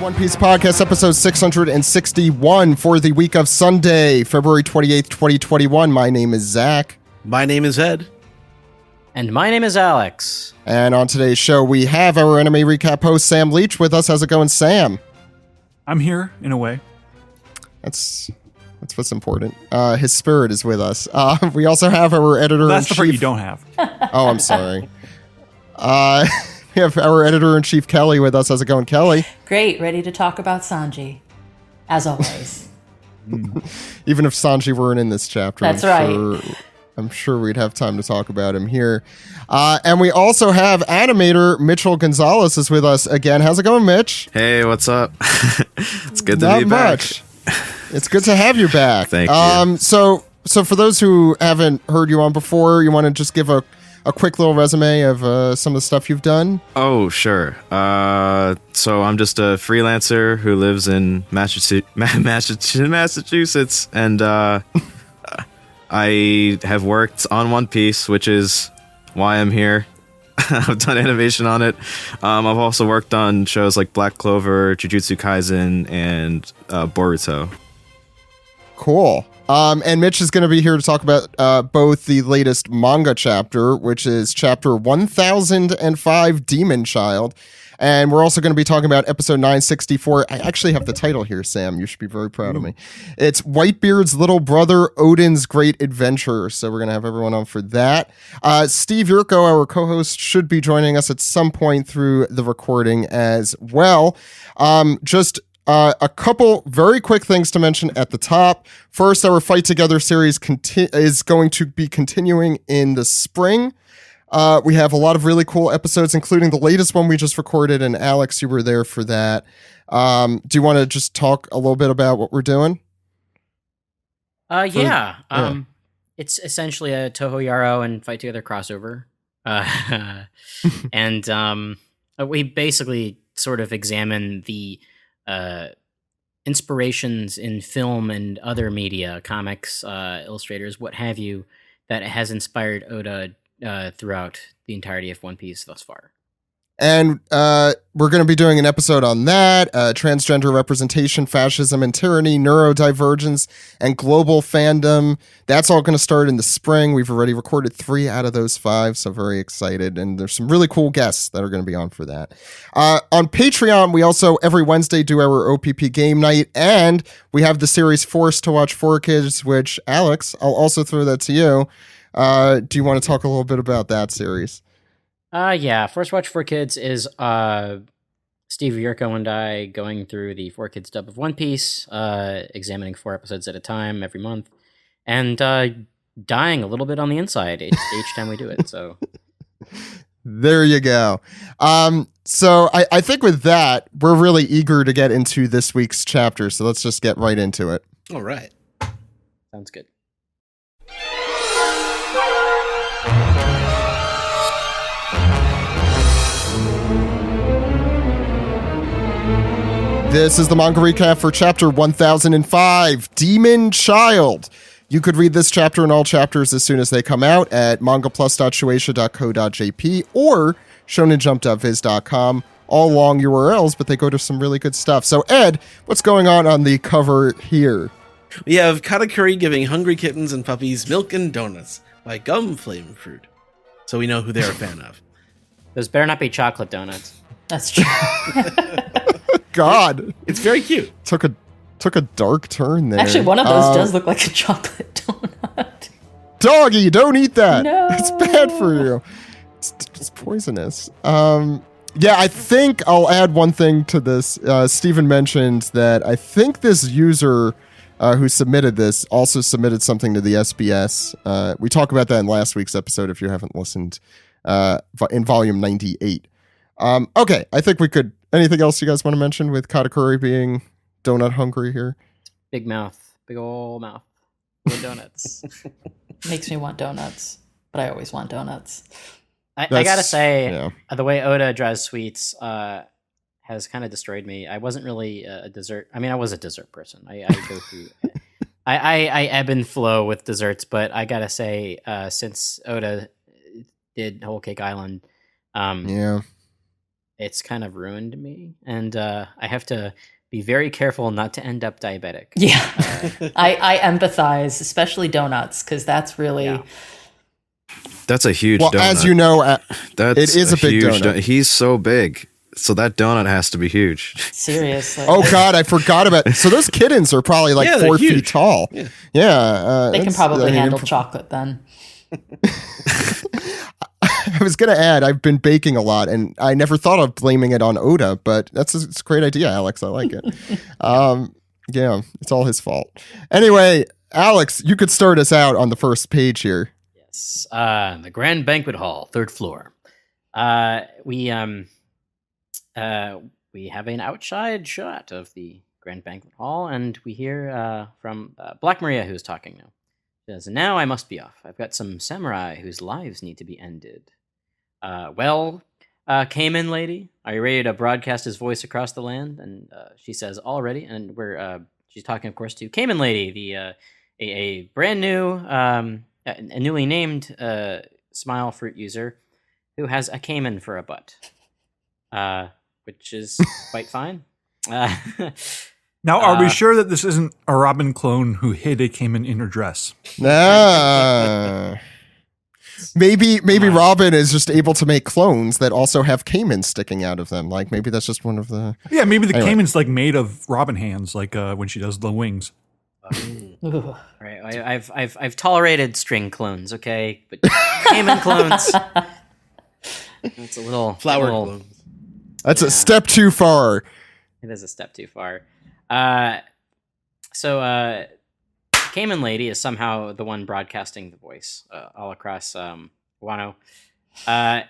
One Piece Podcast, episode 661 for the week of Sunday, February 28th, 2021. My name is Zach. My name is Ed. And my name is Alex. And on today's show, we have our anime recap host, Sam Leach, with us. How's it going, Sam? I'm here, in a way. That's what's important. His spirit is with us. We also have our editor-in-chief. That's the part you don't have. Oh, I'm sorry. We have our editor-in-chief, Kelly, with us. How's it going, Kelly? Great. Ready to talk about Sanji, as always. Even if Sanji weren't in this chapter. That's right. I'm sure we'd have time to talk about him here. And we also have animator Mitchell Gonzalez is with us again. How's it going, Mitch? Hey, what's up? It's good to Not be back. much. It's good to have you back. Thank you. So for those who haven't heard you on before, you want to just give a quick little resume of some of the stuff you've done? Oh, sure. So I'm just a freelancer who lives in Massachusetts, and I have worked on One Piece, which is why I'm here. I've done animation on it. I've also worked on shows like Black Clover, Jujutsu Kaisen, and Boruto. Cool. And Mitch is going to be here to talk about both the latest manga chapter, which is chapter 1005, Demon Child. And we're also going to be talking about episode 964. I actually have the title here, Sam. You should be very proud of me. It's Whitebeard's little brother, Odin's Great Adventure. So we're going to have everyone on for that. Steve Yurko, our co-host, should be joining us at some point through the recording as well. A couple very quick things to mention at the top. First, our Fight Together series is going to be continuing in the spring. We have a lot of really cool episodes, including the latest one we just recorded, and Alex, you were there for that. Do you want to just talk a little bit about what we're doing? Yeah. It's essentially a Toho Yaro and Fight Together crossover. And we basically sort of examine the inspirations in film and other media, comics, illustrators, what have you, that has inspired Oda throughout the entirety of One Piece thus far. And we're going to be doing an episode on that, transgender representation, fascism and tyranny, neurodivergence, and global fandom. That's all going to start in the spring. We've already recorded 3 out of those 5, so very excited. And there's some really cool guests that are going to be on for that. On Patreon, we also every Wednesday do our OPP game night, and we have the series Forced to Watch 4Kids, which, Alex, I'll also throw that to you. Do you want to talk a little bit about that series? Yeah, First Watch 4Kids is Steve Yurko and I going through the 4Kids dub of One Piece, examining 4 episodes at a time every month, and dying a little bit on the inside each time we do it. So there you go. So I think with that, we're really eager to get into this week's chapter. So let's just get right into it. All right. sounds good. This is the manga recap for chapter 1005, Demon Child. You could read this chapter and all chapters as soon as they come out at mangaplus.shueisha.co.jp or shonenjump.viz.com. All long URLs, but they go to some really good stuff. So, Ed, what's going on the cover here? We have Katakuri giving hungry kittens and puppies milk and donuts by Gum Flame Fruit. So we know who they're a fan of. Those better not be chocolate donuts. That's true. God. It's very cute. Took a dark turn there. Actually, one of those does look like a chocolate donut. Doggy, don't eat that. No. It's bad for you. It's poisonous. Yeah, I think I'll add one thing to this. Steven mentioned that I think this user who submitted this also submitted something to the SBS. We talked about that in last week's episode if you haven't listened, in volume 98. Okay, I think we could... Anything else you guys want to mention with Katakuri being donut hungry here? Big mouth. Big ol' mouth. Full of donuts. Makes me want donuts, but I always want donuts. I gotta say, yeah. The way Oda draws sweets has kind of destroyed me. I wasn't really a dessert. I mean, I was a dessert person. I go through... I ebb and flow with desserts, but I gotta say, since Oda did Whole Cake Island... yeah. it's kind of ruined me, and I have to be very careful not to end up diabetic. Yeah. I empathize, especially donuts, because that's really... Yeah. That's a huge Well, donut. as you know, That's it is a big huge donut. He's so big. So that donut has to be huge. Seriously. Oh God, I forgot about. So those kittens are probably like Yeah, they're 4 feet huge. tall. Yeah, They can that's- probably I mean, handle chocolate then. I was gonna add, I've been baking a lot, and I never thought of blaming it on Oda, but it's a great idea, Alex. I like it. Yeah, it's all his fault. Anyway, Alex, you could start us out on the first page here. Yes. The Grand Banquet Hall, 3rd floor. We have an outside shot of the Grand Banquet Hall, and we hear from Black Maria, who's talking now. She says, "Now I must be off. I've got some samurai whose lives need to be ended." Cayman lady, are you ready to broadcast his voice across the land? And she says, "All ready." And she's talking, of course, to Cayman lady, a brand new, a newly named Smile Fruit user who has a cayman for a butt, which is quite fine. Now, are we sure that this isn't a Robin clone who hid a cayman in her dress? Ah. Maybe Robin is just able to make clones that also have caimans sticking out of them. Like maybe that's just one of the. Yeah, maybe the Anyway. cayman's like made of Robin hands, like when she does the wings. Ooh. All right, I've tolerated string clones, okay, but cayman clones. That's a little Flower little- clones. That's a step too far. It is a step too far. So Cayman Lady is somehow the one broadcasting the voice all across Wano. And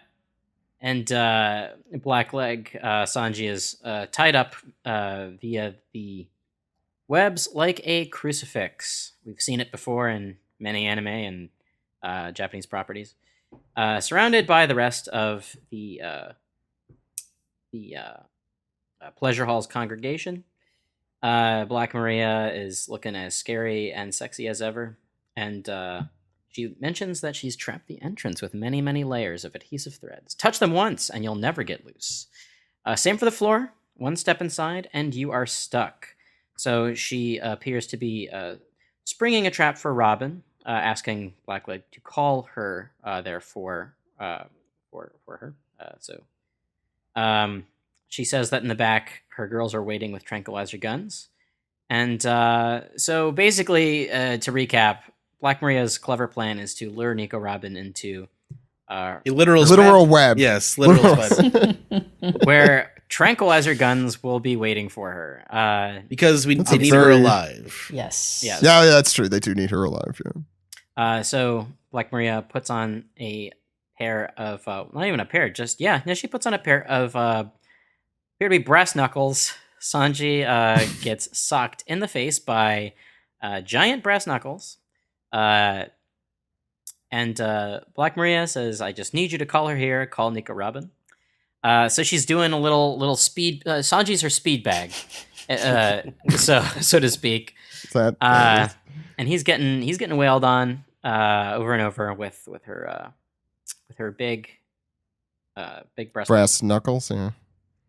Blackleg Sanji is tied up via the webs like a crucifix. We've seen it before in many anime and Japanese properties. Surrounded by the rest of the Pleasure Hall's congregation. Black Maria is looking as scary and sexy as ever, and she mentions that she's trapped the entrance with many, many layers of adhesive threads. Touch them once, and you'll never get loose. Same for the floor. One step inside, and you are stuck. So she appears to be springing a trap for Robin, asking Blackleg to call her there for her. She says that in the back, her girls are waiting with tranquilizer guns. And so basically, to recap, Black Maria's clever plan is to lure Nico Robin into A literal web. Yes, literal spider. where tranquilizer guns will be waiting for her. Because they a need her very- alive. Yes. Yes. Yeah, that's true. They do need her alive. Yeah. So Black Maria puts on a pair of, not even a pair, she puts on a pair of, appear to be brass knuckles. Sanji gets socked in the face by giant brass knuckles. And Black Maria says, "I just need you to call her here. Call Nico Robin." So she's doing a little speed. Sanji's her speed bag, so to speak. That, And he's getting wailed on over and over with her big breast. brass knuckles. Yeah.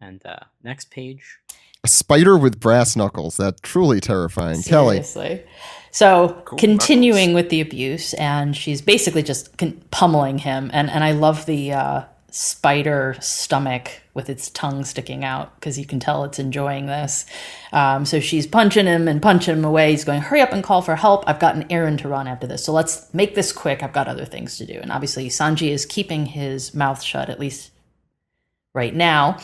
And next page. A spider with brass knuckles. That's truly terrifying. Kelly. Seriously. So continuing with the abuse, and she's basically just pummeling him. And I love the spider stomach with its tongue sticking out because you can tell it's enjoying this. So she's punching him away. He's going, "Hurry up and call for help. I've got an errand to run after this. So let's make this quick. I've got other things to do." And obviously Sanji is keeping his mouth shut, at least right now.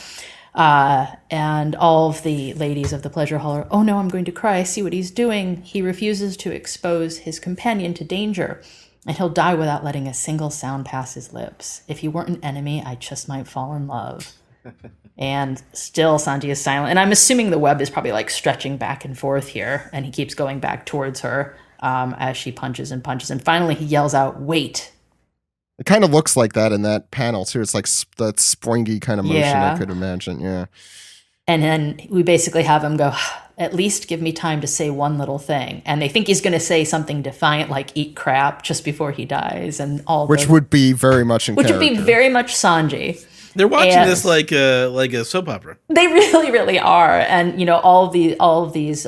And all of the ladies of the pleasure hall are, "Oh no, I'm going to cry. See what he's doing. He refuses to expose his companion to danger, and he'll die without letting a single sound pass his lips. If he weren't an enemy, I just might fall in love." And still Sanji is silent. And I'm assuming the web is probably like stretching back and forth here, and he keeps going back towards her as she punches and punches. And finally he yells out, "Wait." It kind of looks like that in that panel too. It's like that springy kind of motion. Yeah. I could imagine. Yeah. And then we basically have him go, "At least give me time to say one little thing." And they think he's going to say something defiant like "eat crap" just before he dies, and all Which would be very much in which would character. be very much Sanji. They're watching And- this like a soap opera. They really, really are. And all of these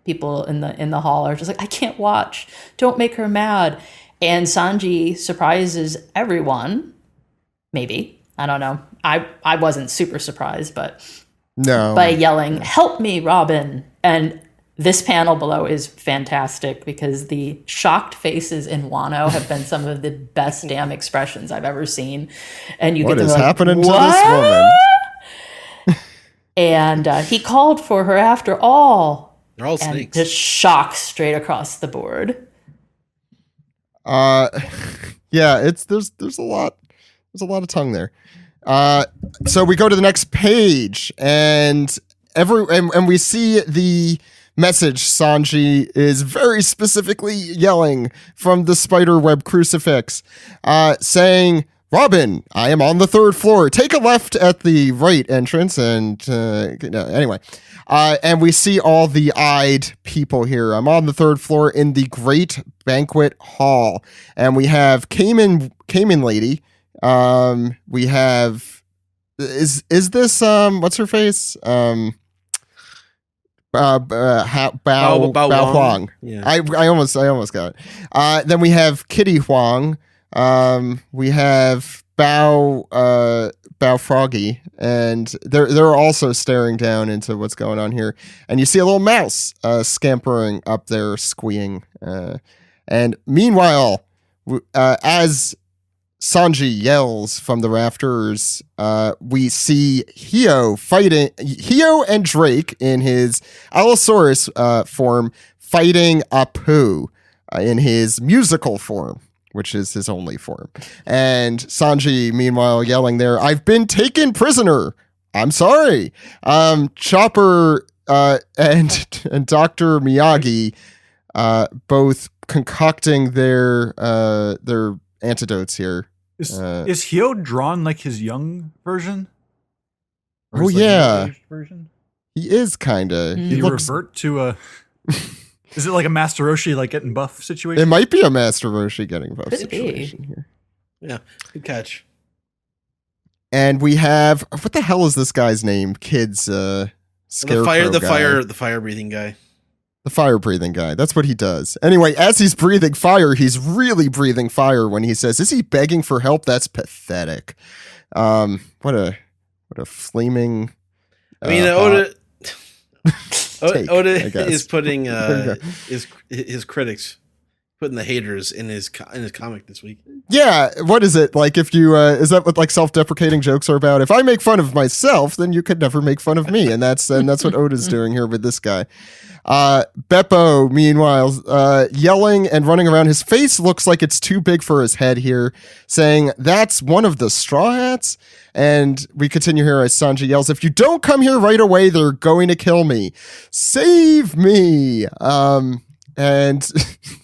people in the hall are just like, I can't watch. Don't make her mad. And Sanji surprises everyone. Maybe, I don't know. I wasn't super surprised, but No. by yelling, "Help me, Robin!" And this panel below is fantastic because the shocked faces in Wano have been some of the best damn expressions I've ever seen. And you What get is them like, happening to "What?" this woman? And he called for her after all. They're all And snakes. just shock straight across the board. Yeah, there's a lot of tongue there. So we go to the next page, and we see the message Sanji is very specifically yelling from the spiderweb crucifix, saying, "Robin, I am on the 3rd floor. Take a left at the right entrance." And anyway, and we see all the eyed people here. I'm on the 3rd floor in the Great Banquet Hall, and we have Cayman Lady. We have is this what's her face? Bao Huang. Yeah. I almost got it. Then we have Kitty Huang. We have Bao Froggy, and they're also staring down into what's going on here. And you see a little mouse scampering up there, squeeing. And meanwhile, as Sanji yells from the rafters, we see Hio and Drake in his Allosaurus form fighting Apu in his musical form, which is his only form. And Sanji, meanwhile, yelling there, "I've been taken prisoner. I'm sorry." Chopper and Dr. Miyagi both concocting their antidotes here. Is Hio drawn like his young version? Or Oh, his, like, yeah. middle-aged version? He is kind of. Mm. He You looks. revert to a. Is it like a Master Roshi like getting buff situation? It might be a Master Roshi getting buff Could be. situation here. Yeah. Good catch. And we have, what the hell is this guy's name? Kid's scarecrow The guy. fire breathing guy. The fire breathing guy. That's what he does. Anyway, as he's breathing fire, he's really breathing fire when he says, "Is he begging for help?" That's pathetic. What a flaming. I mean, hot take, I Oda guess. is putting There his critics, putting the haters in his comic this week. Yeah, what is it like? If you is that what like self-deprecating jokes are about? If I make fun of myself, then you could never make fun of me, and that's what Oda's doing here with this guy. Beppo, meanwhile, yelling and running around. His face looks like it's too big for his head here, saying, "That's one of the Straw Hats." And we continue here as Sanji yells, "If you don't come here right away, they're going to kill me. Save me!" And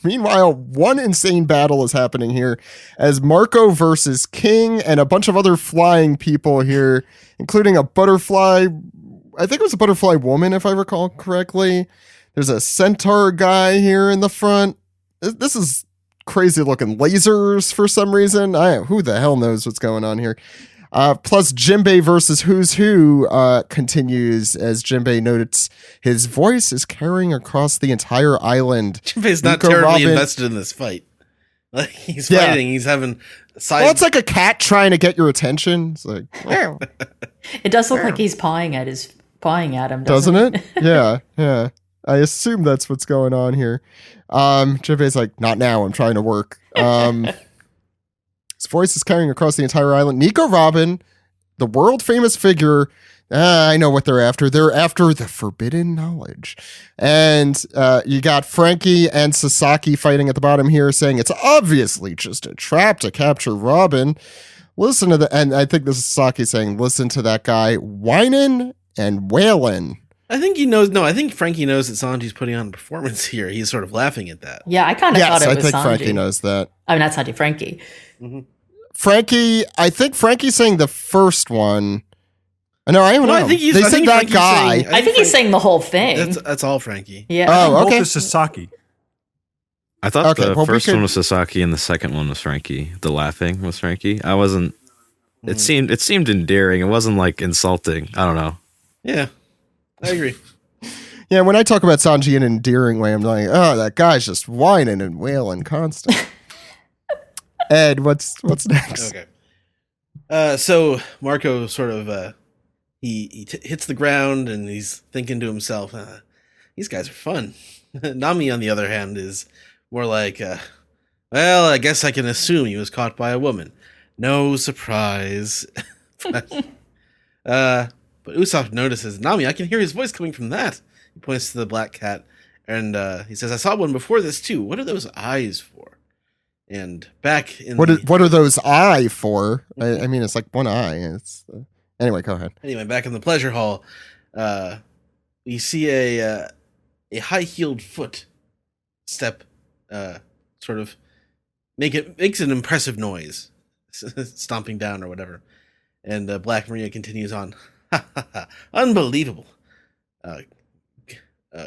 meanwhile, one insane battle is happening here as Marco versus King and a bunch of other flying people here, including a butterfly. I think it was a butterfly woman, if I recall correctly. There's a centaur guy here in the front. This is crazy looking lasers for some reason. Who the hell knows what's going on here? Plus, Jinbei versus Who's Who continues as Jinbei notes his voice is carrying across the entire island. Jinbei's not Nico, terribly Robin- invested in this fight. Like he's Yeah. fighting, he's having side. Well, it's like a cat trying to get your attention. It's like, "Meow." It does look like he's pawing at him, Doesn't it? Yeah. I assume that's what's going on here. Jinbei's like, "Not now. I'm trying to work." His voice is carrying across the entire island. Nico Robin, the world famous figure. I know what they're after. They're after the forbidden knowledge. And you got Frankie and Sasaki fighting at the bottom here, saying it's obviously just a trap to capture Robin. Listen to and I think this is Sasaki saying, "Listen to that guy whining and wailing." I think he knows. No, I think Frankie knows that Sanji's putting on a performance here. He's sort of laughing at that. Yeah, I kind of thought Yes, it I was think Sanji. Frankie knows that. I mean, not Sanji, Frankie. Frankie, I think Frankie's saying the first one. No, I don't know. I think he's. They I said think that Frankie's guy. saying- I think he's saying the whole thing. That's all Frankie. Yeah. Oh, Both okay. is Sasaki. I thought Okay, the well, we first could- one was Sasaki and the second one was Frankie. The laughing was Frankie. I wasn't It seemed endearing. It wasn't like insulting. I don't know. Yeah, I agree. Yeah, when I talk about Sanji in an endearing way, I'm like, oh, that guy's just whining and wailing constant. Ed, what's next? Okay. So Marco sort of he hits the ground and he's thinking to himself, these guys are fun. Nami, on the other hand, is more like, well, I guess I can assume he was caught by a woman. No surprise. But Usopp notices, Nami, I can hear his voice coming from that. He points to the black cat, and he says, I saw one before this too. What are those eyes for? And back in what are those eye for? I mean, it's like one eye. It's anyway. Go ahead. Anyway, back in the pleasure hall, we see a high-heeled foot step, sort of makes an impressive noise, stomping down or whatever. And Black Maria continues on, unbelievable.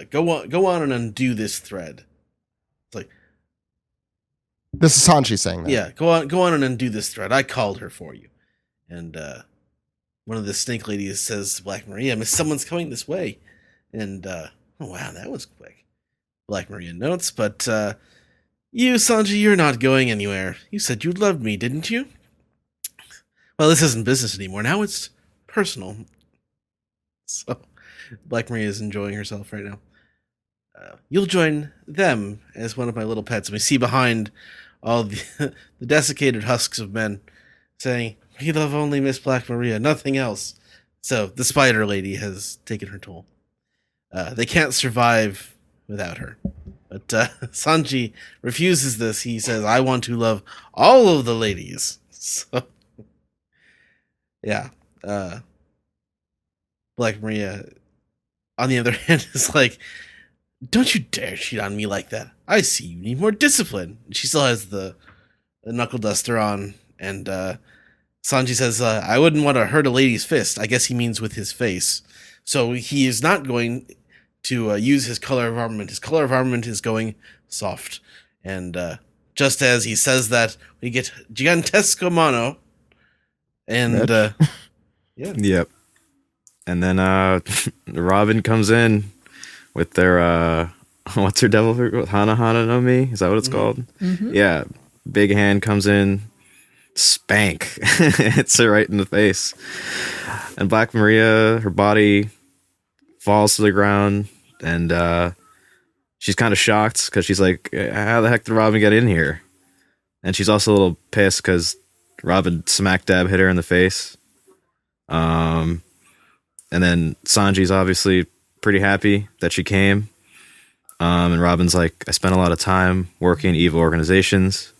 Go on and undo this thread. It's like, this is Sanji saying that. yeah, go on and undo this thread. I called her for you. And one of the snake ladies says to Black Maria, Miss Someone's coming this way. And oh wow, that was quick. Black Maria notes, but you, Sanji, you're not going anywhere. You said you loved me, didn't you? Well, this isn't business anymore. Now it's personal. So Black Maria is enjoying herself right now. You'll join them as one of my little pets. And we see behind all the desiccated husks of men saying, we love only Miss Black Maria, nothing else. So the spider lady has taken her toll. They can't survive without her. But Sanji refuses this. He says, I want to love all of the ladies. So, yeah. Black Maria, on the other hand, is like, don't you dare cheat on me like that. I see you need more discipline. She still has the knuckle duster on. And Sanji says, I wouldn't want to hurt a lady's fist. I guess he means with his face. So he is not going to use his color of armament. His color of armament is going soft. And just as he says that, we get Gigantesco Mano. And yeah. Yep. And then Robin comes in with their what's her devil fruit? Hana Hana no Mi? Is that what it's called? Mm-hmm. Yeah. Big hand comes in, spank. Hits her right in the face. And Black Maria, her body falls to the ground, and she's kind of shocked because she's like, how the heck did Robin get in here? And she's also a little pissed because Robin smack dab hit her in the face. And then Sanji's obviously pretty happy that she came. And Robin's like, I spent a lot of time working in evil organizations.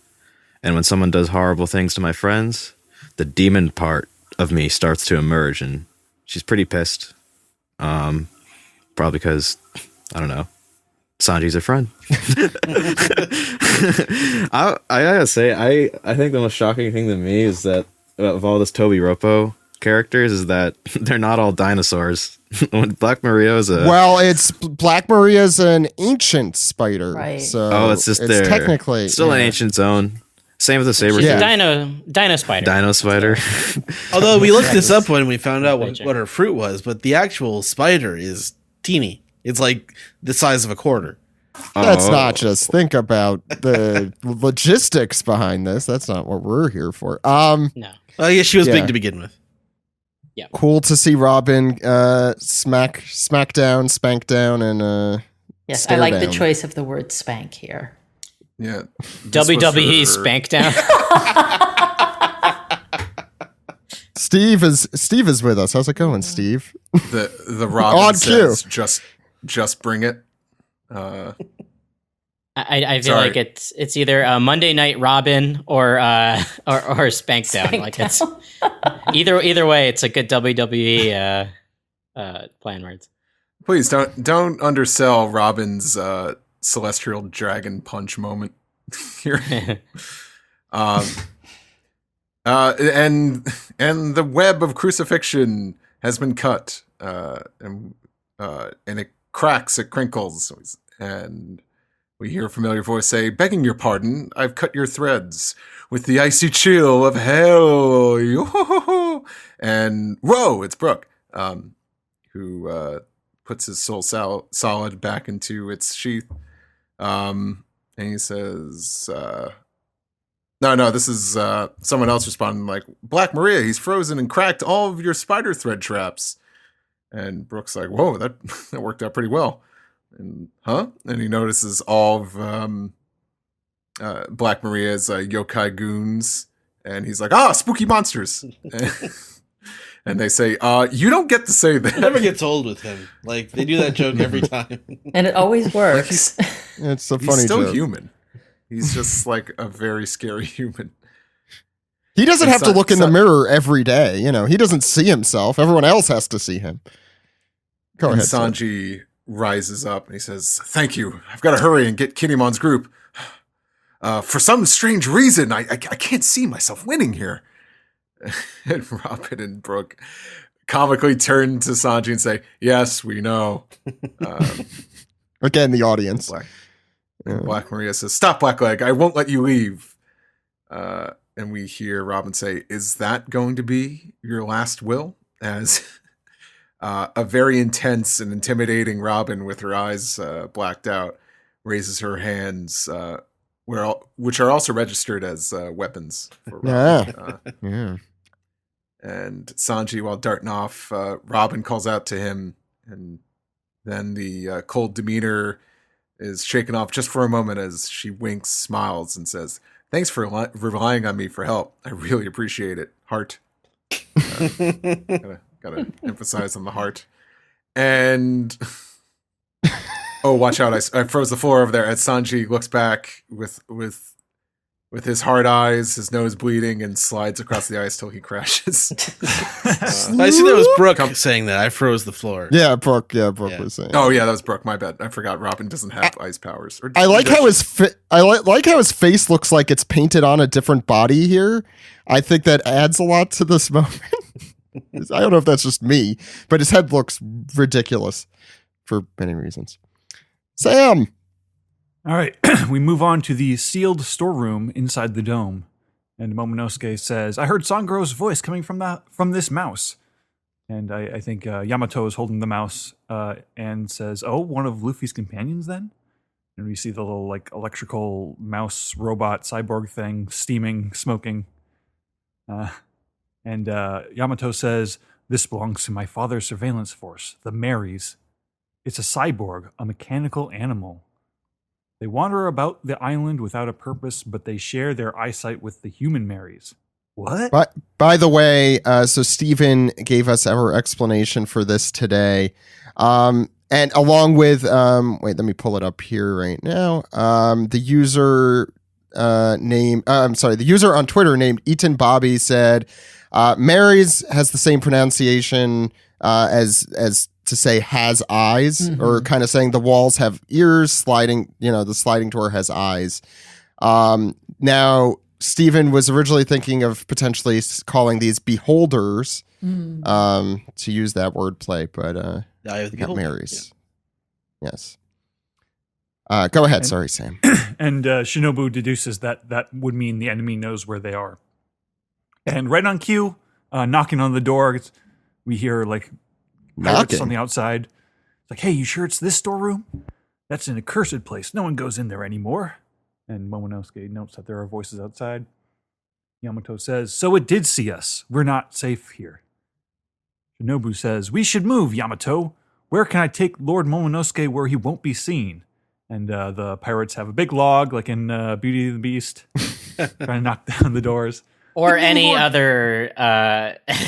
And when someone does horrible things to my friends, the demon part of me starts to emerge. And she's pretty pissed. Probably because, I don't know, Sanji's a friend. I gotta say, I think the most shocking thing to me is that of all this Toby Roppo characters is that they're not all dinosaurs. When Black Maria is it's Black Maria's an ancient spider, Right. So it's just technically still an ancient zone. Same with the saber. She's Yeah. a dino spider. Dino spider. Although we looked this up when we found out what her fruit was, but the actual spider is teeny. It's like the size of a quarter. That's not just think about the logistics behind this. That's not what we're here for. No. I guess she was Yeah. big to begin with. Cool to see Robin smack down, spank down, and Yes, I stare like the down. choice of the word spank here. Yeah. WWE SpankDown. Steve is with us. How's it going, Steve? The Robin On says, just bring it. I feel Sorry. like it's either Monday Night Robin or SpankDown. Like it's either way, it's a good WWE play on words. Please don't undersell Robin's celestial dragon punch moment here. And the web of crucifixion has been cut, and it cracks, it crinkles, and we hear a familiar voice say, begging your pardon, I've cut your threads with the icy chill of hell. Yo-ho-ho-ho. Yamato? And whoa, it's Brooke, who puts his soul solid back into its sheath. And he says, no, this is someone else responding like, Black Maria, he's frozen and cracked all of your spider thread traps. And Brooke's like, whoa, that worked out pretty well. And And he notices all of Black Maria's yokai goons. And he's like, spooky monsters. And they say, you don't get to say that. It never gets old with him. Like, they do that joke every time. And it always works. It's a funny He's still joke. human. He's just like a very scary human. He doesn't And have to look in the mirror every day. You know, he doesn't see himself. Everyone else has to see him. Go And ahead. Sam. Sanji rises up and he says, thank you. I've got to hurry and get Kinnemon's group. For some strange reason, I can't see myself winning here. And Robin and Brooke comically turn to Sanji and say, yes, we know. Again, the audience. Black Maria says, stop, Blackleg. I won't let you leave. And we hear Robin say, is that going to be your last will? As a very intense and intimidating Robin with her eyes blacked out raises her hands, which are also registered as weapons. For Robin. Yeah. And Sanji, while darting off, Robin calls out to him, and then the cold demeanor is shaken off just for a moment as she winks, smiles, and says, thanks for relying on me for help. I really appreciate it. Heart. Gotta emphasize on the heart. And oh, watch out! I froze the floor over there. As Sanji looks back with his hard eyes, his nose bleeding, and slides across the ice till he crashes. I see that was Brooke saying that. I froze the floor. Yeah, Brooke was saying. Oh yeah, that was Brooke. My bad. I forgot. Robin doesn't have ice powers. I like how his face looks like it's painted on a different body here. I think that adds a lot to this moment. I don't know if that's just me, but his head looks ridiculous for many reasons. Sam. All right, we move on to the sealed storeroom inside the dome. And Momonosuke says, I heard Sangro's voice coming from this mouse. And I think Yamato is holding the mouse and says, oh, one of Luffy's companions then? And we see the little like electrical mouse robot cyborg thing steaming, smoking. And Yamato says, this belongs to my father's surveillance force, the Marys. It's a cyborg, a mechanical animal. They wander about the island without a purpose, but they share their eyesight with the human Marys. What? But by the way, so Steven gave us our explanation for this today. And along with, wait, let me pull it up here right now. The user the user on Twitter named Eaton Bobby said, Mary's has the same pronunciation as to say has eyes, or kind of saying the walls have ears, sliding, the sliding door has eyes. Now, Stephen was originally thinking of potentially calling these beholders, to use that wordplay, but got Mary's. Yeah. Yes. Go ahead. Sorry, Sam. And Shinobu deduces that would mean the enemy knows where they are. And right on cue, knocking on the door, we hear like pirates on the outside. It's like, hey, you sure it's this storeroom? That's an accursed place. No one goes in there anymore. And Momonosuke notes that there are voices outside. Yamato says, so it did see us. We're not safe here. Shinobu says, we should move, Yamato. Where can I take Lord Momonosuke where he won't be seen? And the pirates have a big log, like in Beauty and the Beast, trying to knock down the doors. Or any other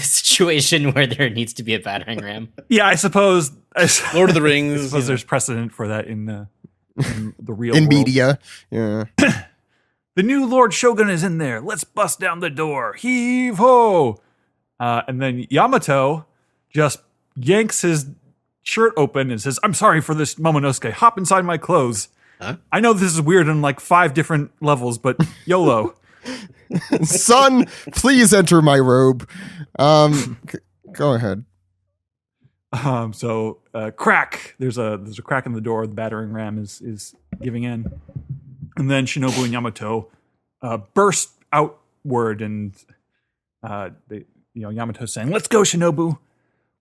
situation where there needs to be a battering ram. Yeah, I suppose. Lord of the Rings. I suppose there's precedent for that in the real in world. media. Yeah. The new Lord Shogun is in there. Let's bust down the door. Heave ho! And then Yamato just yanks his shirt open and says, I'm sorry for this, Momonosuke. Hop inside my clothes. Huh? I know this is weird on like 5 different levels, but YOLO. Son, please enter my robe. Go ahead. So crack. There's a crack in the door. The battering ram is giving in, and then Shinobu and Yamato burst outward, and Yamato's saying, "Let's go, Shinobu.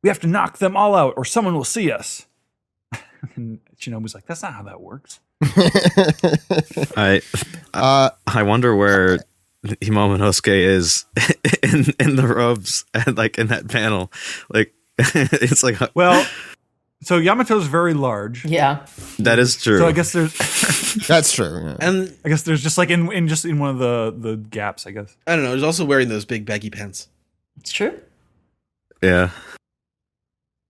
We have to knock them all out, or someone will see us." And Shinobu's like, "That's not how that works." I wonder where Himomonosuke is in the robes and like in that panel. Like it's like well, so Yamato's very large. Yeah, that is true. So I guess there's That's true. Yeah. And I guess there's just like in one of the gaps, I guess. I don't know. He's also wearing those big baggy pants. it's true. Yeah.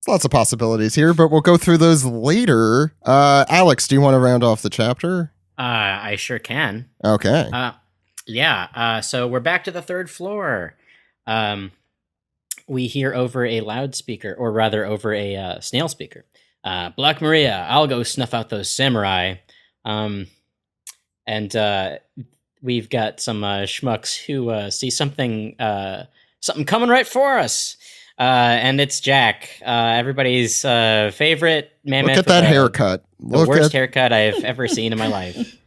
Lots of possibilities here, but we'll go through those later. Alex, do you want to round off the chapter? I sure can. Okay. So we're back to the third floor. We hear over a loudspeaker, or rather over a snail speaker. Black Maria, I'll go snuff out those samurai. And we've got some schmucks who see something coming right for us. And it's Jack, everybody's favorite mammoth. Look at that haircut. The worst haircut I've ever seen in my life.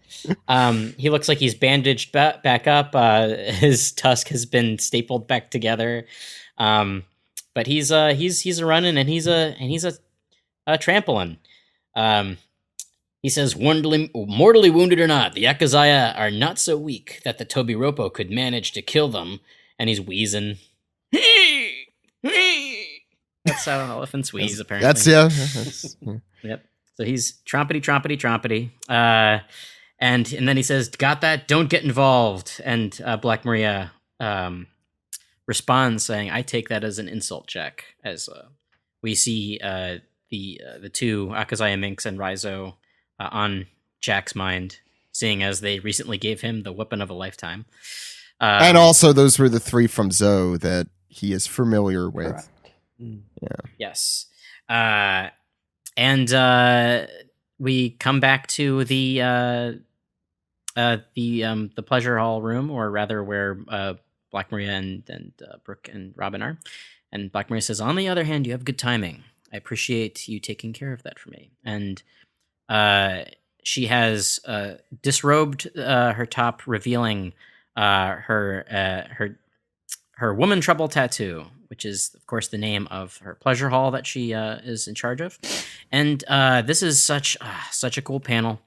He looks like he's bandaged back up. His tusk has been stapled back together. But he's a running, and he's a trampling. He says, mortally wounded or not, the Yakuzaya are not so weak that the Tobiropo could manage to kill them. And he's wheezing. That's how elephants wheeze, apparently. Yep. So he's trompety. And then he says, got that? Don't get involved. And Black Maria responds saying, I take that as an insult, Jack. As we see the two Akazaya Minks and Raizo on Jack's mind, seeing as they recently gave him the weapon of a lifetime. And also those were the three from Zoe that he is familiar with. Correct. Yeah. Yes. And we come back to the pleasure hall room, or rather where Black Maria and Brooke and Robin are. And Black Maria says, on the other hand, you have good timing. I appreciate you taking care of that for me. And she has disrobed her top, revealing her woman trouble tattoo, which is, of course, the name of her pleasure hall that she is in charge of. And this is such a cool panel.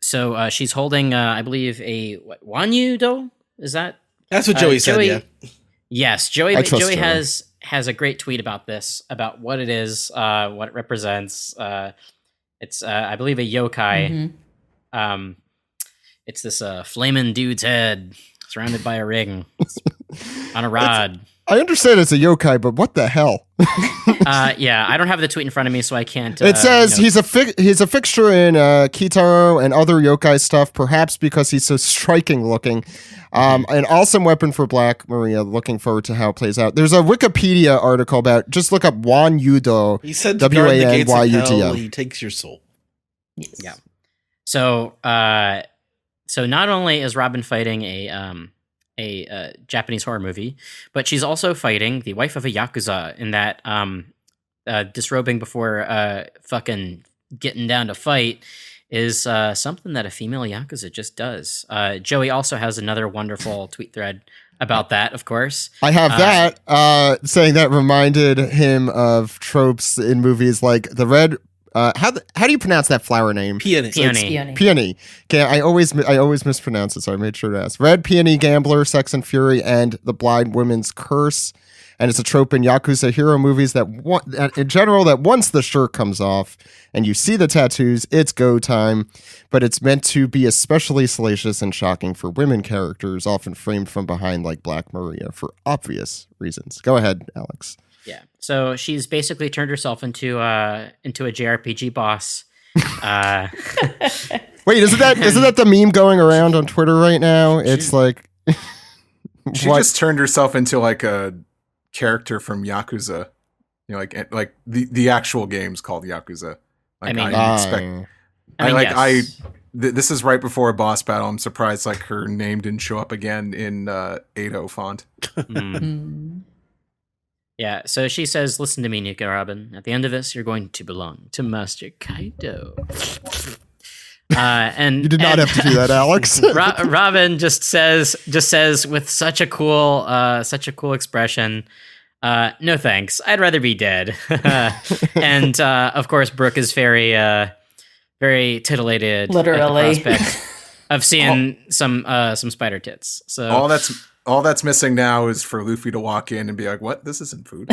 So she's holding, I believe, a Wanyudo? Is that? That's what Joey said, yeah. Yes, Joey Joey. has a great tweet about this, about what it is, what it represents. It's, I believe, a yokai. Mm-hmm. It's this flaming dude's head surrounded by a ring on a rod. I understand it's a yokai, but what the hell? Yeah, I don't have the tweet in front of me, so I can't. It says he's a fixture in Kitaro and other yokai stuff, perhaps because he's so striking looking. An awesome weapon for Black Maria. Looking forward to how it plays out. There's a Wikipedia article about, just look up Wan Yudo. He said to guard the gates of hell, he takes your soul. Yes. Yeah. So not only is Robin fighting a Japanese horror movie, but she's also fighting the wife of a Yakuza in that disrobing before fucking getting down to fight is something that a female Yakuza just does. Joey also has another wonderful tweet thread about that, of course. I have that, saying that reminded him of tropes in movies like the red... how do you pronounce that flower name? Peony. Peony. Okay, I always mispronounce it, so I made sure to ask. Red Peony Gambler, Sex and Fury, and The Blind Woman's Curse. And it's a trope in Yakuza hero movies that in general, that once the shirt comes off and you see the tattoos, it's go time. But it's meant to be especially salacious and shocking for women characters, often framed from behind like Black Maria, for obvious reasons. Go ahead, Alex. Yeah. So she's basically turned herself into a JRPG boss. Wait, isn't that the meme going around on Twitter right now? It's like she just turned herself into like a character from Yakuza. You know, like the actual game's called Yakuza. Like, this is right before a boss battle. I'm surprised like her name didn't show up again in 8.0 font. Yeah, so she says, listen to me, Nika Robin. At the end of this, you're going to belong to Master Kaido. And You did not have to do that, Alex. Robin just says with such a cool expression, no thanks, I'd rather be dead. And of course Brooke is very titillated Literally. at the prospect of seeing some spider tits. So all that's missing now is for Luffy to walk in and be like, "What? This isn't food."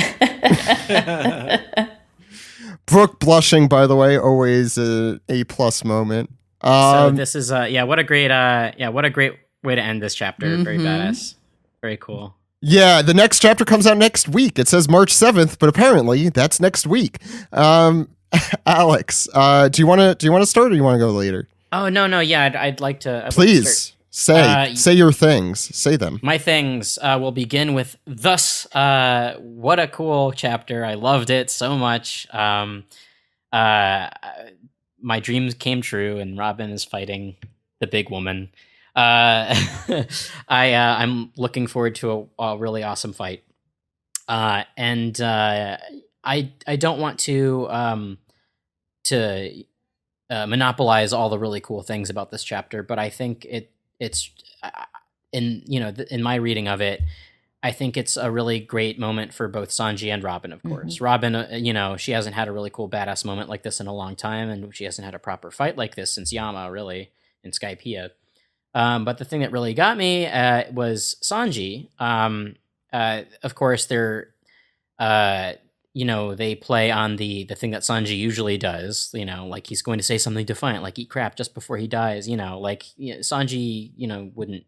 Brooke blushing, by the way, always a plus moment. So this is what a great way to end this chapter. Very badass, very cool. Yeah, the next chapter comes out next week. It says March 7th, but apparently that's next week. Alex, do you want to start, or do you want to go later? Oh no, yeah, I'd like to. Please say your things. Say them. My things will begin with thus. What a cool chapter! I loved it so much. My dreams came true, and Robin is fighting the big woman. I'm looking forward to a really awesome fight. And I don't want to monopolize all the really cool things about this chapter, but I think it's in my reading of it, I think it's a really great moment for both Sanji and Robin, of course. Robin, she hasn't had a really cool badass moment like this in a long time, and she hasn't had a proper fight like this since Yama, really, in Skypiea. But the thing that really got me was Sanji. Of course, they're, they play on the thing that Sanji usually does, like he's going to say something defiant, like eat crap just before he dies, Sanji, wouldn't,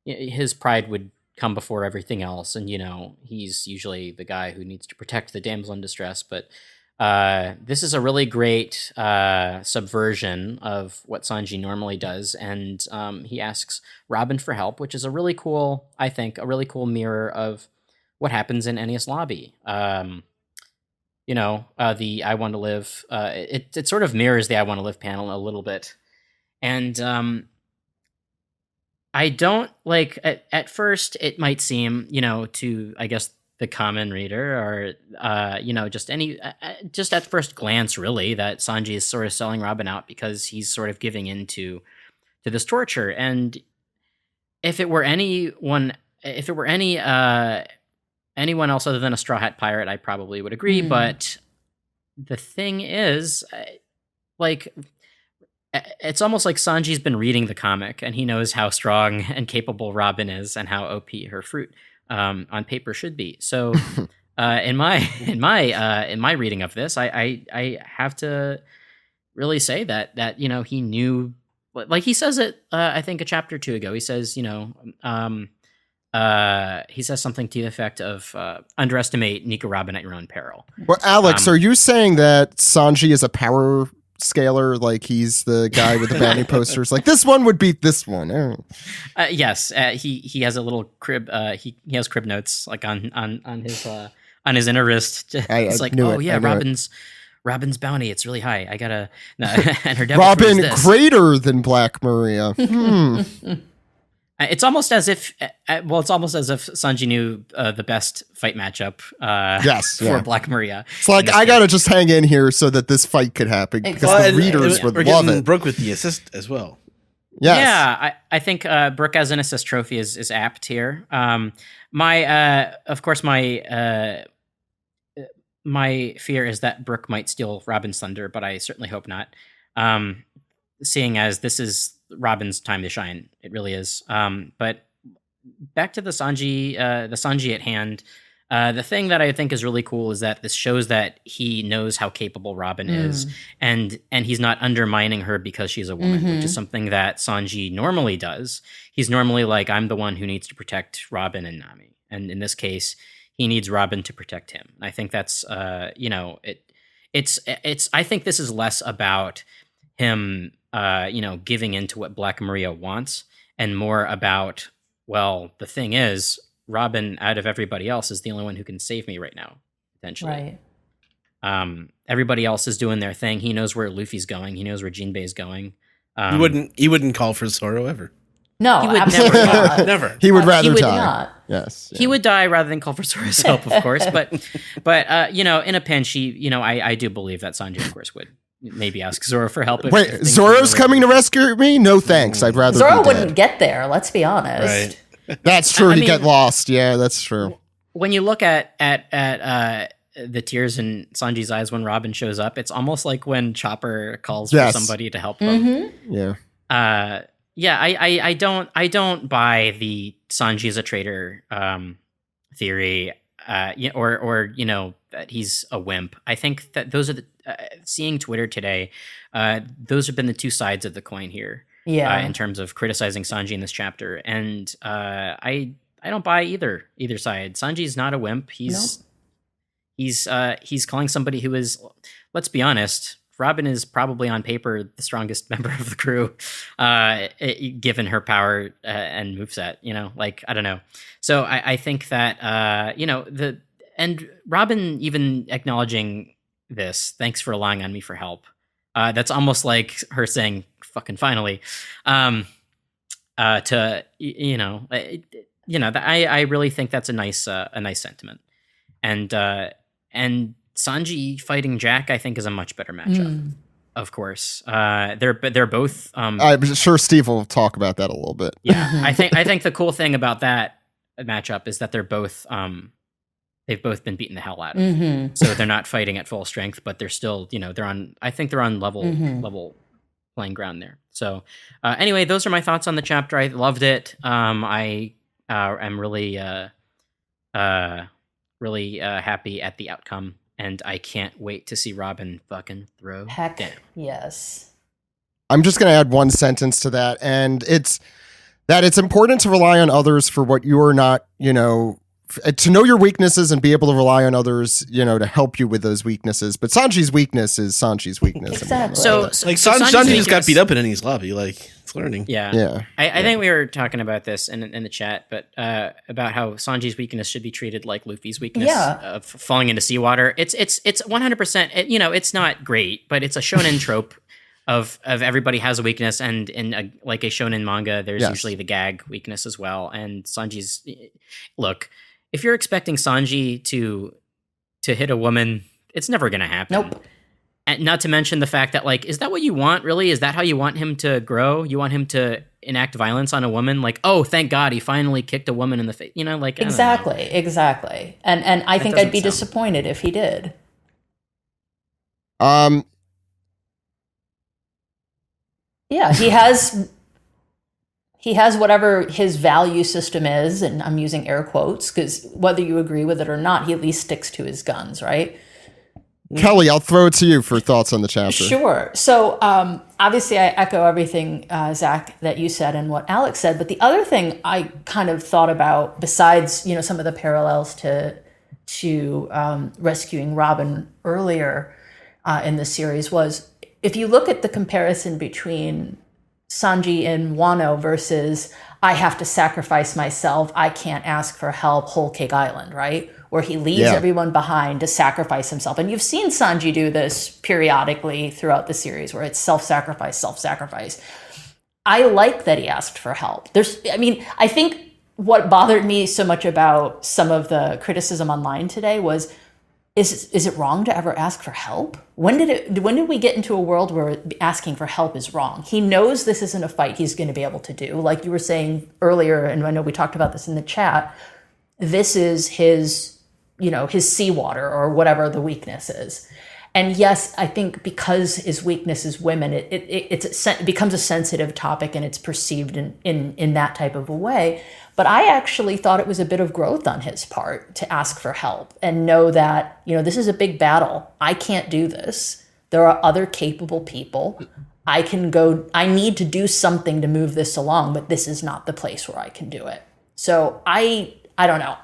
his pride would come before everything else. And, he's usually the guy who needs to protect the damsel in distress. But this is a really great subversion of what Sanji normally does. And he asks Robin for help, which is a really cool mirror of what happens in Enies Lobby. The I Want to Live, it sort of mirrors the I Want to Live panel a little bit. And I don't at first it might seem, to, I guess, the common reader or, just at first glance, really, that Sanji is sort of selling Robin out because he's sort of giving in to this torture. And if it were anyone else other than a Straw Hat Pirate, I probably would agree. But the thing is, it's almost like Sanji's been reading the comic and he knows how strong and capable Robin is and how OP her fruit on paper should be. So in my reading of this, I have to really say that he knew, like he says it I think a chapter or two ago. He says he says something to the effect of underestimate Nico Robin at your own peril. Well, Alex, are you saying that Sanji is a power scaler, like he's the guy with the bounty posters, like this one would beat this one? Yes, he has a little crib. He has crib notes like on his inner wrist. It's like, oh yeah, Robin's bounty, it's really high. I gotta and her devil Robin greater than Black Maria. It's almost as if Sanji knew the best fight matchup for Black Maria. It's like, I gotta just hang in here so that this fight could happen, because the readers would love it. Brooke with the assist as well. Yes. Yeah, I think Brooke as an assist trophy is apt here. My fear is that Brooke might steal Robin's thunder, but I certainly hope not. Seeing as this is Robin's time to shine, it really is. But back to the Sanji at hand. The thing that I think is really cool is that this shows that he knows how capable Robin is, and he's not undermining her because she's a woman, which is something that Sanji normally does. He's normally like, I'm the one who needs to protect Robin and Nami, and in this case, he needs Robin to protect him. I think that's it's. I think this is less about him giving into what Black Maria wants, and more about, well, the thing is, Robin, out of everybody else, is the only one who can save me right now, potentially. Right. Everybody else is doing their thing. He knows where Luffy's going. He knows where Jinbei's going. He wouldn't call for Zoro ever. No, he would absolutely not. Never. He would rather die. Not. Yes. Yeah. He would die rather than call for Zoro's help, of course. But in a pinch, I do believe that Sanji, of course, maybe ask Zoro for help. Wait, Zoro's coming to rescue me? No thanks. I'd rather Zoro be wouldn't dead. get there. Let's be honest. Right. That's true. I He'd mean- get lost. Yeah, that's true. When you look at the tears in Sanji's eyes when Robin shows up, it's almost like when Chopper calls Yes. for somebody to help them. Yeah. I don't buy the Sanji's a traitor theory, or that he's a wimp. I think that those are the seeing Twitter today. Those have been the two sides of the coin here. Yeah. In terms of criticizing Sanji in this chapter, and I don't buy either side. Sanji's not a wimp. He's calling somebody who is, let's be honest, Robin is probably on paper the strongest member of the crew, given her power and moveset. I don't know. So I think that and Robin even acknowledging this, thanks for relying on me for help. That's almost like her saying, "Fucking finally." I really think that's a nice sentiment, and Sanji fighting Jack, I think, is a much better matchup. Of course, they're both. I'm sure Steve will talk about that a little bit. Yeah, I think the cool thing about that matchup is that they're both. They've both been beaten the hell out of, so they're not fighting at full strength, but they're still, they're on. I think they're on level playing ground there. So, anyway, those are my thoughts on the chapter. I loved it. I am really happy at the outcome, and I can't wait to see Robin fucking throw Heck, down. yes. I'm just going to add one sentence to that, and it's that it's important to rely on others for what you're not, to know your weaknesses and be able to rely on others, to help you with those weaknesses. But Sanji's weakness is Sanji's weakness. Exactly. So Sanji just got beat up in Enies lobby. It's learning. Yeah. I think we were talking about this in the chat, but about how Sanji's weakness should be treated like Luffy's weakness of falling into seawater. It's 100%. It's not great, but it's a shonen trope of everybody has a weakness, and in a shonen manga, there's usually the gag weakness as well. And Sanji's look. If you're expecting Sanji to hit a woman, it's never going to happen. Nope. And not to mention the fact that, is that what you want, really? Is that how you want him to grow? You want him to enact violence on a woman? Oh, thank God he finally kicked a woman in the face. Exactly. And I think I'd be disappointed if he did. Yeah, he has whatever his value system is, and I'm using air quotes because whether you agree with it or not, he at least sticks to his guns, right? Kelly, I'll throw it to you for thoughts on the chapter. Sure. So obviously I echo everything, Zach, that you said and what Alex said. But the other thing I kind of thought about, besides, some of the parallels to rescuing Robin earlier in the series, was if you look at the comparison between Sanji and Wano versus I have to sacrifice myself, I can't ask for help, Whole Cake Island, right? Where he leaves everyone behind to sacrifice himself. And you've seen Sanji do this periodically throughout the series where it's self-sacrifice. I like that he asked for help. I think what bothered me so much about some of the criticism online today was, is it wrong to ever ask for help? When did we get into a world where asking for help is wrong? He knows this isn't a fight he's going to be able to do. Like you were saying earlier, and I know we talked about this in the chat, this is his seawater or whatever the weakness is. And yes, I think because his weakness is women, it becomes a sensitive topic and it's perceived in that type of a way. But I actually thought it was a bit of growth on his part to ask for help and know that, this is a big battle. I can't do this. There are other capable people. I need to do something to move this along, but this is not the place where I can do it. So I don't know.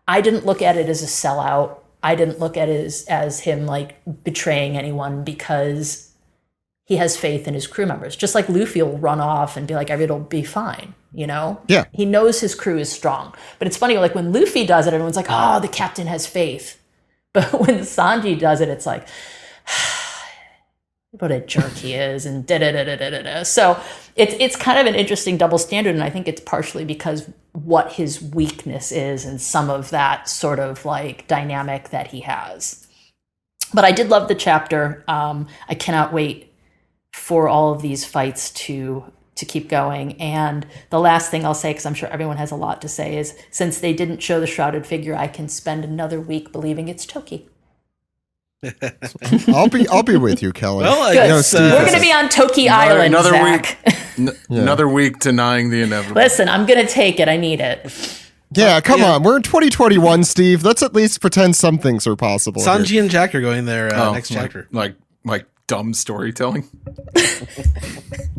I didn't look at it as a sellout. I didn't look at it as him betraying anyone because he has faith in his crew members. Just like Luffy will run off and be like, it'll be fine, Yeah. He knows his crew is strong. But it's funny, when Luffy does it, everyone's like, oh, the captain has faith. But when Sanji does it, it's like, what a jerk he is, and da-da-da-da-da-da. So it's kind of an interesting double standard, and I think it's partially because what his weakness is and some of that sort of dynamic that he has. But I did love the chapter. I cannot wait for all of these fights to keep going. And the last thing I'll say, because I'm sure everyone has a lot to say, is since they didn't show the shrouded figure, I can spend another week believing it's Toki. I'll be with you, Kelly. Well, I Good. guess We're going to be on Toki Island, another Zach. Another week denying the inevitable. Listen, I'm going to take it. I need it. Yeah, come on. We're in 2021, Steve. Let's at least pretend some things are possible. Sanji here. and Jack are going there next chapter. Like dumb storytelling.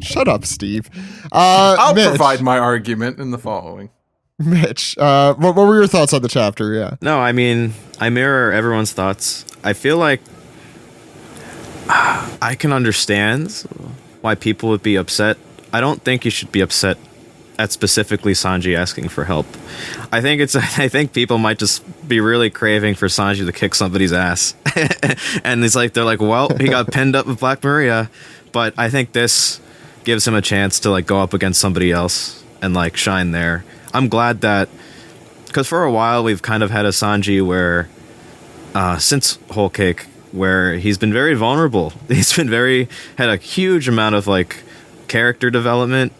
Shut up, Steve. I'll Mitch, provide my argument in the following. Mitch, what were your thoughts on the chapter? Yeah. No, I mean, I mirror everyone's thoughts. I feel like I can understand why people would be upset. I don't think you should be upset at specifically Sanji asking for help. I think people might just be really craving for Sanji to kick somebody's ass. And they're like, well, he got pinned up with Black Maria, but I think this gives him a chance to like go up against somebody else and like shine there. I'm glad that, because for a while we've kind of had a Sanji where since Whole Cake, where he's been very vulnerable. He's been had a huge amount of like character development,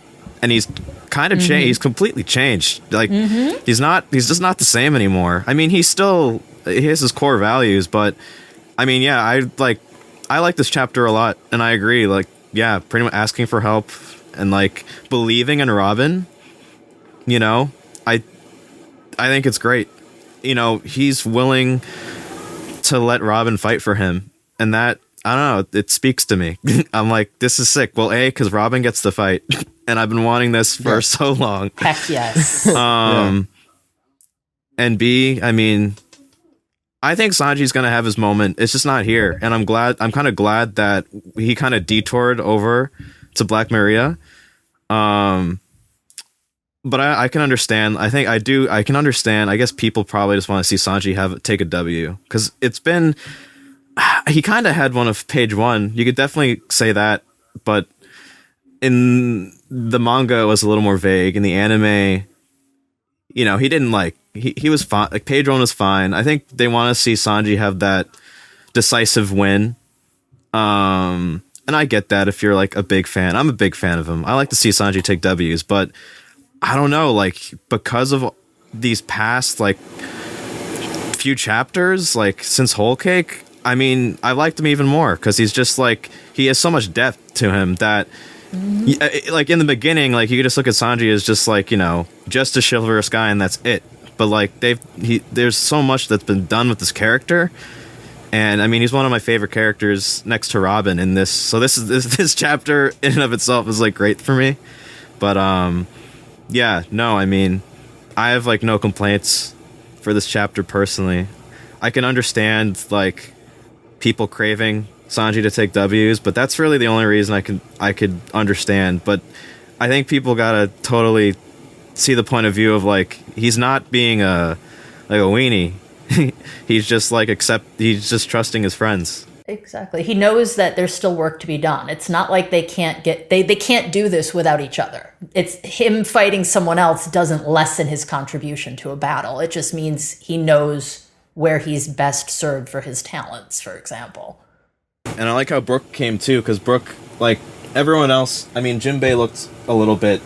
and he's kind of changed. He's completely changed. Like he's just not the same anymore. I mean, he has his core values, but I mean, yeah, I like this chapter a lot, and I agree. Like, yeah, pretty much asking for help and like believing in Robin. You know, I think it's great. You know, he's willing to let Robin fight for him, and that, I don't know, it speaks to me. I'm like, this is sick. Well, A, because Robin gets to fight, and I've been wanting this for so long. Heck yes. And B, I mean, I think Sanji's gonna have his moment. It's just not here, and I'm kind of glad that he kind of detoured over to Black Maria. But I can understand. I can understand. I guess people probably just want to see Sanji take a W, because it's been. He kind of had one of page one. You could definitely say that, but in the manga it was a little more vague. In the anime, you know, he didn't like. He was fine. Like page one was fine. I think they want to see Sanji have that decisive win. And I get that if you're like a big fan. I'm a big fan of him. I like to see Sanji take W's, but I don't know, like, because of these past, like, few chapters, like, since Whole Cake, I mean, I liked him even more, because he's just, like, he has so much depth to him that, like, in the beginning, like, you could just look at Sanji as just, like, you know, just a chivalrous guy, and that's it. But, like, there's so much that's been done with this character, and, I mean, he's one of my favorite characters next to Robin in this, so this chapter, in and of itself, is, like, great for me, but, yeah, no, I mean, I have, like, no complaints for this chapter personally. I can understand, like, people craving Sanji to take W's, but that's really the only reason I could understand. But I think people gotta totally see the point of view of, like, he's not being a weenie. He's just, like, he's just trusting his friends. Exactly. He knows that there's still work to be done. It's not like they can't do this without each other. It's him fighting someone else doesn't lessen his contribution to a battle. It just means he knows where he's best served for his talents, for example. And I like how Brooke came too, because Brooke, like everyone else, I mean, Jinbei looked a little bit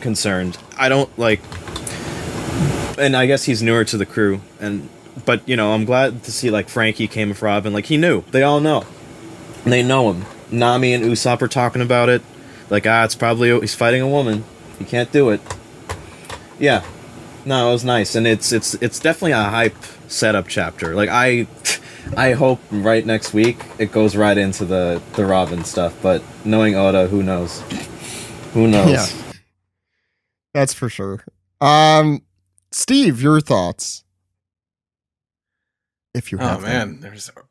concerned. I don't like, and I guess he's newer to the crew, but, you know, I'm glad to see, like, Frankie came with Robin. Like, he knew. They all know. They know him. Nami and Usopp are talking about it. Like, it's probably, he's fighting a woman. He can't do it. Yeah. No, it was nice. And it's definitely a hype setup chapter. Like, I hope right next week it goes right into the Robin stuff. But knowing Oda, who knows? Who knows? Yeah. That's for sure. Steve, your thoughts? If you have Oh man,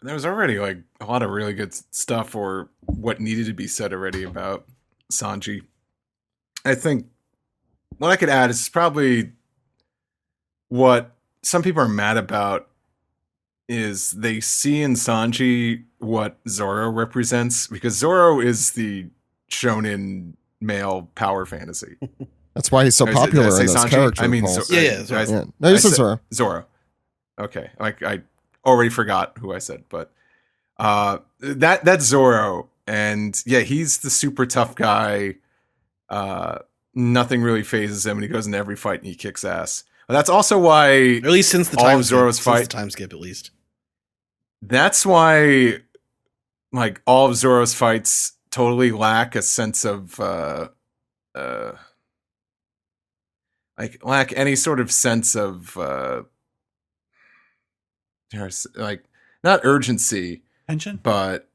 there's already like a lot of really good stuff, or what needed to be said already about Sanji. I think what I could add is probably what some people are mad about is they see in Sanji what Zoro represents, because Zoro is the shonen male power fantasy. That's why he's so popular in this Sanji? character. I mean, yeah. No, you said Zoro. Zoro. Okay, like I already forgot who I said, but That's Zoro, and yeah, he's the super tough guy. Nothing really phases him, and he goes into every fight and he kicks ass. But that's also why, Or at least since the all time of Zoro's skip, fight. since the time skip, at least. That's why, like, all of Zoro's fights totally lack a sense of lack any sort of sense of like, not urgency, Tension? but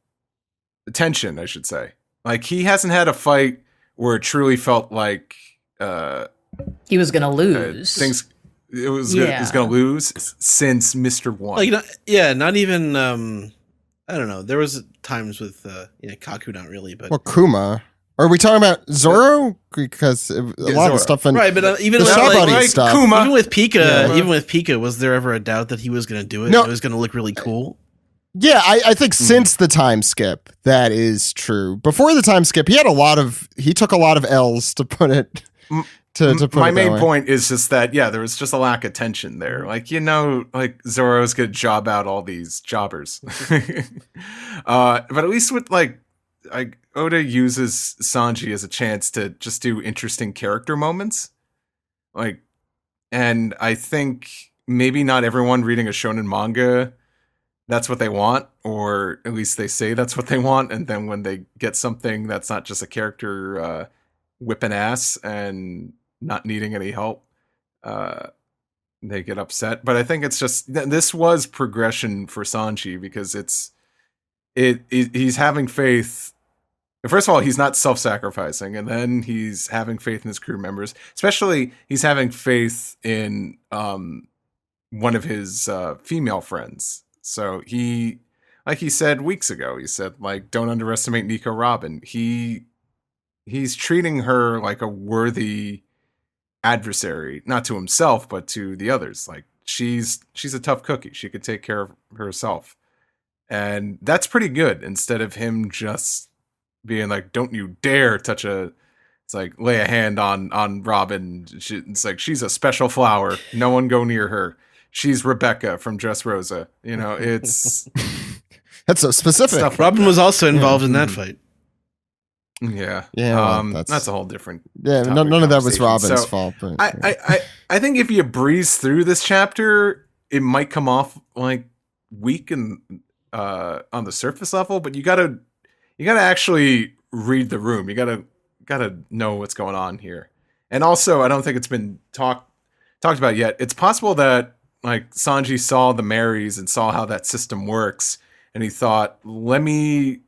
tension, I should say. Like, he hasn't had a fight where it truly felt like He was gonna lose. it was gonna lose since Mr. One. Like, not even. I don't know. There was times with Kaku, not really, but Well, Kuma. Are we talking about Zoro? Because a lot of Zoro. the stuff in right. But even the with, Shabody like, stuff. Kuma. even with Pika, Yeah. even with Pika, was there ever a doubt that he was going to do it? No. It was going to look really cool. Yeah, I think since the time skip, that is true. Before the time skip, he took a lot of L's to put it to put My it that main way. point is just that, yeah, there was just a lack of tension there. Like, like, Zoro's gonna job out all these jobbers. But at least with, like Oda uses Sanji as a chance to just do interesting character moments. Like, and I think maybe not everyone reading a shonen manga, that's what they want, or at least they say that's what they want, and then when they get something that's not just a character whipping ass and not needing any help, they get upset. But I think it's just this was progression for Sanji, because he's having faith. First of all, he's not self-sacrificing, and then he's having faith in his crew members. Especially, he's having faith in one of his female friends. So he, like he said weeks ago, he said, like, don't underestimate Nico Robin. He's treating her like a worthy adversary, not to himself, but to the others. Like, she's a tough cookie. She could take care of herself. And that's pretty good, instead of him just being like, don't you dare touch it's like, lay a hand on Robin. It's like, she's a special flower. No one go near her. She's Rebecca from Dressrosa. It's That's so specific. stuff. Robin was also involved in that fight. Yeah. Yeah, well, that's a whole different. Yeah, topic none of that was conversation. Robin's So, fault. But, I think if you breeze through this chapter, it might come off like weak and on the surface level, but you gotta actually read the room. You gotta know what's going on here. And also, I don't think it's been talked about yet. It's possible that, like, Sanji saw the Marys and saw how that system works, and he thought, let me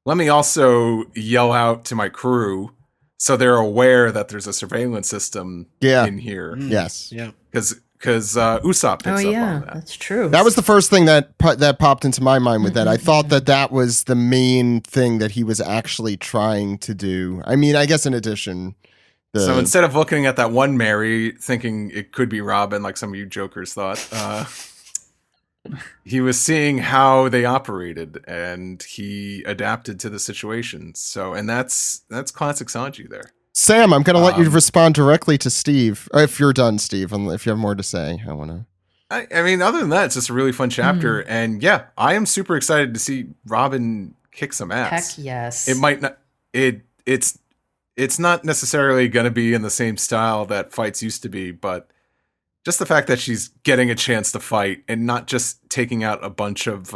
also yell out to my crew so they're aware that there's a surveillance system in here. yes. Yeah. Because Usopp picks up on that. That's true. That was the first thing that popped into my mind with that. I thought that was the main thing that he was actually trying to do. I mean, I guess in addition. So instead of looking at that one Mary thinking it could be Robin, like some of you jokers thought, he was seeing how they operated, and he adapted to the situation. So, and that's classic Sanji there. Sam, I'm going to let you respond directly to Steve. If you're done, Steve, if you have more to say, I want to. I mean, other than that, it's just a really fun chapter. And yeah, I am super excited to see Robin kick some ass. Heck yes. It might not, it's not necessarily going to be in the same style that fights used to be, but just the fact that she's getting a chance to fight and not just taking out a bunch of,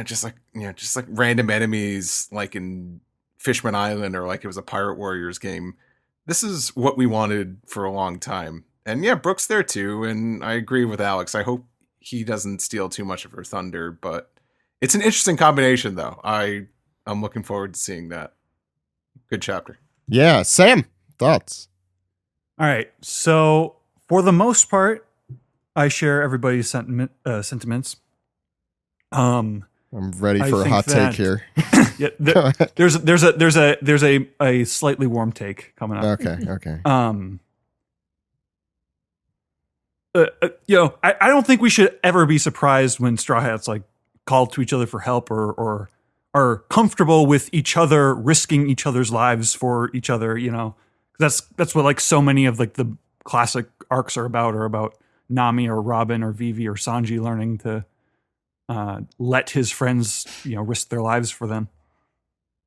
just like random enemies, like in Fishman Island, or like it was a Pirate Warriors game. This is what we wanted for a long time. And yeah, Brooke's there too. And I agree with Alex. I hope he doesn't steal too much of her thunder, but it's an interesting combination though. I'm looking forward to seeing that. Good chapter. Yeah. Sam, thoughts? All right. So for the most part, I share everybody's sentiments. I'm ready for a hot take here. Yeah, there's a slightly warm take coming up. Okay. I don't think we should ever be surprised when Straw Hats like call to each other for help or are comfortable with each other risking each other's lives for each other. That's what like so many of like the classic arcs are about Nami or Robin or Vivi or Sanji learning to let his friends, risk their lives for them.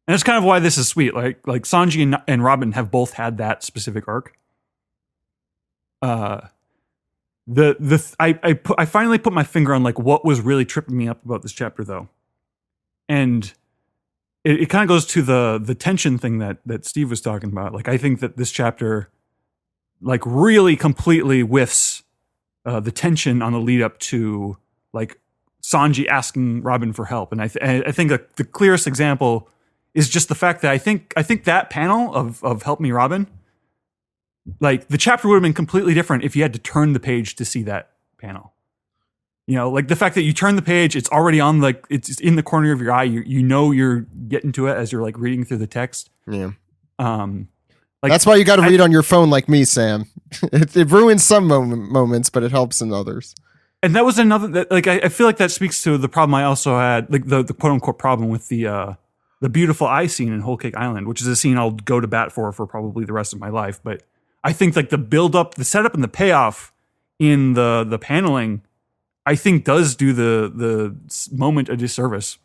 And it's kind of why this is sweet. Like Sanji and Robin have both had that specific arc. I finally put my finger on like what was really tripping me up about this chapter though. And it kind of goes to the tension thing that Steve was talking about. Like I think that this chapter like really completely whiffs the tension on the lead up to like Sanji asking Robin for help. And I think the clearest example is just the fact that I think that panel of Help Me Robin, like the chapter would have been completely different if you had to turn the page to see that panel. Like the fact that you turn the page, it's already on, like it's in the corner of your eye. You're getting to it as you're like reading through the text. Yeah. Like that's why you got to read on your phone like me, Sam. It ruins some moments, but it helps in others. And that was another that like I feel like that speaks to the problem I also had, like the quote unquote problem with the beautiful eye scene in Whole Cake Island, which is a scene I'll go to bat for probably the rest of my life. But I think like the build up, the setup, and the payoff in the paneling, I think does do the moment a disservice.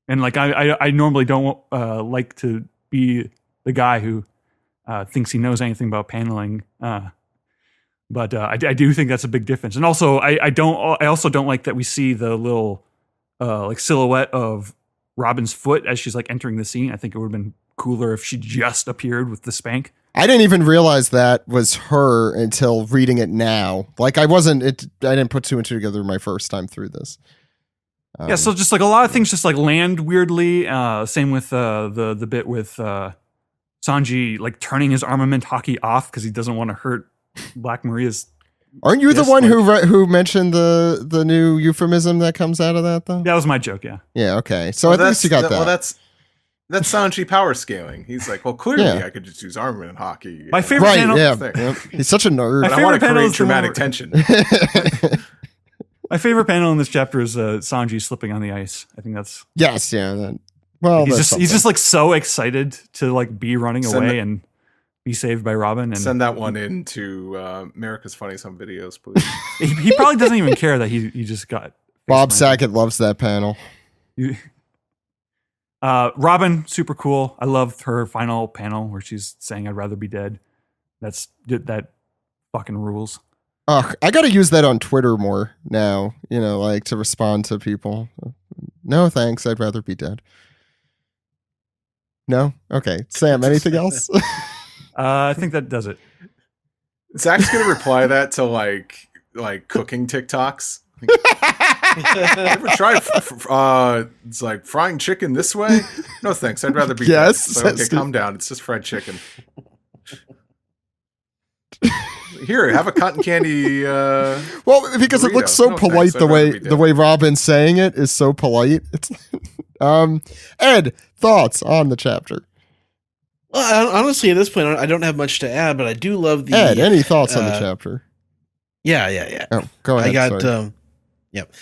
And like I normally don't like to be the guy who thinks he knows anything about paneling, but I do think that's a big difference. And also I also don't like that we see the little like silhouette of Robin's foot as she's like entering the scene. I think it would have been cooler if she just appeared with the spank. I didn't even realize that was her until reading it now. Like I didn't put two and two together my first time through this. Yeah, so just like a lot of things just like land weirdly. Same with the bit with Sanji like turning his armament hockey off because he doesn't want to hurt Black Maria's. Aren't you the one who mentioned the new euphemism that comes out of that though? That was my joke. Yeah. Yeah. Okay. So at least you got that. Well, that's Sanji power scaling. He's like, well, clearly I could just use armament hockey. My favorite panel. Yeah. He's such a nerd. But I want to create dramatic tension. My favorite panel in this chapter is Sanji slipping on the ice. I think that's yes. Yeah. Well, he's just like so excited to like be running away and be saved by Robin. And send that one into America's Funniest Home Videos, please. he probably doesn't even care that he just got. Bob Saget loves that panel. Robin, super cool. I love her final panel where she's saying, "I'd rather be dead." That fucking rules. I got to use that on Twitter more now. Like to respond to people. No, thanks. I'd rather be dead. No? Okay. Sam, anything else? I think that does it. Zach's going to reply that to like cooking TikToks. Ever tried it's like frying chicken this way? No, thanks. I'd rather be dead. So, okay, calm down. It's just fried chicken. Here, have a cotton candy. Well, because it looks so polite, thanks. the way Robin's saying it is so polite. It's Ed, thoughts on the chapter? Well, honestly, at this point, I don't have much to add, but I do love the Ed. Any thoughts on the chapter? Yeah. Oh, go ahead. I got yep.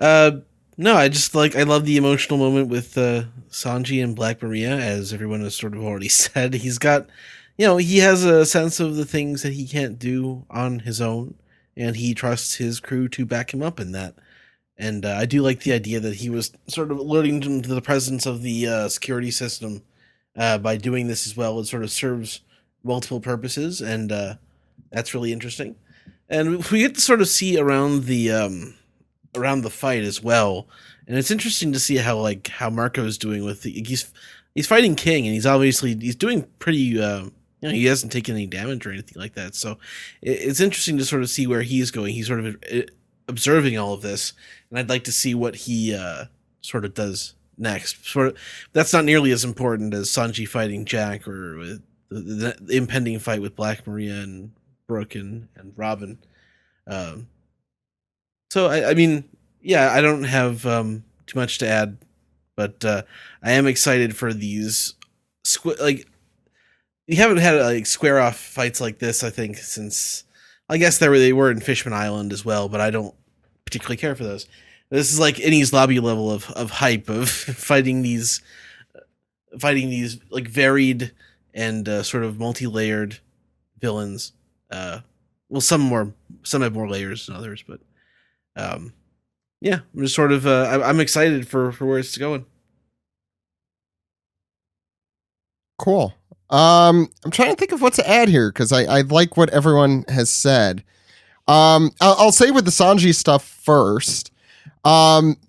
No, I love the emotional moment with Sanji and Black Maria, as everyone has sort of already said. He's got. He has a sense of the things that he can't do on his own, and he trusts his crew to back him up in that. And I do like the idea that he was sort of alerting them to the presence of the security system by doing this as well. It sort of serves multiple purposes, and that's really interesting. And we get to sort of see around the fight as well, and it's interesting to see how Marco's doing with he's fighting King, and he's doing pretty. He hasn't taken any damage or anything like that. So it's interesting to sort of see where he's going. He's sort of observing all of this, and I'd like to see what he sort of does next. That's not nearly as important as Sanji fighting Jack or with the impending fight with Black Maria and Brooke and Robin. So I mean, yeah, I don't have too much to add, but I am excited for these we haven't had square off fights like this, I think, since I guess they were in Fishman Island as well, but I don't particularly care for those. This is like Innie's Lobby level of hype of fighting these like varied and sort of multi-layered villains. Well, some have more layers than others, but yeah, I'm just sort of I'm excited for where it's going. Cool. I'm trying to think of what to add here because I like what everyone has said. I'll say with the Sanji stuff first.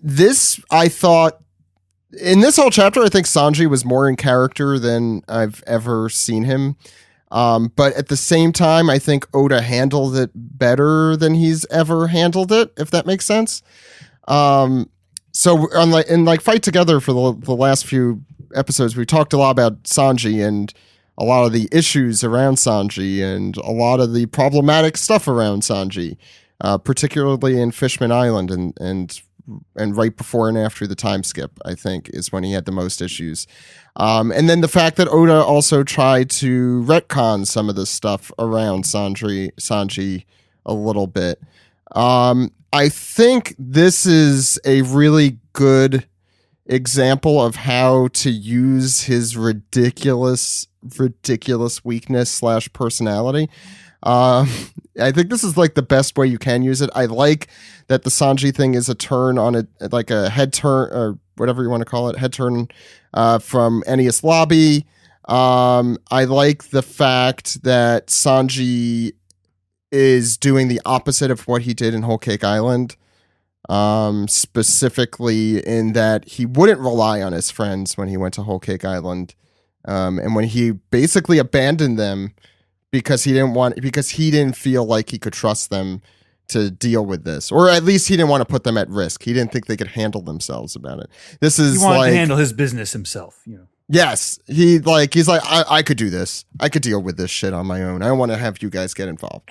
This I thought in this whole chapter, I think Sanji was more in character than I've ever seen him. But at the same time, I think Oda handled it better than he's ever handled it, if that makes sense. So in Fight Together for the last few episodes, we talked a lot about Sanji and a lot of the issues around Sanji and a lot of the problematic stuff around Sanji, particularly in Fishman Island and right before and after the time skip, I think, is when he had the most issues. And then the fact that Oda also tried to retcon some of the stuff around Sanji a little bit. I think this is a really good example of how to use his ridiculous weakness / personality. I think this is like the best way you can use it. I like that the Sanji thing is a turn on it, like a head turn or whatever you want to call it, head turn from Enies Lobby. I like the fact that Sanji is doing the opposite of what he did in Whole Cake Island. Specifically in that he wouldn't rely on his friends when he went to Whole Cake Island. And when he basically abandoned them because he didn't feel like he could trust them to deal with this, or at least he didn't want to put them at risk. He didn't think they could handle themselves about it. This is he wanted to handle his business himself, you know. Yes, he's like I could do this. I could deal with this shit on my own. I don't want to have you guys get involved.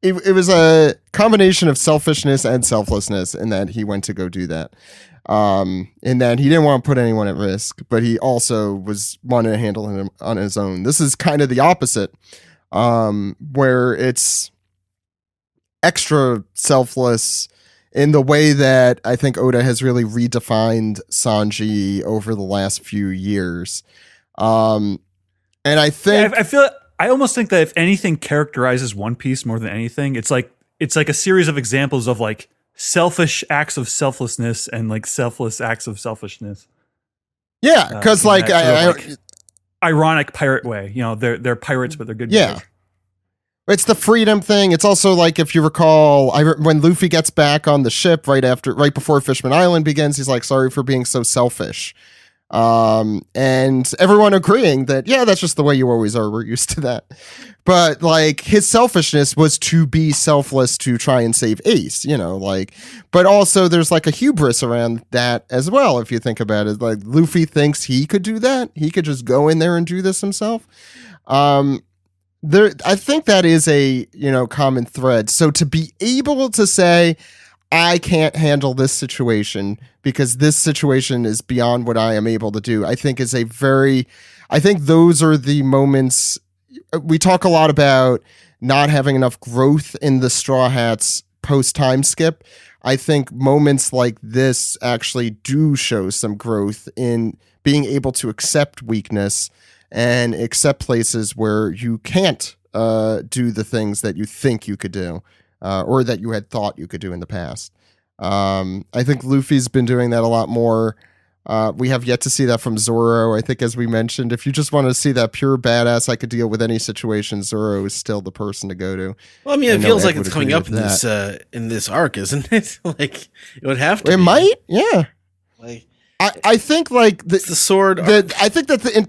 It was a combination of selfishness and selflessness in that he went to go do that. In that he didn't want to put anyone at risk, but he also wanted to handle him on his own. This is kind of the opposite, where it's extra selfless in the way that I think Oda has really redefined Sanji over the last few years. And I think I almost think that if anything characterizes One Piece more than anything, it's like a series of examples of like selfish acts of selflessness and like selfless acts of selfishness. Yeah, because ironic pirate way, you know, they're pirates but they're good. Yeah. Guys. It's the freedom thing. It's also like, if you recall, when Luffy gets back on the ship right before Fishman Island begins, he's like, sorry for being so selfish. And everyone agreeing that, yeah, that's just the way you always are. We're used to that. But like his selfishness was to be selfless to try and save Ace, you know, like, but also there's like a hubris around that as well. If you think about it, like Luffy thinks he could do that. He could just go in there and do this himself. I think that is a, you know, common thread. So to be able to say, I can't handle this situation because this situation is beyond what I am able to do, I think I think those are the moments. We talk a lot about not having enough growth in the Straw Hats post time skip. I think moments like this actually do show some growth in being able to accept weakness and accept places where you can't do the things that you think you could do. Or that you had thought you could do in the past. I think Luffy's been doing that a lot more. We have yet to see that from Zoro. I think, as we mentioned, if you just want to see that pure badass, I could deal with any situation, Zoro is still the person to go to. Well, I mean, it feels like it's coming up in this arc, isn't it? Like, it would have to. It might, yeah. Like, I think like it's the sword. I think that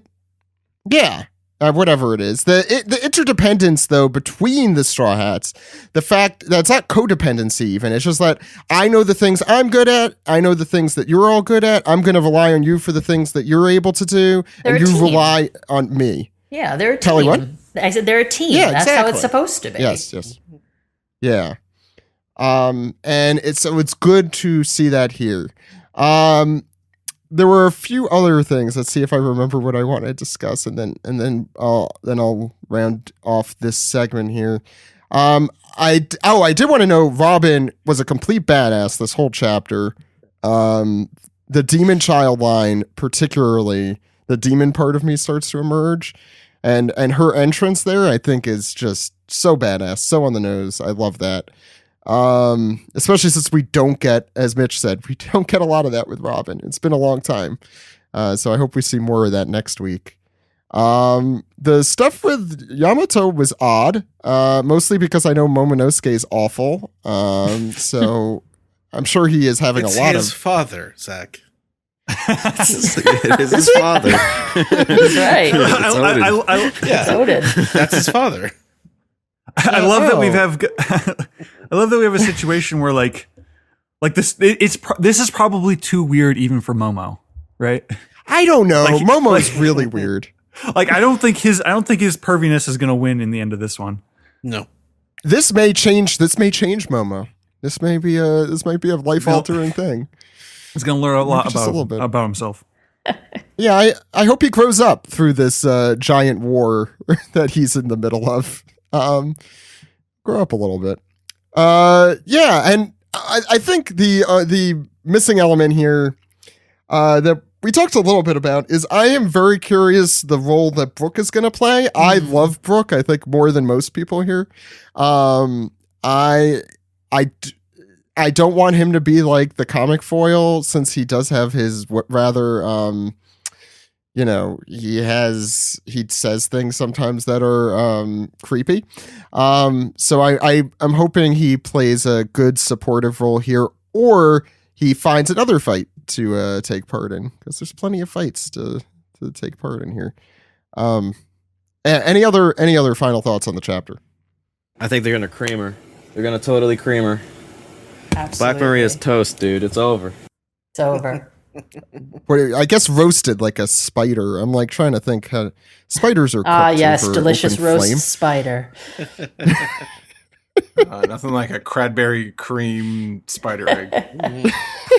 whatever it is, the interdependence though between the Straw Hats, the fact that it's not codependency even, it's just that I know the things I'm good at, I know the things that you're all good at, I'm going to rely on you for the things that you're able to do, and you rely on me. Yeah, they're a team. Kelly, what? I said they're a team. Yeah, that's exactly. how it's supposed to be. Yes. Yeah. And it's good to see that here. There were a few other things. Let's see if I remember what I want to discuss, and then I'll round off this segment here. I did want to know, Robin was a complete badass this whole chapter. The demon child line, particularly, the demon part of me starts to emerge, and her entrance there, I think, is just so badass, so on the nose. I love that. Especially since we don't get, as Mitch said, we don't get a lot of that with Robin. It's been a long time. So I hope we see more of that next week. The stuff with Yamato was odd, mostly because I know Momonosuke is awful. So I'm sure he is having It's a lot his of father, Zach. It is his father. That's right. Yeah, Voted. that's his father. I love that I love that we have a situation where like this this is probably too weird even for Momo, right? I don't know. Like- Momo's really weird. Like I don't think his perviness is going to win in the end of this one. No. This may change Momo. This might be a life altering thing. He's going to learn a lot Just a little bit. about himself. Yeah, I hope he grows up through this giant war that he's in the middle of. Grow up a little bit. Yeah, and I think the missing element here that we talked a little bit about is I am very curious the role that Brooke is going to play. I love Brooke, I think, more than most people here. I don't want him to be like the comic foil, since he does have his rather he says things sometimes that are creepy. So I'm hoping he plays a good supportive role here, or he finds another fight to take part in, because there's plenty of fights to take part in here. Any other final thoughts on the chapter? I think they're gonna cream her. They're gonna totally cream her. Absolutely. Black Maria's toast, dude. It's over. It's over. I guess roasted like a spider. I'm like trying to think how spiders are cooked Yes, over delicious open roast flame. spider. Nothing like a cranberry cream spider egg.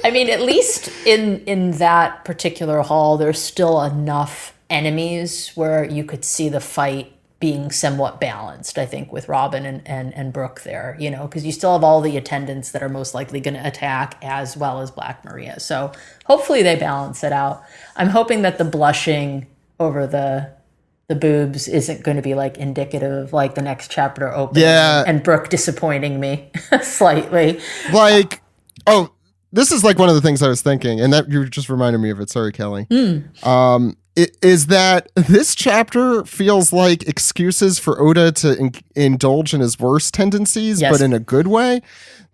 I mean, at least in that particular hall, there's still enough enemies where you could see the fight being somewhat balanced, I think, with Robin and Brooke there, because you still have all the attendants that are most likely going to attack, as well as Black Maria. So hopefully they balance it out. I'm hoping that the blushing over the boobs isn't going to be like indicative of like the next chapter opening, and Brooke disappointing me slightly. Like, this is like one of the things I was thinking, and that you just reminded me of it. Sorry, Kelly. Is that this chapter feels like excuses for Oda to indulge in his worst tendencies, Yes. but in a good way.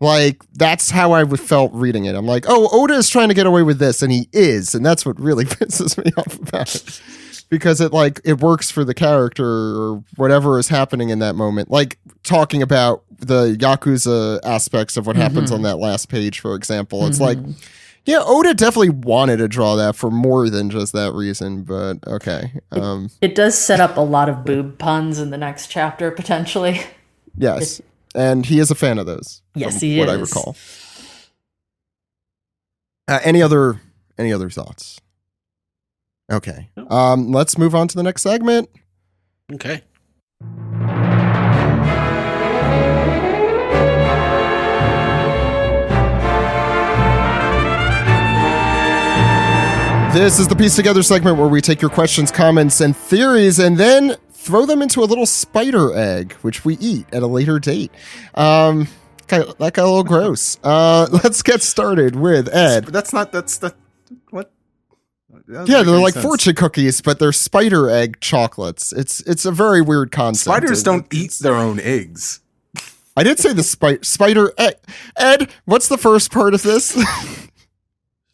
Like, that's how I felt reading it. I'm like, Oda is trying to get away with this, and he is, and that's what really pisses me off about it. Because it works for the character or whatever is happening in that moment. Like talking about the Yakuza aspects of what happens on that last page, for example. It's like, yeah, Oda definitely wanted to draw that for more than just that reason, but okay. It does set up a lot of boob puns in the next chapter, potentially. Yes, and he is a fan of those. Yes, from he what I is. recall. Any other thoughts? Okay. Let's move on to the next segment. Okay. This is the Piece Together segment where we take your questions, comments, and theories and then throw them into a little spider egg, which we eat at a later date. That got a little gross. Let's get started with Ed. That's what? Yeah, they're like fortune cookies, but they're spider egg chocolates. It's a very weird concept. Spiders don't eat their own eggs. I did say the spider egg. Ed, what's the first part of this?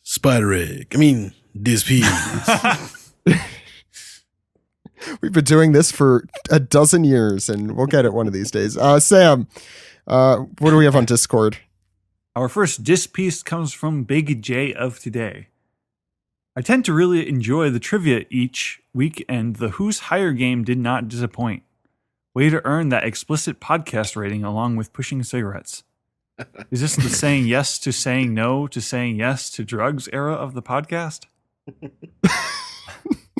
Spider egg. I mean, this piece. We've been doing this for a dozen years, and we'll get it one of these days. Sam, what do we have on Discord? Our first disc piece comes from Big J of Today. I tend to really enjoy the trivia each week, and the Who's Higher game did not disappoint. Way to earn that explicit podcast rating along with pushing cigarettes. Is this the saying yes to saying no to saying yes to drugs era of the podcast?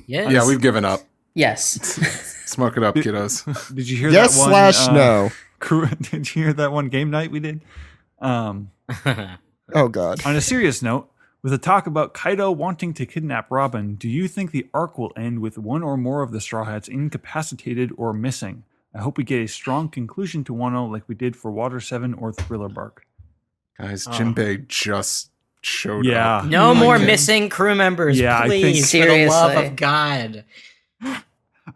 Yes. Yeah, we've given up. Yes. Smoke it up, kiddos. Did you hear Yes that one? / no. Did you hear that one game night we did? Oh, God. On a serious note, with a talk about Kaido wanting to kidnap Robin, do you think the arc will end with one or more of the Straw Hats incapacitated or missing? I hope we get a strong conclusion to Wano like we did for Water 7 or Thriller Bark. Guys, Jinbei just showed Yeah. up. No more Okay. missing crew members, Yeah, I think- please, for the love Seriously. of God.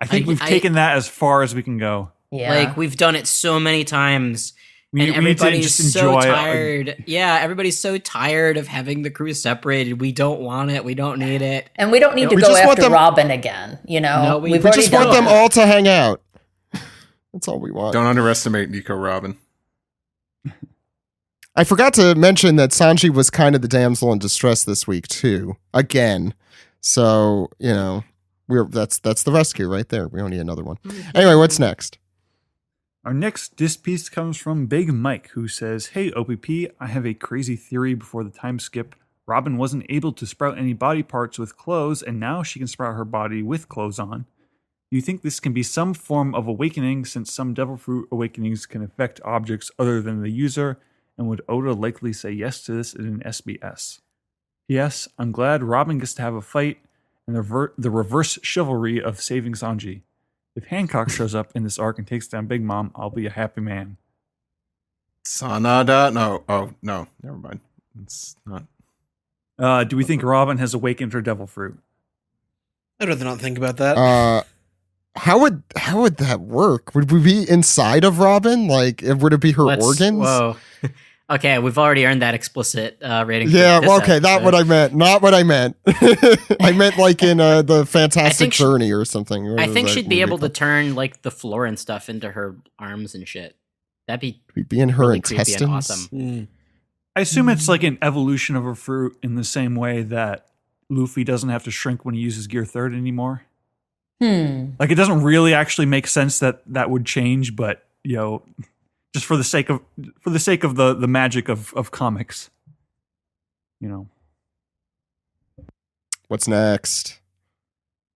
I think we've taken that as far as we can go. Yeah. Like, we've done it so many times. We And need to everybody's just so enjoy tired. Yeah, everybody's so tired of having the crew separated. We don't want it. We don't need it. and we don't need to We go just want after them- Robin again. You know, No, we we've We already just done want them that. all to hang out. That's all we want. Don't underestimate Nico Robin. I forgot to mention that Sanji was kind of the damsel in distress this week too. Again. So, you know, that's the rescue right there. We don't need another one. Anyway, what's next? Our next disc piece comes from Big Mike, who says, "Hey OPP, I have a crazy theory before the time skip. Robin wasn't able to sprout any body parts with clothes, and now she can sprout her body with clothes on. Do you think this can be some form of awakening, since some devil fruit awakenings can affect objects other than the user? And would Oda likely say yes to this in an SBS? Yes, I'm glad Robin gets to have a fight and the reverse chivalry of saving Sanji. If Hancock shows up in this arc and takes down Big Mom, I'll be a happy man." Sanada? No. Oh, no. Never mind. It's not. Do we think Robin has awakened her devil fruit? I'd rather not think about that. How would that work? Would we be inside of Robin? Like, would it be her organs? Whoa. Okay, we've already earned that explicit rating. Yeah, for this well, okay, not episode. what I meant. Not what I meant. I meant like in the Fantastic think she- Journey or something. What I was think that she'd be movie able to called? turn like the floor and stuff into her arms and shit. That'd be We'd be in her really creepy and intestines. awesome. Hmm. I assume it's like an evolution of a fruit in the same way that Luffy doesn't have to shrink when he uses Gear 3rd anymore. Like, it doesn't really actually make sense that would change, but, you know, just for the sake of the magic of comics, you know. What's next?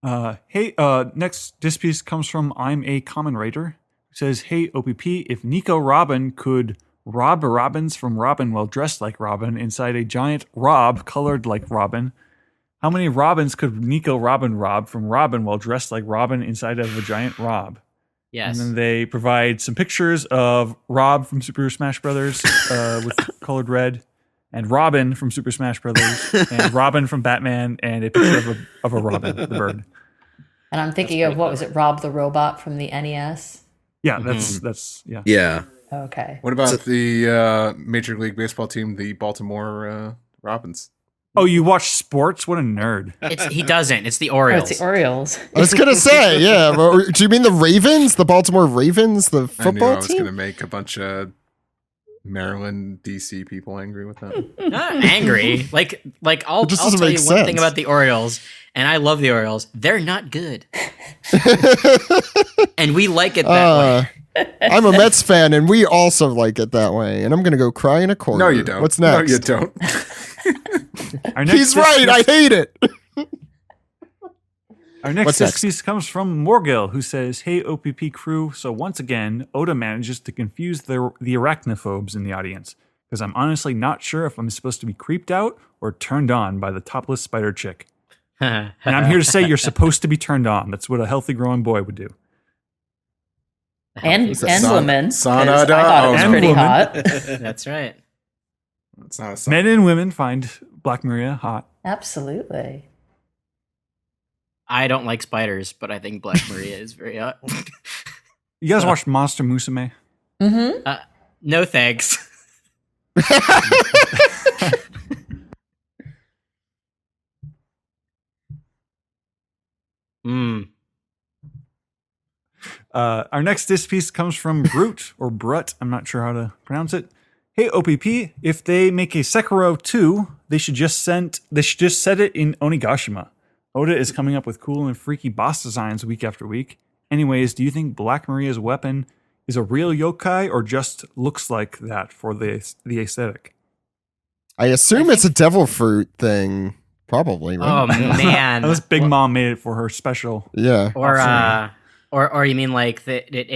Next disc piece comes from I'm a Common Writer. It says, "Hey OPP, if Nico Robin could rob Robins from Robin while dressed like Robin inside a giant Rob colored like Robin, how many Robins could Nico Robin rob from Robin while dressed like Robin inside of a giant Rob?" Yes. And then they provide some pictures of Rob from Super Smash Brothers with colored red, and Robin from Super Smash Brothers, and Robin from Batman, and a picture of a Robin, the bird. And I'm thinking of, what was it, Rob the Robot from the NES? Yeah, that's yeah. Yeah. Okay. What about the Major League Baseball team, the Baltimore Robins? Oh, you watch sports? What a nerd. He doesn't. It's the Oh, Orioles. it's the Orioles. I was gonna say, yeah. Well, do you mean the Ravens, the Baltimore Ravens, the I knew football I was team? going to make a bunch of Maryland, DC people angry with that. Not angry. Like I'll just tell doesn't you make one thing sense. about the Orioles, and I love the Orioles. They're not good, and we like it that way. I'm a Mets fan, and we also like it that way. And I'm gonna go cry in a corner. No, you don't. What's next? No, you don't. Our next He's disc right. I piece- hate it. Our next What's disc next? piece comes from Morgil, who says, "Hey OPP crew, so once again, Oda manages to confuse the arachnophobes in the audience, because I'm honestly not sure if I'm supposed to be creeped out or turned on by the topless spider chick. And I'm here to say you're supposed to be turned on. That's what a healthy growing boy would do." And women. 'cause Sanada. I thought it was And pretty woman. hot. That's right. It's not a song. Men and women find Black Maria hot. Absolutely. I don't like spiders, but I think Black Maria is very hot. You guys watched Monster Musume? Mm-hmm. No thanks. Hmm. Our next disc piece comes from Brute or Brut. I'm not sure how to pronounce it. "Hey OPP, if they make a Sekiro 2, they should just set it in Onigashima. Oda is coming up with cool and freaky boss designs week after week. Anyways, do you think Black Maria's weapon is a real yokai or just looks like that for the aesthetic?" I assume it's a devil fruit thing. Probably, right? Oh man. Unless Big Mom made it for her special. Yeah. Or you mean like it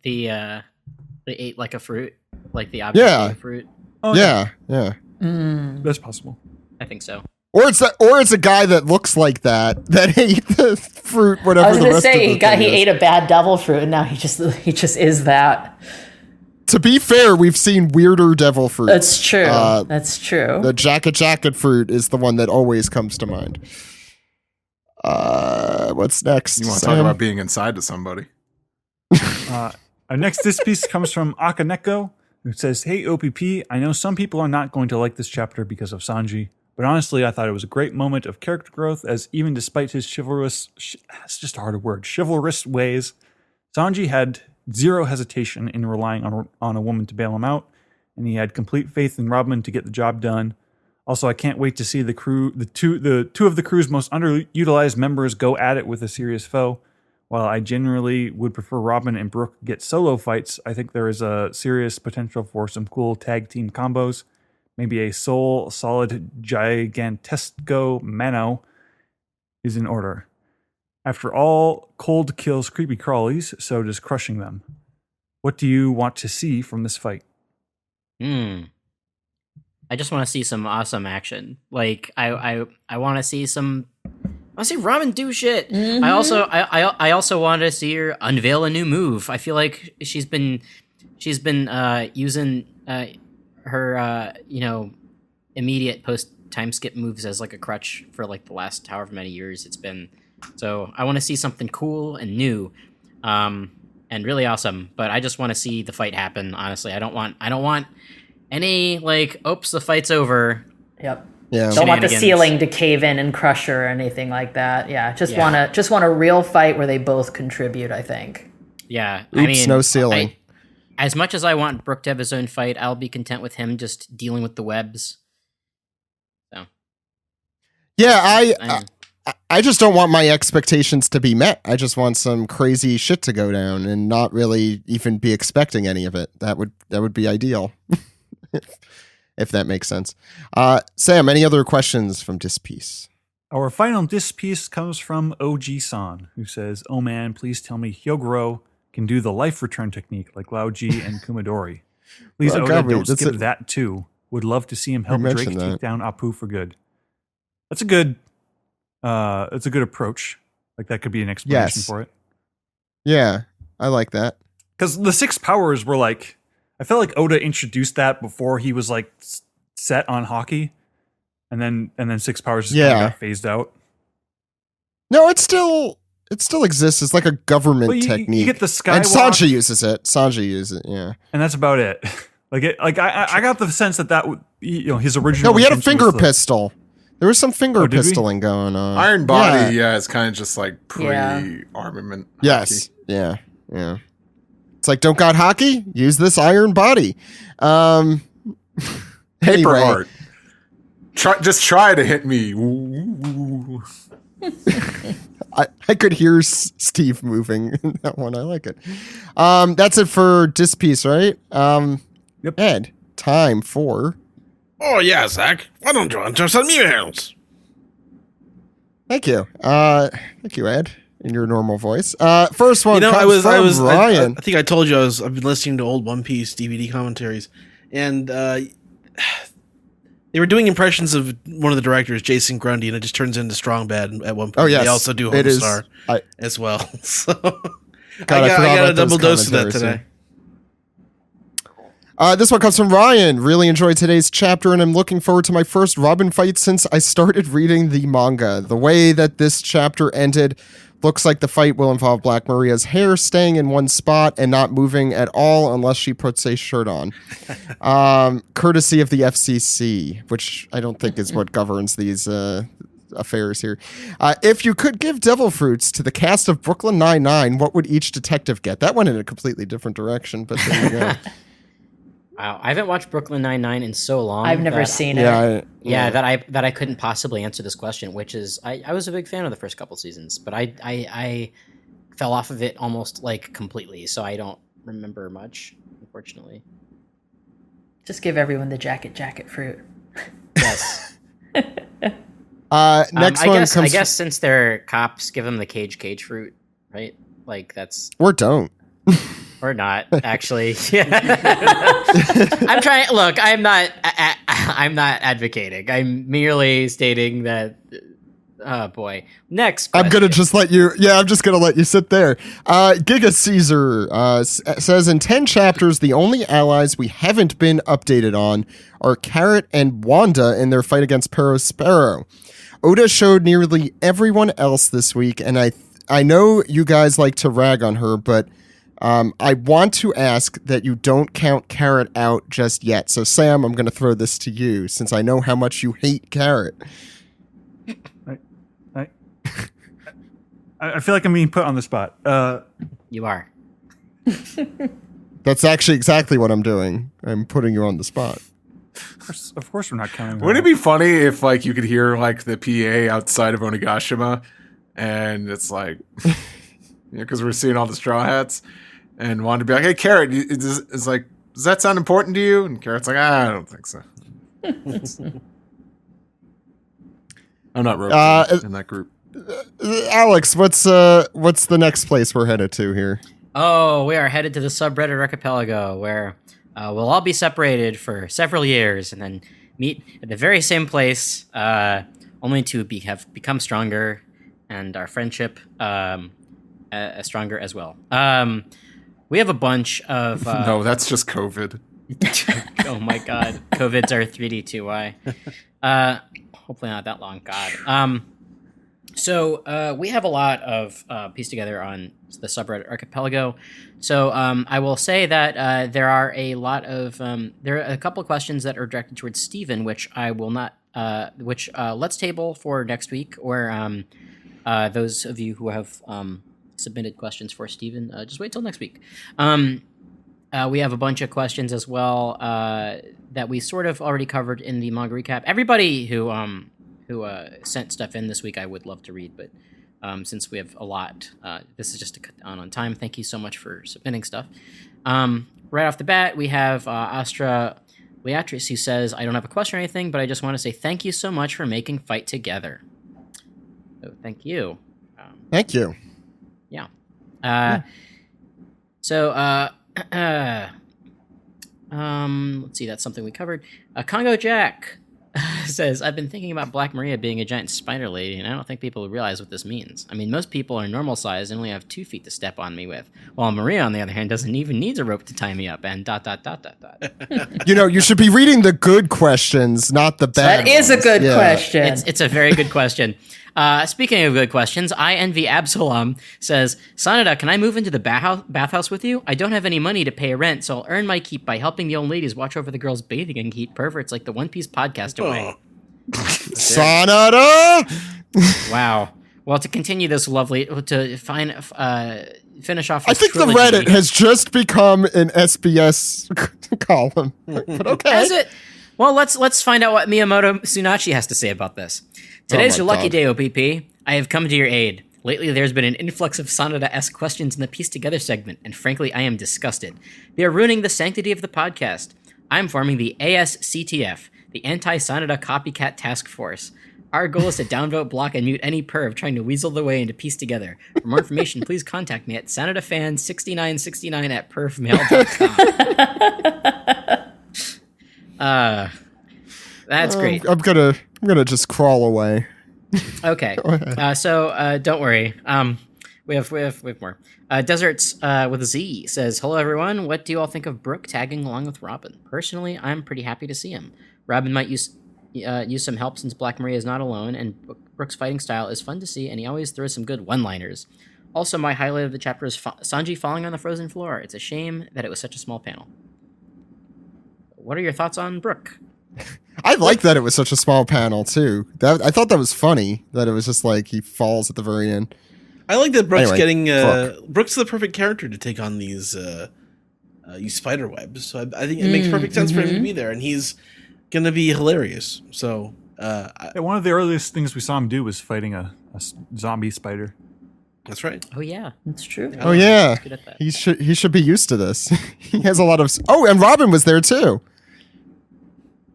ate like a fruit, like the object Yeah. ate a fruit? Oh, Yeah. Mm. That's possible. I think so. Or it's a guy that looks like that ate the fruit. Whatever. I was the gonna rest say of the he thing is. ate a bad devil fruit, and now he just is that. To be fair, we've seen weirder devil fruit. That's true. That's true. The jacket fruit is the one that always comes to mind. What's next? You want to Sam? talk about being inside of somebody? Our next this piece comes from Akaneko, who says, "Hey OPP, I know some people are not going to like this chapter because of Sanji, but honestly, I thought it was a great moment of character growth, as even despite his chivalrous ways, Sanji had zero hesitation in relying on a woman to bail him out, and he had complete faith in Robin to get the job done. Also, I can't wait to see the two of the crew's most underutilized members go at it with a serious foe. While I generally would prefer Robin and Brooke get solo fights, I think there is a serious potential for some cool tag team combos. Maybe a Soul Solid Gigantesco Mano is in order. After all, cold kills creepy crawlies, so does crushing them. What do you want to see from this fight?" I just want to see some awesome action. Like I want to see some. I want to see Robin do shit. Mm-hmm. I also want to see her unveil a new move. I feel like she's been using her immediate post time skip moves as like a crutch for like the last however many years it's been. So I want to see something cool and new, and really awesome. But I just want to see the fight happen. Honestly, I don't want any like, oops, the fight's over. Yep. Yeah. Don't want the ceiling to cave in and crush her or anything like that. Yeah. Just want a real fight where they both contribute, I think. Yeah. Oops, no ceiling. As much as I want Brooke to have his own fight, I'll be content with him just dealing with the webs. So. Yeah, I just don't want my expectations to be met. I just want some crazy shit to go down and not really even be expecting any of it. That would be ideal. If that makes sense. Sam, any other questions from Dis Piece? Our final Dis Piece comes from OG-san, who says, "Oh man, please tell me Hyogoro can do the life return technique like Laoji and Kumadori. Please, Oda, don't skip that too. Would love to see him help Drake take down Appu for good." That's a good approach. Like that could be an explanation for it. Yeah, I like that. Because the 6 powers were like, I felt like Oda introduced that before he was like set on hockey, and then 6 powers just kind of got phased out. No, it still exists. It's like a government technique. You get the skywalk, and Sanji uses it. Yeah, and that's about it. I got the sense that would, his original. No, we had a finger pistol. There was some finger pistoling going on. Iron Body, it's kind of just like pre-armament. Yes, yeah. It's like, don't got hockey? Use this iron body. Paper anyway. art. Try to hit me. I could hear Steve moving in that one. I like it. That's it for Dis Piece, right? Yep. Ed, time for... Oh, yeah, Zach. Why don't you enter some emails? Thank you. Thank you, Ed, in your normal voice. First one comes from Ryan. I think I told you I've been listening to old One Piece DVD commentaries, and they were doing impressions of one of the directors, Jason Grundy, and it just turns into Strong Bad at one point. Oh, yes. They also do Homestar as well. So I got a double dose of that today. This one comes from Ryan. Really enjoyed today's chapter, and I'm looking forward to my first Robin fight since I started reading the manga. The way that this chapter ended looks like the fight will involve Black Maria's hair staying in one spot and not moving at all unless she puts a shirt on. Courtesy of the FCC, which I don't think is what governs these affairs here. If you could give devil fruits to the cast of Brooklyn Nine-Nine, what would each detective get? That went in a completely different direction, but there you go. Wow, I haven't watched Brooklyn Nine-Nine in so long. I've never seen it. That I couldn't possibly answer this question, which is I was a big fan of the first couple seasons, but I fell off of it almost like completely, so I don't remember much, unfortunately. Just give everyone the jacket fruit. Yes. Next one comes. I guess since they're cops, give them the cage fruit, right? Like that's or don't. Or not, actually. I'm trying. Look, I'm not advocating. I'm merely stating that. Oh boy. Next question. I'm gonna just let you. Yeah, I'm just gonna let you sit there. Giga Caesar says in 10 chapters, the only allies we haven't been updated on are Carrot and Wanda in their fight against Sparrow. Oda showed nearly everyone else this week, and I know you guys like to rag on her, but I want to ask that you don't count Carrot out just yet. So Sam, I'm gonna throw this to you since I know how much you hate Carrot. I feel like I'm being put on the spot. You are. That's actually exactly what I'm doing. I'm putting you on the spot. Of course we're not counting. Wouldn't it be funny if like you could hear like the PA outside of Onigashima, and it's like, because we're seeing all the Straw Hats, and wanted to be like, "Hey, Carrot, it's like, does that sound important to you?" And Carrot's like, "I don't think so." I'm not roped in that group. Alex, what's the next place we're headed to here? Oh, we are headed to the subreddit archipelago, where we'll all be separated for several years and then meet at the very same place, only to have become stronger and our friendship stronger as well. We have a bunch of... no, that's just COVID. Oh my god. COVID's our 3D2Y. Hopefully not that long, God. So we have a lot of pieced together on the subreddit archipelago. So I will say that there are a lot of there are a couple of questions that are directed towards Steven, which I will not let's table for next week, or those of you who have submitted questions for Steven, just wait till next week. We have a bunch of questions as well that we sort of already covered in the manga recap. Everybody who sent stuff in this week, I would love to read, but since we have a lot, this is just to cut down on time. Thank you so much for submitting stuff. Right off the bat, we have Astra Leatrice, who says, I don't have a question or anything, but I just want to say thank you so much for making Fight Together. So thank you. Thank you. Yeah. So, let's see, that's something we covered. Congo Jack says, I've been thinking about Black Maria being a giant spider lady, and I don't think people realize what this means. I mean, most people are normal size and only have 2 feet to step on me with, while Maria, on the other hand, doesn't even need a rope to tie me up, and ... You know, you should be reading the good questions, not the bad That is a ones. good question. It's a very good question. Speaking of good questions, I Envy Absalom says, Sanada, can I move into the bathhouse with you? I don't have any money to pay rent, so I'll earn my keep by helping the old ladies watch over the girls bathing and keep perverts like the One Piece podcast away. Sanada! Wow. Well, to continue this lovely, to finish off this I think trilogy, the Reddit has just become an SBS column. But okay. Has it? Well, let's find out what Miyamoto Tsunachi has to say about this. Today's your lucky day, OPP. I have come to your aid. Lately, there's been an influx of Sanada-esque questions in the Piece Together segment, and frankly, I am disgusted. They are ruining the sanctity of the podcast. I'm forming the ASCTF, the Anti-Sanada Copycat Task Force. Our goal is to downvote, block, and mute any perv trying to weasel their way into Piece Together. For more information, please contact me at SanadaFan6969@perfmail.com. That's great. I'm gonna just crawl away. Okay. So don't worry. We have more. Deserts with a Z says, hello everyone. What do you all think of Brooke tagging along with Robin? Personally, I'm pretty happy to see him. Robin might use some help since Black Maria is not alone, and Brooke's fighting style is fun to see, and he always throws some good one-liners. Also, my highlight of the chapter is Sanji falling on the frozen floor. It's a shame that it was such a small panel. What are your thoughts on Brooke? I like that it was such a small panel too. I thought that was funny that it was just like he falls at the very end. I like that Brooke's Anyway, Brooke's the perfect character to take on these spider webs. So I think it makes perfect sense for him to be there, and he's gonna be hilarious. So one of the earliest things we saw him do was fighting a zombie spider. that's right. Oh yeah, It's true. Oh yeah, good at that. he should be used to this. He has a lot of. Oh, and Robin was there too,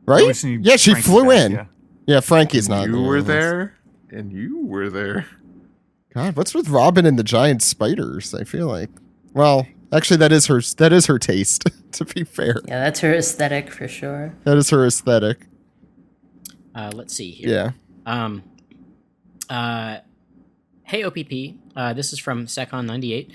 right? We've seen Yeah, she Frank's flew back, in. yeah. Yeah, Frankie's not. You were there, and you were there. God, what's with Robin and the giant spiders? I feel like. Well, Actually, that is her taste. To be fair, Yeah, that's her aesthetic for sure. that is her aesthetic. Let's see here. Yeah. Hey OPP, this is from Secon98.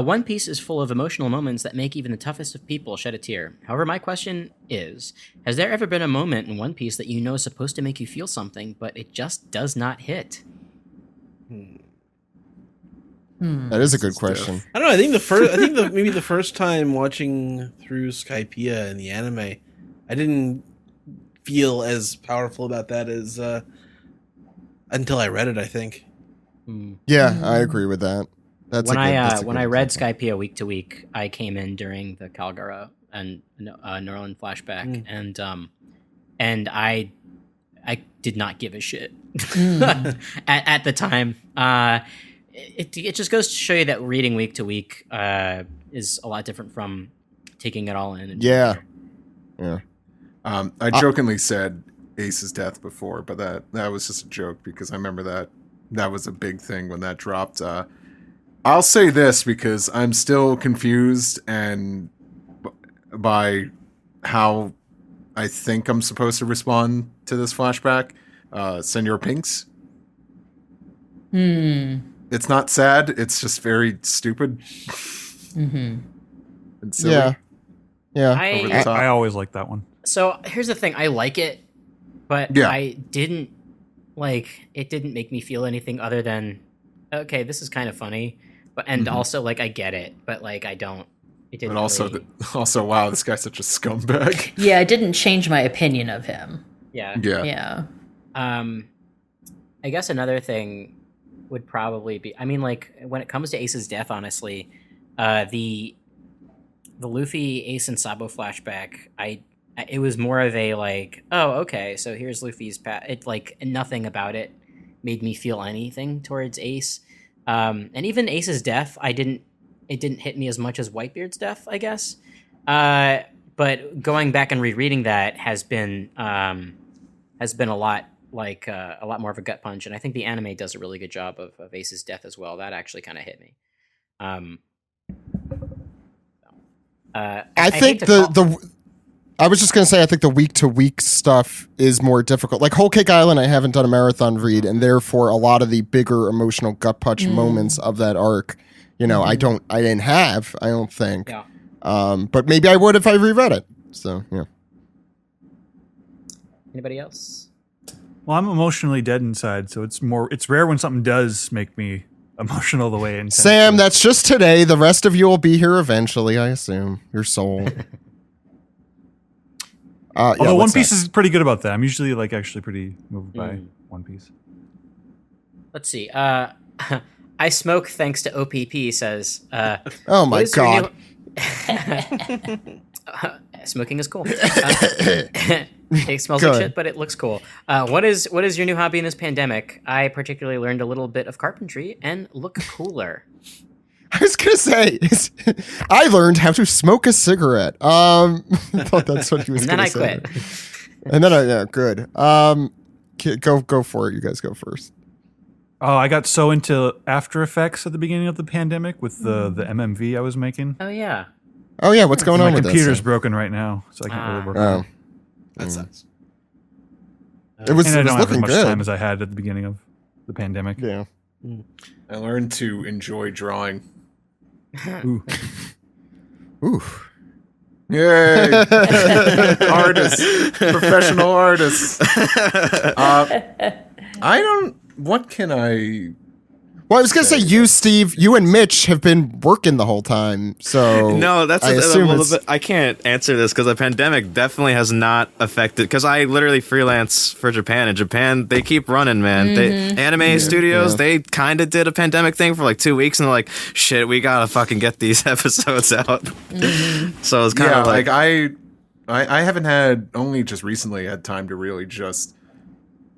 One Piece is full of emotional moments that make even the toughest of people shed a tear. However, my question is, has there ever been a moment in One Piece that you know is supposed to make you feel something, but it just does not hit? That is a good question. I don't know. I think maybe the first time watching through Skypiea in the anime, I didn't feel as powerful about that as until I read it. I think. Yeah, I agree with that. That's when that's a when good I read example. Skypiea week to week, I came in during the Calgara and Norland flashback, and I did not give a shit at the time. It just goes to show you that reading week to week is a lot different from taking it all in. Yeah. I jokingly said Ace's death before, but that was just a joke because I remember that was a big thing when that dropped. I'll say this because I'm still confused and by how I think I'm supposed to respond to this flashback. Senor Pinks. It's not sad. It's just very stupid. And silly. Yeah. Over the top. I always like that one. So here's the thing: I like it, but Yeah. I didn't like. It didn't make me feel anything other than, okay, this is kind of funny, but also like I get it, but like I don't. It didn't. But also, really, also, wow, this guy's such a scumbag. Yeah, it didn't change my opinion of him. yeah. Yeah. I guess another thing would probably be, I mean, like when it comes to Ace's death, honestly, the Luffy Ace and Sabo flashback, it was more of a like, oh, okay, so here's Luffy's path. It like nothing about it made me feel anything towards Ace, and even Ace's death, it didn't hit me as much as Whitebeard's death, I guess. But going back and rereading that has been a lot. Like a lot more of a gut punch, and I think the anime does a really good job of Ace's death as well. That actually kind of hit me. I think I was just gonna say I think the week to week stuff is more difficult. Like Whole Cake Island, I haven't done a marathon read, and therefore a lot of the bigger emotional gut punch moments of that arc, I didn't have. I don't think. Yeah. But maybe I would if I reread it. So yeah. Anybody else? Well, I'm emotionally dead inside, so it's rare when something does make me emotional the way it intends Sam, to. that's just today. The rest of you will be here eventually, I assume. Your soul. Although One what's Piece next? is pretty good about that. I'm usually actually pretty moved by One Piece. Let's see. I smoke thanks to OPP says. Oh my what is your god. Smoking is cool. It smells like shit, but it looks cool. What is your new hobby in this pandemic? I particularly learned a little bit of carpentry and look cooler. I was gonna say, I learned how to smoke a cigarette. I thought that's what he was And then gonna I say. quit. And then good. Go for it. You guys go first. Oh, I got so into After Effects at the beginning of the pandemic with the MMV I was making. Oh yeah. Oh yeah, what's going on My with computer's this? broken right now, so I can't really work on Oh, it. That sucks. it was And I don't have as looking much good. time as I had at the beginning of the pandemic. Yeah. I learned to enjoy drawing. Ooh. Ooh. Yay! Artists, professional artists. What can I? Well, I was gonna say you, Steve, you and Mitch have been working the whole time, so No, that's I a assume little it's- bit. I can't answer this because the pandemic definitely has not affected. Because I literally freelance for Japan. In Japan, they keep running, man. Anime studios, they kind of did a pandemic thing for like 2 weeks, and they're like, "Shit, we gotta fucking get these episodes out." So it's kind of like I haven't had only just recently had time to really just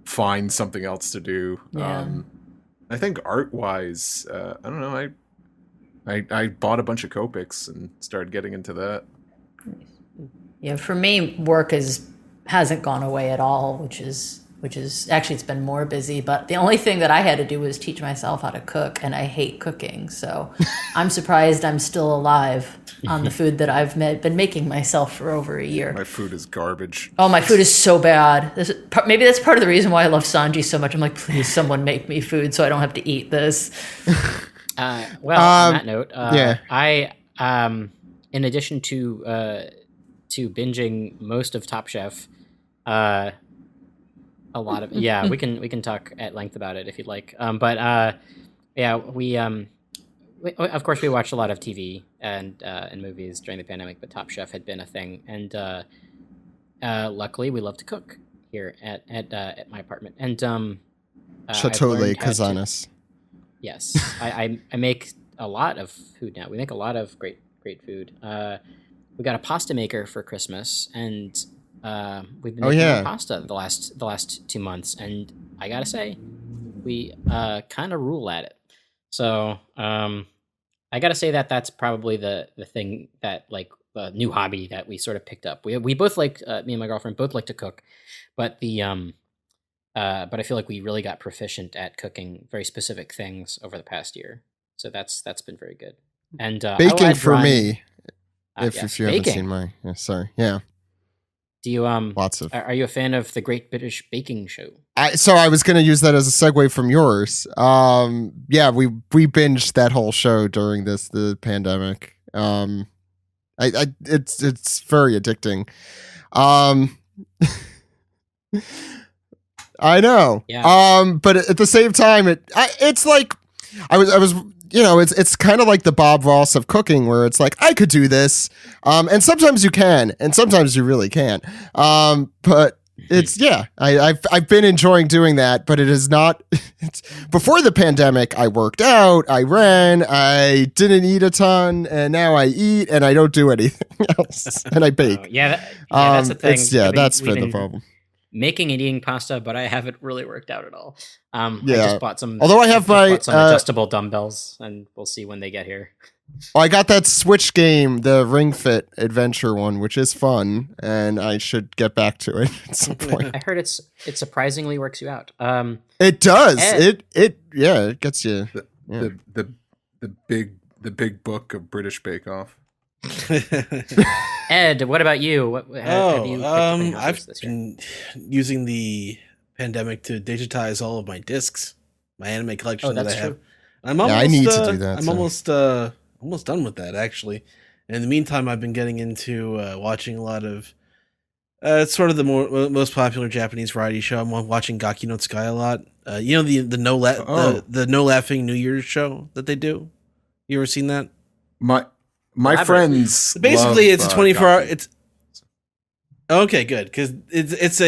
find something else to do. Yeah. I think art-wise, I don't know. I bought a bunch of Copics and started getting into that. Yeah, for me, work hasn't gone away at all, which is actually it's been more busy. But the only thing that I had to do was teach myself how to cook, and I hate cooking, so I'm surprised I'm still alive. on the food that I've been making myself for over a year. My food is garbage. Oh, my food is so bad. Maybe that's part of the reason why I love Sanji so much. I'm like, please, someone make me food so I don't have to eat this. Well, on that note, yeah. I in addition to binging most of Top Chef, a lot of we can talk at length about it if you'd like. We of course we watched a lot of TV and movies during the pandemic, but Top Chef had been a thing, and luckily we love to cook here at my apartment. And Chateau Le Casanas. Yes, I make a lot of food now. We make a lot of great food. We got a pasta maker for Christmas, and we've been making pasta the last 2 months, and I gotta say, we kind of rule at it. So I gotta say that's probably the thing that, like, the new hobby that we sort of picked up. We both like, me and my girlfriend both like to cook, but but I feel like we really got proficient at cooking very specific things over the past year. So that's been very good. And baking for me, if you baking. haven't seen my, yeah. Do you lots of? Are you a fan of the Great British Baking Show? So I was going to use that as a segue from yours. We binged that whole show during the pandemic. It's very addicting. I know. Yeah. But at the same time, it's like I was it's kind of like the Bob Ross of cooking, where it's like, I could do this. And sometimes you can, and sometimes you really can't. But it's, I've been enjoying doing that, but it is not, before the pandemic, I worked out, I ran, I didn't eat a ton, and now I eat and I don't do anything else, and I bake. That's the thing. That's been the problem. Making and eating pasta, but I haven't really worked out at all. I just bought some. Although I have some adjustable dumbbells, and we'll see when they get here. I got that Switch game, the Ring Fit Adventure one, which is fun, and I should get back to it at some point. I heard it surprisingly works you out. It does. Ed, it gets you. The big book of British Bake Off. Ed, what about you? Have you I've been using the pandemic to digitize all of my discs, my anime collection that I have. True. I need to do that. I'm almost done with that, actually. And in the meantime, I've been getting into watching a lot of it's sort of the most popular Japanese variety show. I'm watching Gaki no Tsukai a lot. The no laughing New Year's show that they do. You ever seen that? My friends basically love, it's a 24-hour. It's okay, good, because it's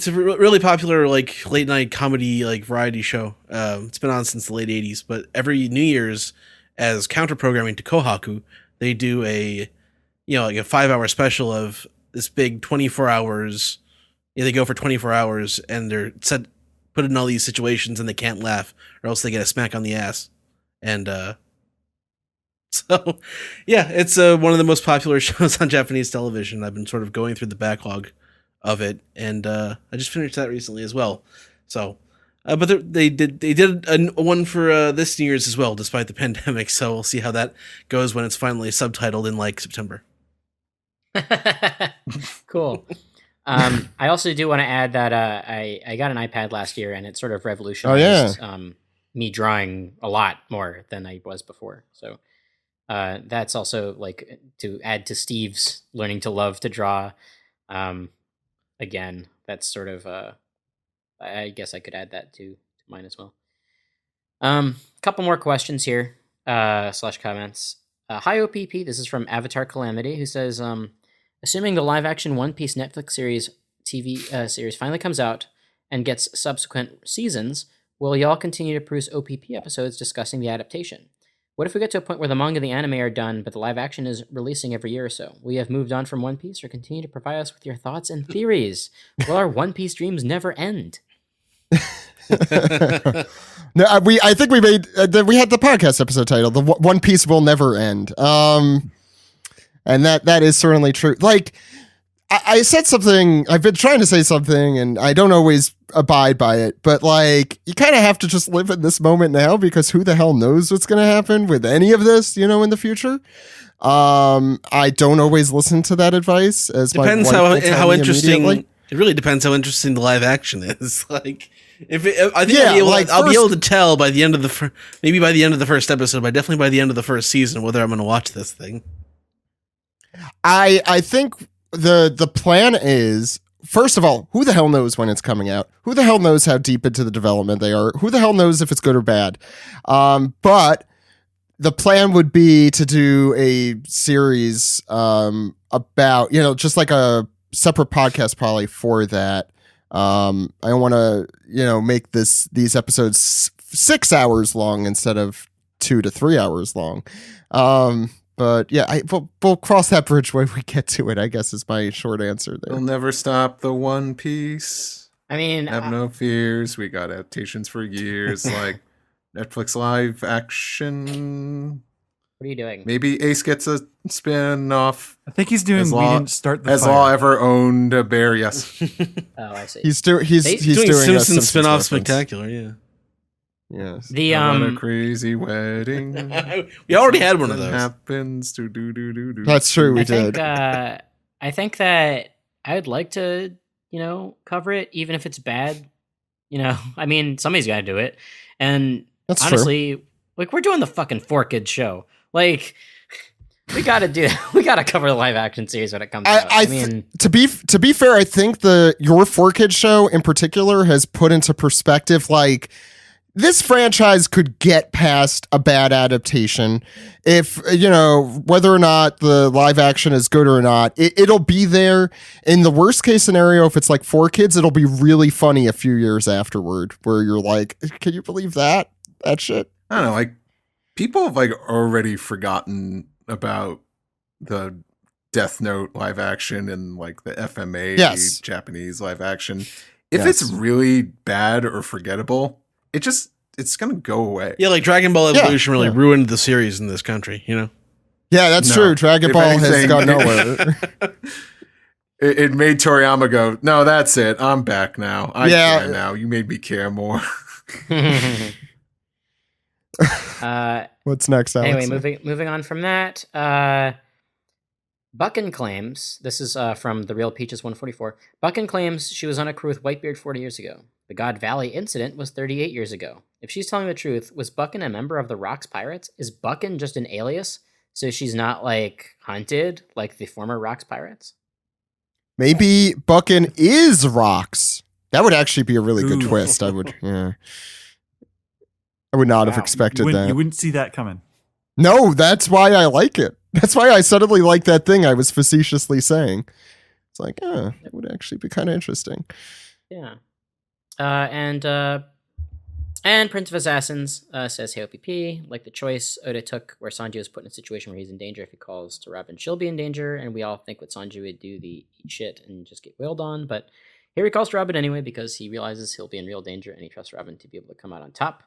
a really popular, like, late night comedy, like, variety show. It's been on since the late 80s, but every New Year's, as counter programming to Kohaku, they do a 5-hour special of this big 24 hours. They go for 24 hours and they're put in all these situations and they can't laugh or else they get a smack on the ass. And so, it's one of the most popular shows on Japanese television. I've been sort of going through the backlog of it, and I just finished that recently as well. So, but they did a one for this New Year's as well, despite the pandemic. So we'll see how that goes when it's finally subtitled in, like, September. Cool. I also do want to add that I got an iPad last year, and it sort of revolutionized me drawing a lot more than I was before. So that's also, like, to add to Steve's learning to love to draw. Again, that's sort of I guess I could add that to mine as well. Couple more questions here / comments. Hi OPP, this is from Avatar Calamity, who says, assuming the live action One Piece Netflix series TV series finally comes out and gets subsequent seasons, will y'all continue to produce OPP episodes discussing the adaptation? What if we get to a point where the manga and the anime are done, but the live action is releasing every year or so? Will you have moved on from One Piece, or continue to provide us with your thoughts and theories? Will our One Piece dreams never end? No, I think we made we had the podcast episode title, "The One Piece Will Never End," and that is certainly true. Like, I said something, I've been trying to say something, and I don't always abide by it, but like, you kind of have to just live in this moment now, because who the hell knows what's going to happen with any of this, you know, in the future. I don't always listen to that advice. As depends my wife will tell how me interesting. immediately. It really depends how interesting the live action is. Like, I think Yeah, I'll be able to tell by the end of the maybe by the end of the first episode, but definitely by the end of the first season, whether I'm going to watch this thing. I think the plan is, first of all, who the hell knows when it's coming out? Who the hell knows how deep into the development they are? Who the hell knows if it's good or bad? But the plan would be to do a series about, you know, just like a separate podcast probably for that. I want to, you know, make these episodes 6 hours long instead of 2 to 3 hours long. But yeah, we'll cross that bridge when we get to it, I guess, is my short answer there. We'll never stop the One Piece. I mean, Have no fears. We got adaptations for years, like Netflix live action. what are you doing? Maybe Ace gets a spin-off. I think he's doing As We Law- Didn't Start the Has Fire. Law ever owned a bear? Yes. Oh, I see. He's doing Doing a Simpsons spinoff reference. spectacular, yeah. Yes. The What a crazy wedding. We already had one of Something those. happens to do. That's true. We I think did. I think that I would like to, you know, cover it, even if it's bad. You know, I mean, somebody's got to do it, and That's true. honestly, like, we're doing the fucking 4Kids show. Like, we got to do. We got to cover the live action series when it comes out. I mean, To be fair, I think your 4Kids show in particular has put into perspective, like, this franchise could get past a bad adaptation if, you know, whether or not the live action is good or not, it'll be there. In the worst case scenario, if it's like 4Kids, it'll be really funny a few years afterward, where you're like, can you believe that shit? I don't know, like, people have like already forgotten about the Death Note live action and like the FMA Yes. Japanese live action. If Yes. it's really bad or forgettable, it's gonna go away. Yeah, like Dragon Ball Yeah, Evolution really yeah. ruined the series in this country, you know? Yeah, that's No. true. Dragon If Ball has anything- gone nowhere. It made Toriyama go, no, that's it. I'm back now. I Yeah. care now. You made me care more. What's next, Alex? anyway, moving on from that. Buchan claims, this is from The Real Peaches 144. Buchan claims she was on a crew with Whitebeard 40 years ago. The God Valley incident was 38 years ago. If she's telling the truth, was Buchan a member of the Rocks Pirates? Is Buchan just an alias, so she's not, like, hunted like the former Rocks Pirates? Maybe Buchan is Rocks. That would actually be a really good Ooh. twist. I would not have Wow. expected You that. wouldn't see that coming. No, that's why I like it. That's why I suddenly like that thing I was facetiously saying. It's like, it would actually be kind of interesting. Yeah. And Prince of Assassins says, hey, OPP, like the choice Oda took where Sanji was put in a situation where he's in danger. If he calls to Robin, she'll be in danger, and we all think what Sanji would do, the eat shit and just get wailed on. But here he calls to Robin anyway because he realizes he'll be in real danger, and he trusts Robin to be able to come out on top.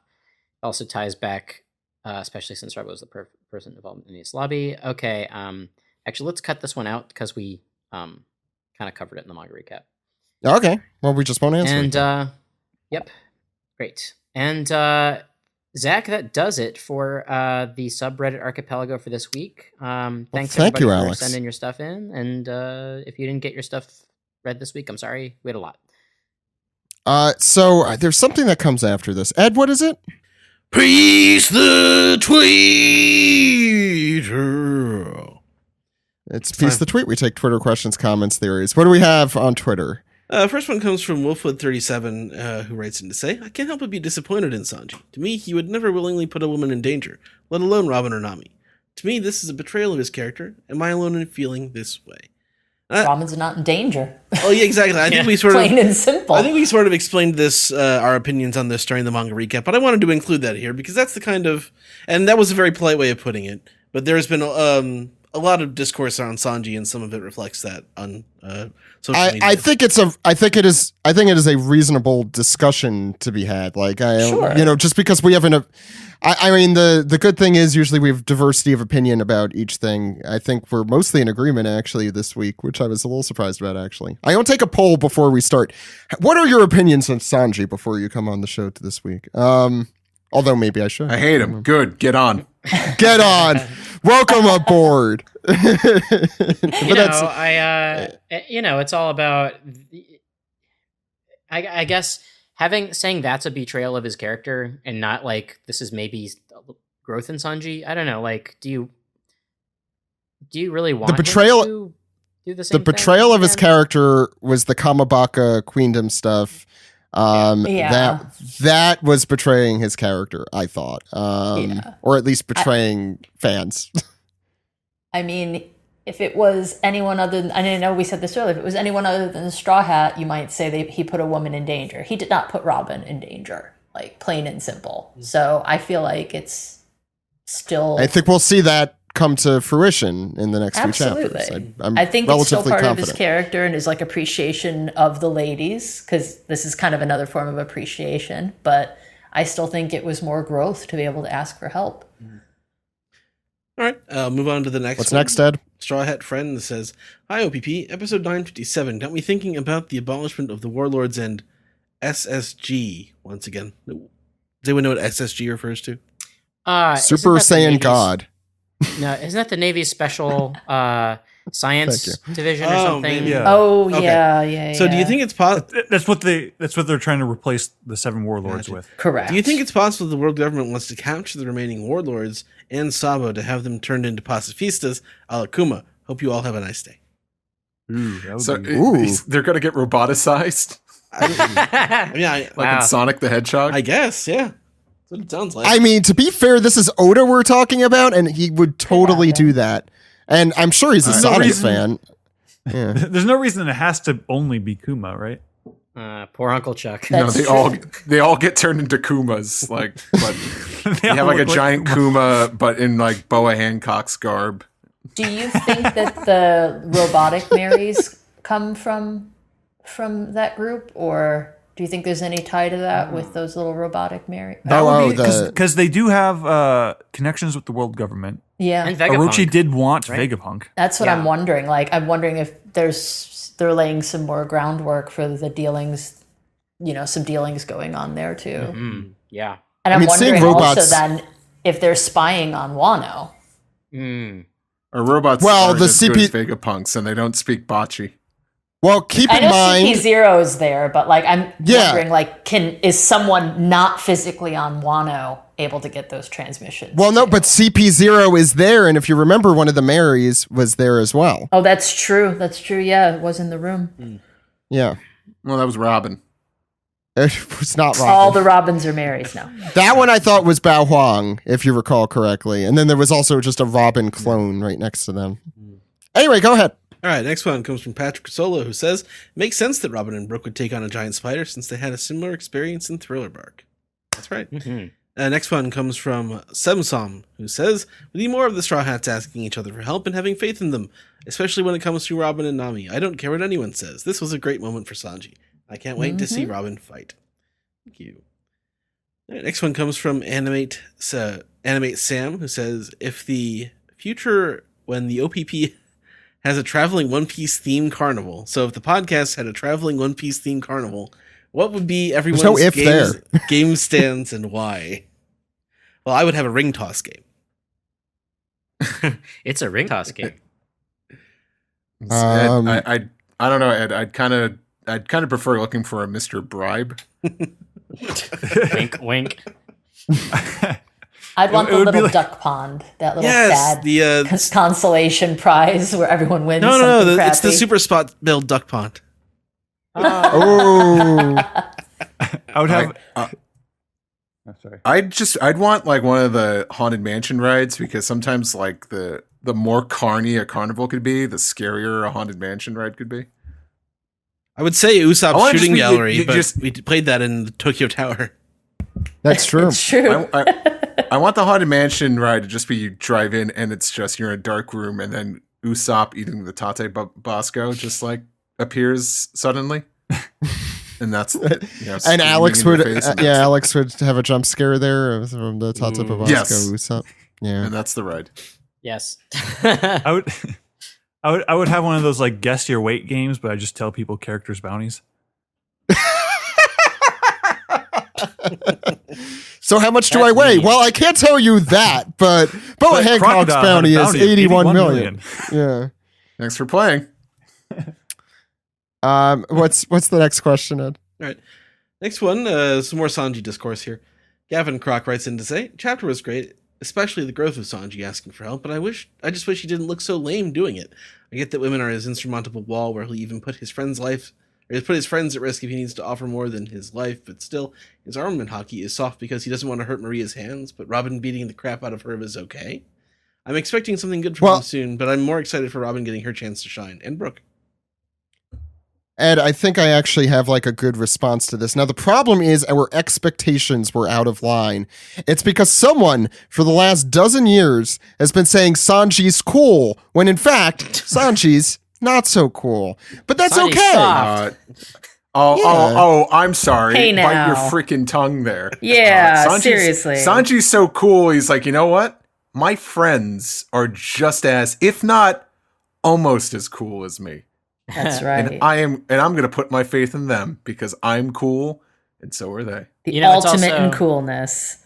Also ties back, especially since Robin was the person involved in this lobby. Okay, actually, let's cut this one out because we kind of covered it in the manga recap. Okay. Well, we just won't answer. And yep, great. And Zach, that does it for the subreddit archipelago for this week. Thanks thank everybody you, for Alex. sending your stuff in. And if you didn't get your stuff read this week, I'm sorry. We had a lot. So there's something that comes after this. Ed, what is it? Peace the tweeter. It's Piece the Tweet. We take Twitter questions, comments, theories. What do we have on Twitter? First one comes from Wolfwood37, who writes in to say, I can't help but be disappointed in Sanji. To me, he would never willingly put a woman in danger, let alone Robin or Nami. To me, this is a betrayal of his character. Am I alone in feeling this way? Robin's not in danger. Oh, yeah, exactly. I think we sort of... Plain and simple. I think we sort of explained this, our opinions on this during the manga recap, but I wanted to include that here because that's the kind of, and that was a very polite way of putting it. But there has been a lot of discourse on Sanji, and some of it reflects that on social media. I think it is a reasonable discussion to be had. Like, Sure. just because we haven't. I mean, the good thing is usually we have diversity of opinion about each thing. I think we're mostly in agreement actually this week, which I was a little surprised about actually. I don't take a poll before we start. What are your opinions on Sanji before you come on the show to this week? Although maybe I should. I hate him. Good. Get on. Get on. Welcome aboard. It's all about. I guess saying that's a betrayal of his character and not like this is maybe growth in Sanji. I don't know. Like, do you really want the betrayal? Him to do the same the betrayal thing of his again? character was the Kamabaka queendom stuff. That was betraying his character, I thought, or at least betraying fans. I mean, if it was anyone other than, I know we said this earlier, if it was anyone other than the Straw Hat, you might say he put a woman in danger. He did not put Robin in danger, like plain and simple. So I feel like it's still. I think we'll see that come to fruition in the next few chapters. I think it's still part confident. of his character and his like appreciation of the ladies, because this is kind of another form of appreciation. But I still think it was more growth to be able to ask for help. All right, move on to the next. What's one. next, Ed? Straw Hat Friend says, "Hi OPP, episode 957 got me thinking about the abolishment of the warlords and SSG once again. Does anyone know what SSG refers to? Super Saiyan God. No, isn't that the Navy's special science division or something? Yeah. Oh, Okay. yeah. So do you think it's possible? That's what they're trying to replace the 7 warlords Gotcha. with. Correct. Do you think it's possible the world government wants to capture the remaining warlords and Sabo to have them turned into pacifistas a la Kuma? Hope you all have a nice day." They're going to get roboticized? Like in Sonic the Hedgehog? I guess, yeah. That's what it sounds like. I mean, to be fair, this is Oda we're talking about, and he would totally do that. And I'm sure he's a Sonic fan. Yeah. There's no reason it has to only be Kuma, right? Poor Uncle Chuck. No, they all get turned into Kumas, like, but they have like a giant Kuma, but in like Boa Hancock's garb. Do you think that the robotic Marys come from that group, or do you think there's any tie to that with those little robotic Marys? Because they do have connections with the world government. Yeah, And Vegapunk. Orochi did want right? Vegapunk. That's what I'm wondering. Like, I'm wondering if they're laying some more groundwork for the dealings, some dealings going on there too. Mm-hmm. Yeah. And I'm wondering robots- also then if they're spying on Wano. Or robots Well, are the as good CP as Vegapunks, and they don't speak Bocce. Well, keep I in know mind. CP0 is there, but like I'm wondering, like, is someone not physically on Wano able to get those transmissions? Well, no, too? but CP0 is there, and if you remember, one of the Marys was there as well. Oh, that's true. That's true. Yeah, it was in the room. Yeah. Well, that was Robin. It was not Robin. All the Robins are Marys now. That one I thought was Bao Huang, if you recall correctly. And then there was also just a Robin clone right next to them. Anyway, go ahead. All right, next one comes from Patrick Solo, who says, "Makes sense that Robin and Brooke would take on a giant spider since they had a similar experience in Thriller Bark." That's right. Next one comes from Semsom, who says, "We need more of the Straw Hats asking each other for help and having faith in them, especially when it comes to Robin and Nami. I don't care what anyone says. This was a great moment for Sanji. I can't wait to see Robin fight." Thank you. All right, next one comes from Animate Sam, who says, "If the future when the OPP has a traveling One Piece theme carnival. So if the podcast had a traveling One Piece theme carnival, what would be everyone's no if there. game stands and why?" Well, I would have a ring toss game. It's a ring toss game. Ed, I don't know, Ed. I'd kind of prefer looking for a Mr. Bribe. Wink, wink. I'd want It the would be little like- duck pond, that little Yes, sad the consolation prize where everyone wins. no, something it's the crappy. Super Spot Build Duck Pond. Oh. I would have. Sorry. I'd want like one of the Haunted Mansion rides, because sometimes like the more carny a carnival could be, the scarier a Haunted Mansion ride could be. I would say I Usopp's wanna shooting just be- gallery, you but just- we played that in the Tokyo Tower. That's true. It's true. I want the Haunted Mansion ride to just be you drive in and it's just you're in a dark room and then Usopp eating the Tate Bosco just like appears suddenly. And that's and Alex would Alex would have a jump scare there from the Tate Bosco Usopp. Yeah. And that's the ride. Yes. I would have one of those like guess your weight games, but I just tell people characters' bounties. So how much do I weigh? Mean. Well, I can't tell you that, but Boa Hancock's bounty is 81 million. Yeah. Thanks for playing. What's the next question, Ed? All right. Next one, some more Sanji discourse here. Gavin Croc writes in to say, chapter was great, especially the growth of Sanji asking for help, but I just wish he didn't look so lame doing it. I get that women are his insurmountable wall where he'll even put his friends' at risk if he needs to offer more than his life, but still, his armament hockey is soft because he doesn't want to hurt Maria's hands, but Robin beating the crap out of her is okay. I'm expecting something good from him soon, but I'm more excited for Robin getting her chance to shine. And Brooke. Ed, I think I actually have like a good response to this. Now, the problem is our expectations were out of line. It's because someone for the last dozen years has been saying Sanji's cool, when in fact, Sanji's not so cool. But that's Sanji's okay. soft. I'm sorry. Hey, Bite now. your freaking tongue there. Yeah, seriously. Sanji's so cool. He's like, you know what? My friends are just as, if not almost as cool as me. That's right. And I'm going to put my faith in them because I'm cool and so are they. The it's ultimate also- in coolness.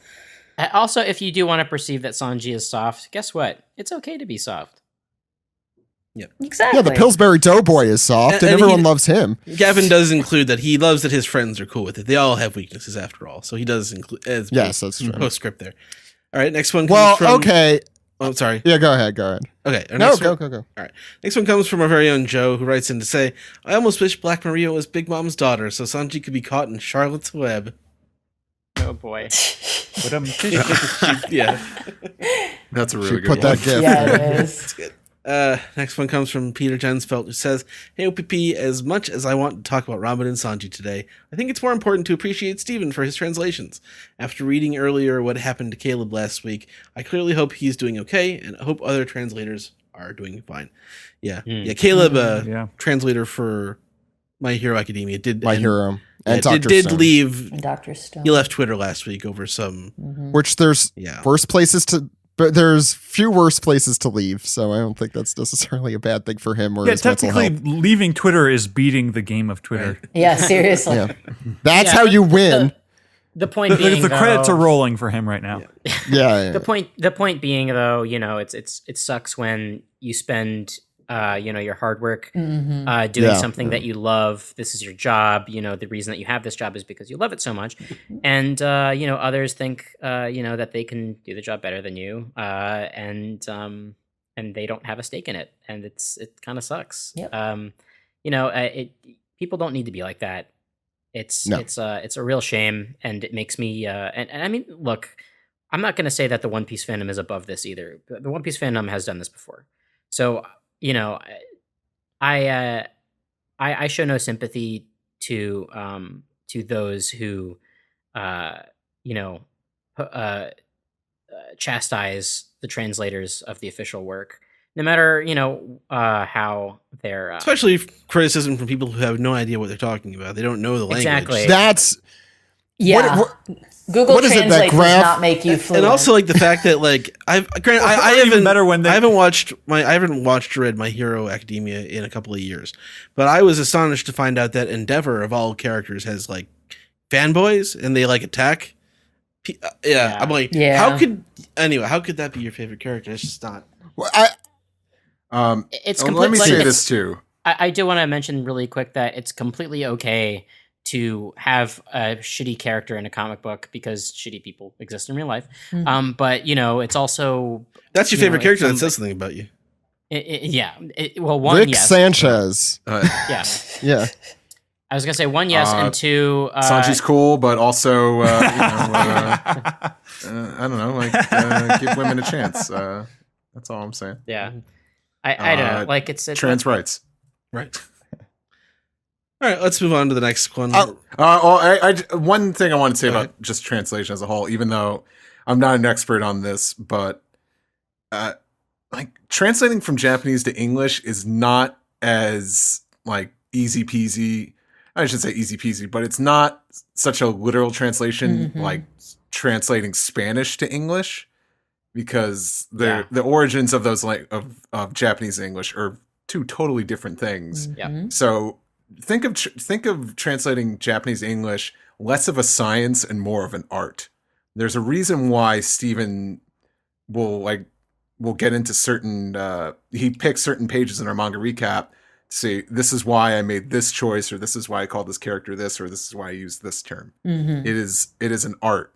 Also, if you do want to perceive that Sanji is soft, guess what? It's okay to be soft. Exactly. Yeah, the Pillsbury Doughboy is soft, and everyone loves him. Gavin does include that he loves that his friends are cool with it. They all have weaknesses after all, so he does include as Yes, that's true. postscript there. All right, next one comes Well, from... okay. Oh, sorry. Yeah, go ahead. Okay. our No, next go. All right. Next one comes from our very own Joe, who writes in to say, I almost wish Black Maria was Big Mom's daughter, so Sanji could be caught in Charlotte's web. Oh boy. Yeah. That's a really Should good put one. that gift. Yeah, there. it is. That's good. Next one comes from Peter Jensfeld, who says, Hey OPP, as much as I want to talk about Robin and Sanji today, I think it's more important to appreciate Steven for his translations. After reading earlier what happened to Caleb last week, I clearly hope he's doing okay, and I hope other translators are doing fine. Yeah. Caleb, translator for My Hero Academia, did leave. Dr. Stone. He left Twitter last week over some... Which there's worse places to... But there's few worse places to leave, so I don't think that's necessarily a bad thing for him or his mental technically, health. leaving Twitter is beating the game of Twitter. Right. Yeah, seriously. Yeah. That's how you win. The point being, The credits are rolling for him right now. Yeah. The point being, though, it sucks when you spend your hard work doing something that you love. This is your job. The reason that you have this job is because you love it so much. And others think that they can do the job better than you, and they don't have a stake in it, and it kind of sucks. Yep. People don't need to be like that. It's a real shame, and it makes me and I mean, look, I'm not going to say that the One Piece fandom is above this either. The One Piece fandom has done this before, so I show no sympathy to those who chastise the translators of the official work, no matter how they're Especially criticism from people who have no idea what they're talking about. They don't know the language. Exactly. That's... Yeah. Google what is it, that Translate does graph- not make you fluent. And also like the fact that like I haven't watched or read My Hero Academia in a couple of years, but I was astonished to find out that Endeavor of all characters has like fanboys and they like attack. I'm like, how could that be your favorite character? It's just not. It's let me say this too. I do want to mention really quick that it's completely okay to have a shitty character in a comic book because shitty people exist in real life. But it's also that's your favorite character that says something about you. One, Rick yes. Sanchez. Yeah. I was gonna say one, yes, and two. Sanji's cool, but also I don't know, like give women a chance. That's all I'm saying. Yeah, I don't know. Like it's trans rights, right? All right, let's move on to the next one. One thing I want to say about just translation as a whole, even though I'm not an expert on this, but like translating from Japanese to English is not as like easy peasy. I should say easy peasy, but it's not such a literal translation like translating Spanish to English, because the origins of those of Japanese and English are two totally different things. So think of translating Japanese to English less of a science and more of an art. There's a reason why Steven will get into certain he picks certain pages in our manga recap to say, this is why I made this choice, or this is why I called this character this, or this is why I used this term. It is an art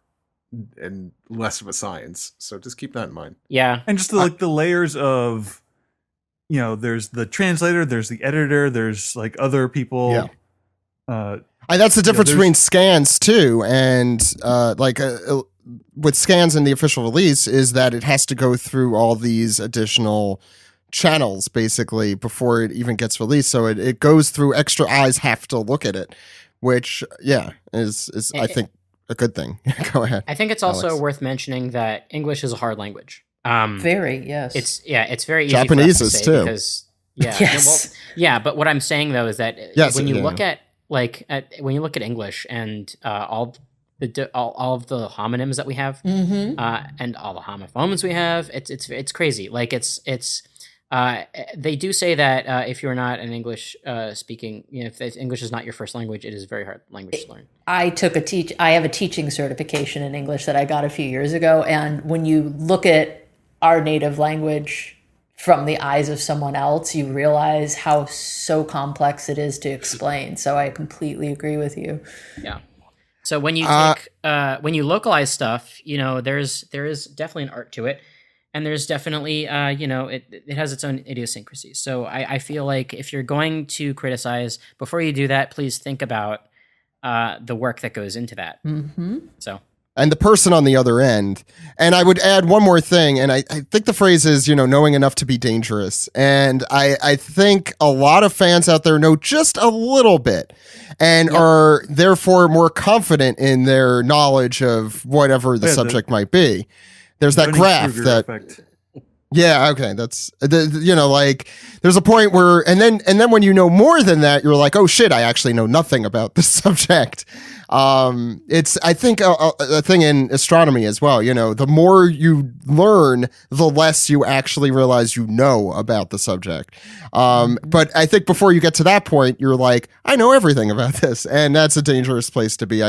and less of a science. So just keep that in mind. Yeah. And just the layers of, there's the translator, there's the editor, there's like other people. That's the difference between scans too, and with scans in the official release is that it has to go through all these additional channels basically before it even gets released. So it goes through, extra eyes have to look at it, which is I think a good thing. Go ahead. I think it's also worth mentioning that English is a hard language. Very, yes. It's very easy Japanese for us to is say too. Because Yes. But what I'm saying though is that when you look at when you look at English and all of the homonyms that we have and all the homophones we have, it's crazy. Like it's they do say that if you're not an English speaking, if English is not your first language, it is a very hard language to learn. I have a teaching certification in English that I got a few years ago, and when you look at our native language from the eyes of someone else, you realize how so complex it is to explain. So I completely agree with you. Yeah. So when you take when you localize stuff, there is definitely an art to it, and there's definitely it has its own idiosyncrasies. So I feel like if you're going to criticize, before you do that, please think about the work that goes into that. So. And the person on the other end. And I would add one more thing, and I think the phrase is, knowing enough to be dangerous. And I think a lot of fans out there know just a little bit and are therefore more confident in their knowledge of whatever the subject might be. There's that graph that... Yeah, okay. That's there's a point where and then when you know more than that, you're like, oh shit, I actually know nothing about this subject. It's I think a thing in astronomy as well. The more you learn, the less you actually realize you know about the subject. But I think before you get to that point, you're like, I know everything about this, and that's a dangerous place to be.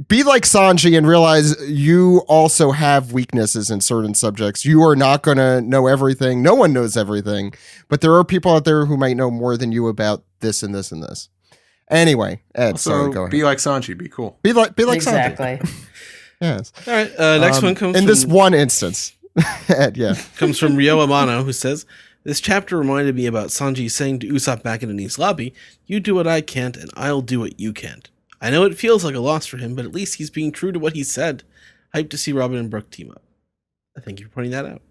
Be like Sanji and realize you also have weaknesses in certain subjects. You are not going to know everything. No one knows everything, but there are people out there who might know more than you about this and this and this. Anyway, Ed, sorry, go ahead. Be like Sanji. Be cool. Be like exactly. Sanji. Yes. All right. Next one comes in this one instance. Ed, comes from Ryo Amano, who says, "This chapter reminded me about Sanji saying to Usopp back in Enies lobby, 'You do what I can't, and I'll do what you can't.' I know it feels like a loss for him, but at least he's being true to what he said. Hyped to see Robin and Brooke team up." Thank you for pointing that out.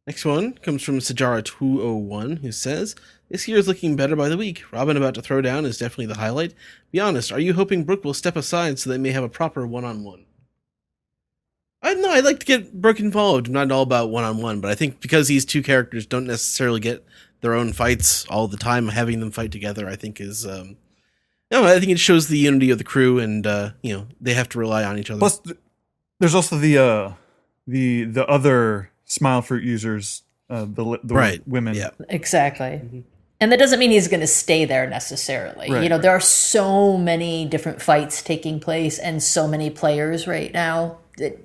Next one comes from Sajara201, who says, "This year is looking better by the week. Robin about to throw down is definitely the highlight. Be honest, are you hoping Brooke will step aside so they may have a proper one-on-one?" I don't know, I'd like to get Brooke involved. I'm not all about one-on-one, but I think because these two characters don't necessarily get their own fights all the time, having them fight together, I think is... I think it shows the unity of the crew, and they have to rely on each other. Plus, there's also the other Smile Fruit users, the women. Yeah, exactly. And that doesn't mean he's going to stay there necessarily. Right. There are so many different fights taking place, and so many players right now that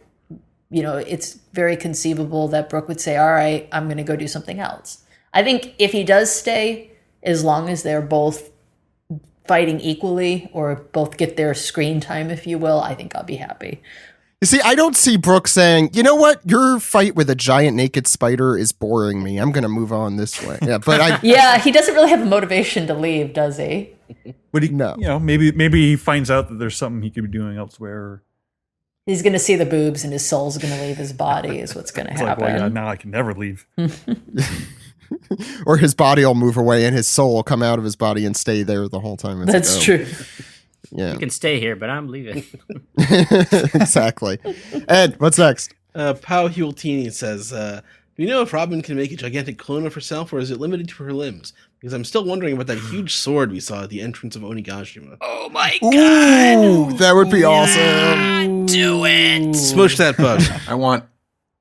it's very conceivable that Brooke would say, "All right, I'm going to go do something else." I think if he does stay, as long as they're both fighting equally or both get their screen time, if you will, I think I'll be happy. You see, I don't see Brooke saying, "You know what? Your fight with a giant naked spider is boring me. I'm going to move on this way." Yeah, but he doesn't really have a motivation to leave, does he? Would he? No. Maybe he finds out that there's something he could be doing elsewhere. He's going to see the boobs and his soul's going to leave his body is what's going to happen. Like, well, now I can never leave. Or his body will move away and his soul will come out of his body and stay there the whole time. That's true. Yeah. You can stay here, but I'm leaving. Exactly. Ed, what's next? Pau Hultini says, do you know if Robin can make a gigantic clone of herself, or is it limited to her limbs? Because I'm still wondering about that huge sword we saw at the entrance of Onigashima. Oh my Ooh, that would be awesome. Do it! Smush that bug. I want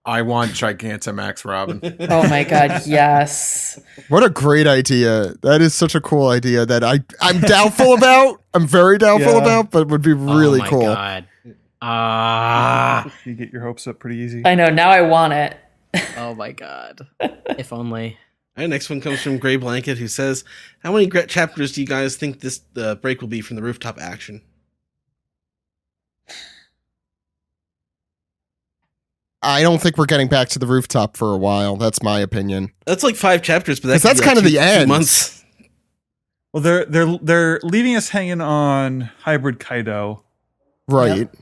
Gigantamax Robin. Oh my god, yes. What a great idea. That is such a cool idea that I'm doubtful about. I'm very doubtful about, but would be really cool. Oh my god. You get your hopes up pretty easy. I know, now I want it. Oh my god. If only. All right, next one comes from Gray Blanket, who says, how many chapters do you guys think this break will be from the rooftop action? I don't think we're getting back to the rooftop for a while. That's my opinion. That's like 5 chapters, but that's kind of the end. 2 months. Well, they're leaving us hanging on Hybrid Kaido. Right. Yep.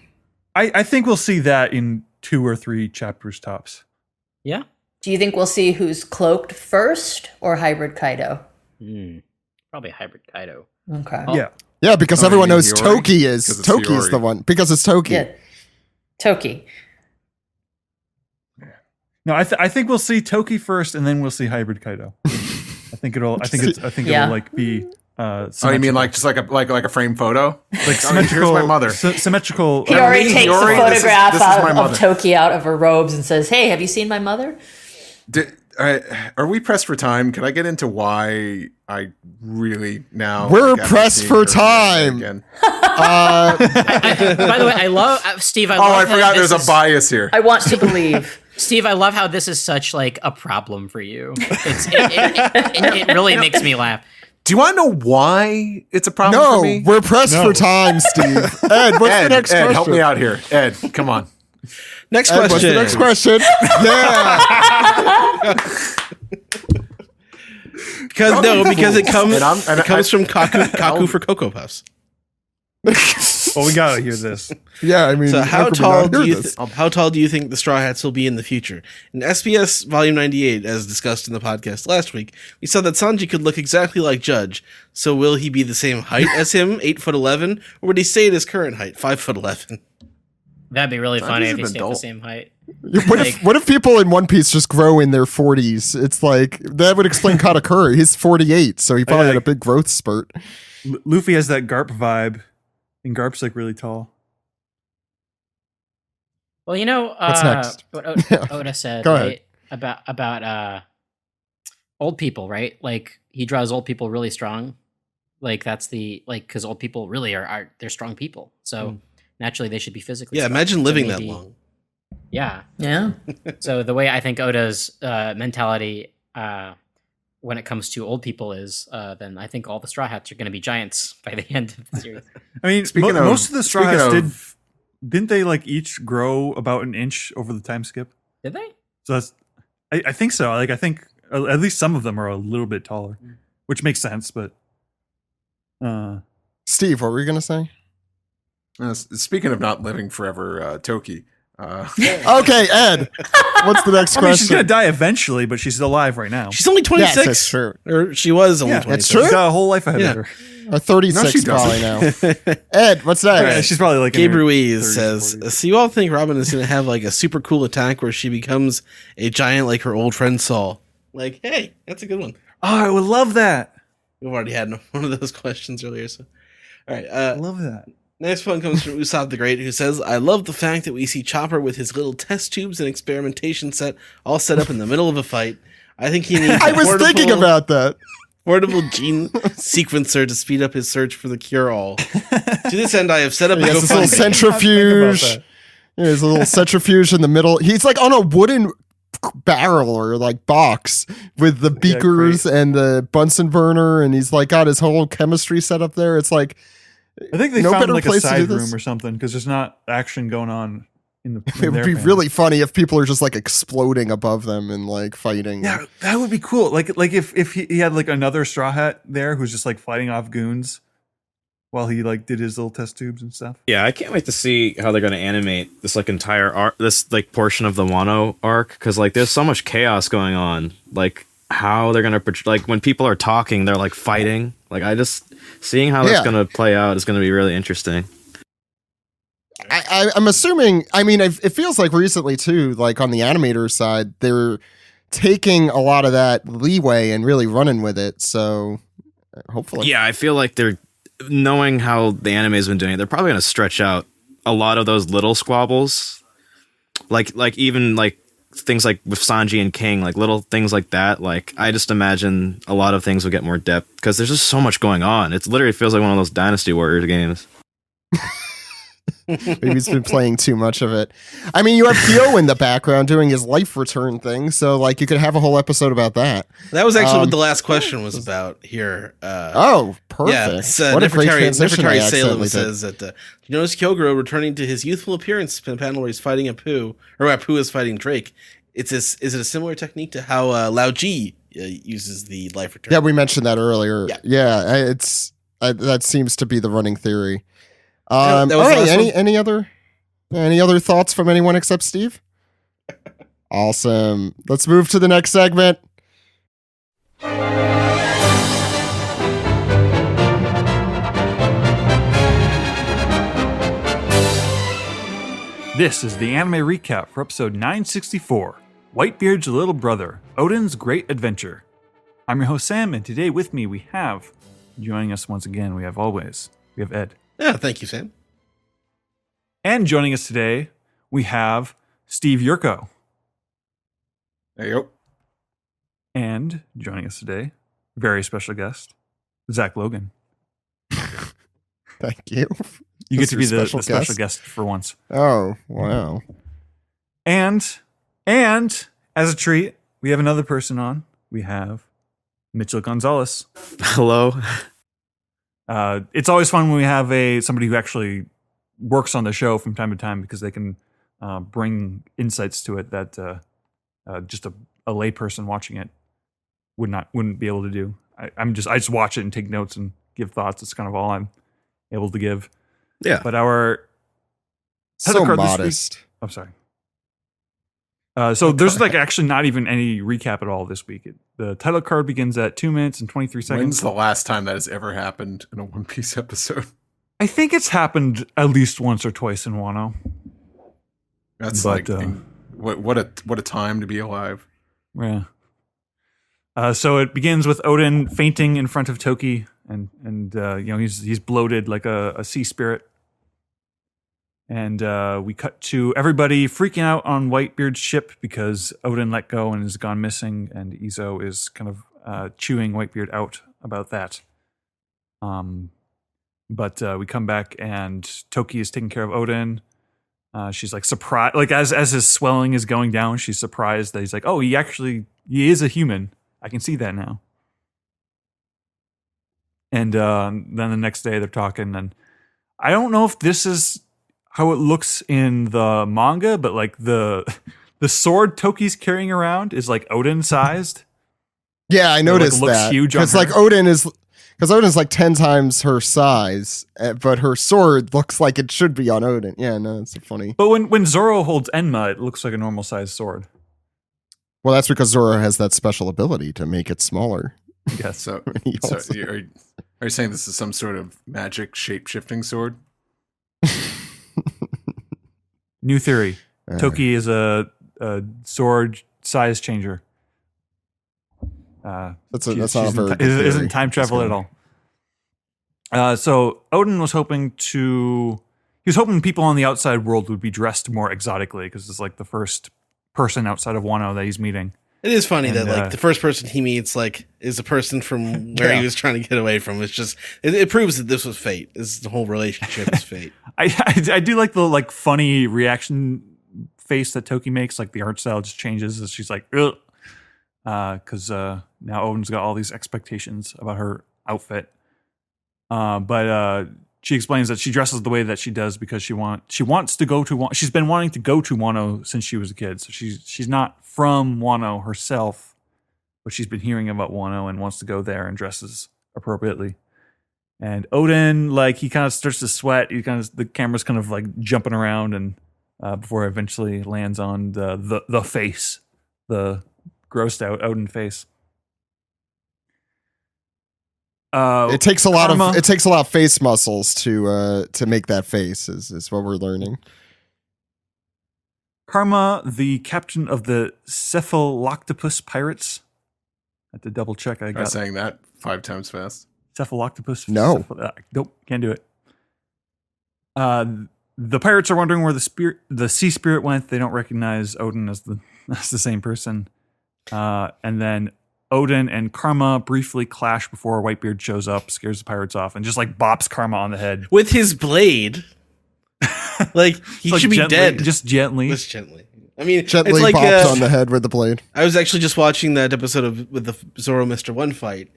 I think we'll see that in 2 or 3 chapters tops. Yeah. Do you think we'll see who's cloaked first or Hybrid Kaido? Probably Hybrid Kaido. Okay. Oh. Yeah. Yeah, because everyone knows Hiyori? Toki is. 'Cause it's Toki is Hiyori. the one. Because it's Toki. Yeah. Toki. No, I think we'll see Toki first, and then we'll see Hybrid Kaido. I think it'll like be. Oh, you mean like just like a frame photo? like symmetrical? Here's my mother. Symmetrical. Hiyori takes Hiyori, a photograph this is my of mother. Toki out of her robes and says, "Hey, have you seen my mother?" Are we pressed for time? Can I get into why I really now? We're like, after pressed seeing for her time. again? By the way, I love Steve. I Oh, love I how forgot this there's a is- bias here. I want to believe. Steve, I love how this is such like a problem for you. It really makes me laugh. Do you want to know why it's a problem for No, me? we're pressed for time, Steve. Ed, what's the next Ed, question? help me out here. Ed, come on. Next Ed, question. what's the next question? Yeah. Because it comes And it comes from Kaku for Cocoa Puffs. Well, we gotta hear this. Yeah, I mean, So how how could we tall not do hear you this? how tall do you think the Straw Hats will be in the future? In SBS Volume 98, as discussed in the podcast last week, we saw that Sanji could look exactly like Judge. So will he be the same height as him, 8'11", or would he stay at his current height, 5'11"? That'd be really funny Sanji's if he an stayed the adult. same height. What if people in One Piece just grow in their 40s? It's like that would explain Katakuri. He's 48, so he probably had a big growth spurt. Luffy has that Garp vibe, and Garp's like really tall. Well, you know What's next? what Yeah. Oda said Go right, about old people, right? Like he draws old people really strong. Like that's because old people really are they're strong people. So naturally they should be physically Yeah, strong. imagine So living that maybe- long. Yeah. Yeah. So the way I think Oda's mentality when it comes to old people is, then I think all the Straw Hats are going to be giants by the end of the series. I mean, Speaking of- most of the Straw speaking Hats of- didn't they like each grow about an inch over the time skip? Did they? So that's, I think so. Like I think at least some of them are a little bit taller, which makes sense. But Steve, what were you gonna say? Speaking of not living forever, Toki. Okay, Ed. What's the next I mean, she's question? gonna die eventually, but she's alive right now. She's only 26. Yes, that's true. Or she was only Yeah, 26. that's true. She's got a whole life ahead Yeah. of her. Or 36 No, she probably doesn't. now. Ed, what's Yeah, next? she's probably like in Gabe her Ruiz 30s, says, 40s. so you all think Robin is going to have like a super cool attack where she becomes a giant like her old friend Saul? Like, hey, that's a good one. Oh, I would love that. We've already had one of those questions earlier. So, all right. I love that. Next one comes from Usopp the Great, who says, I love the fact that we see Chopper with his little test tubes and experimentation set all set up in the middle of a fight. I think he needs I was thinking about that. portable gene sequencer to speed up his search for the cure-all. To this end, I have set up He a has this little GoFundMe. centrifuge. that. Yeah, there's a little centrifuge in the middle. He's like on a wooden barrel or like box with the beakers and the Bunsen burner, and he's like got his whole chemistry set up there. It's like I think they No found better like a place to do side this. room or something because there's not action going on in the. it would be really funny if people are just like exploding above them and like fighting. Yeah, that would be cool. Like if he had like another Straw Hat there who's just like fighting off goons while he like did his little test tubes and stuff. Yeah, I can't wait to see how they're going to animate this like entire arc, this like portion of the Wano arc, because like there's so much chaos going on. Like how they're gonna like when people are talking, they're like fighting. Like I just seeing how that's gonna play out is gonna be really interesting. I'm assuming. I mean, it feels like recently too, like on the animator side, they're taking a lot of that leeway and really running with it. So hopefully, yeah, I feel like they're knowing how the anime's been doing it. They're probably gonna stretch out a lot of those little squabbles, like even like things like with Sanji and King, like little things like that. Like I just imagine a lot of things will get more depth because there's just so much going on. It literally feels like one of those Dynasty Warriors games. Maybe he's been playing too much of it. I mean, you have Kyo in the background doing his life return thing, so like you could have a whole episode about that. That was actually what the last question was about here. Perfect. Yeah, what a great transition. Nefertari Salem says that you notice Kyogoro returning to his youthful appearance in the panel where he's fighting Apu, or Apu is fighting Drake. Is it a similar technique to how Lao Ji uses the life return? Yeah, we mentioned that earlier. Yeah, it's that seems to be the running theory. All right. Any other thoughts from anyone except Steve? Awesome. Let's move to the next segment. This is the anime recap for episode 964, Whitebeard's Little Brother, Odin's Great Adventure. I'm your host Sam, and today with me we have, joining us once again, we have Ed. Yeah, thank you, Sam. And joining us today, we have Steve Yurko. There you go. And joining us today, very special guest, Zach Logan. Thank you. You get to be the special guest for once. Oh, wow. And as a treat, we have another person on. We have Mitchell Gonzalez. Hello. It's always fun when we have somebody who actually works on the show from time to time because they can bring insights to it that just a layperson watching it wouldn't be able to do. I just watch it and take notes and give thoughts. It's kind of all I'm able to give. Yeah. But our so modest. I'm sorry. So there's like actually not even any recap at all this week. The title card begins at 2 minutes and 23 seconds. When's the last time that has ever happened in a One Piece episode? I think it's happened at least once or twice in Wano. That's what a time to be alive. Yeah. So it begins with Odin fainting in front of Toki, and he's bloated like a sea spirit. And we cut to everybody freaking out on Whitebeard's ship because Odin let go and has gone missing, and Izo is kind of chewing Whitebeard out about that. But we come back and Toki is taking care of Odin. She's like surprised, like as his swelling is going down, she's surprised that he's like, oh, he is a human. I can see that now. And then the next day they're talking, and I don't know if this is how it looks in the manga, but like the sword Toki's carrying around is like Odin sized. Yeah, I noticed looks that. huge on Because her. like Odin's like 10 times her size, but her sword looks like it should be on Odin. Yeah, no, it's funny. But when Zoro holds Enma, it looks like a normal sized sword. Well, that's because Zoro has that special ability to make it smaller. Yes. So are you saying this is some sort of magic shape-shifting sword? New theory. Toki is a sword size changer. That's not a very good theory. Isn't time travel at all. So Odin was hoping people on the outside world would be dressed more exotically because it's like the first person outside of Wano that he's meeting. It is funny that like the first person he meets like is a person from where he was trying to get away from. It's just it proves that this was fate. The whole relationship is fate. I do like the like funny reaction face that Toki makes. Like the art style just changes as she's like, ugh. Because now Odin's got all these expectations about her outfit. But she explains that she dresses the way that she does because she wants to go to Wano. She's been wanting to go to Wano since she was a kid. So she's not from Wano herself, but she's been hearing about Wano and wants to go there and dresses appropriately. And Odin, like, he kind of starts to sweat. The camera's kind of like jumping around, and before it eventually lands on the face, the grossed out Odin face. It takes a lot of face muscles to make that face. Is what we're learning. Karma, the captain of the Cephaloctopus pirates. I had to double check. I got saying that 5 times fast. Cephaloctopus. No. Nope, can't do it. The pirates are wondering where the sea spirit went. They don't recognize Odin as the same person. And then Odin and Karma briefly clash before Whitebeard shows up, scares the pirates off, and just like bops Karma on the head with his blade. Like he should be dead, just gently. Just gently. I mean, gently it's like bopped on the head with the blade. I was actually just watching that episode with the Zoro Mr. One fight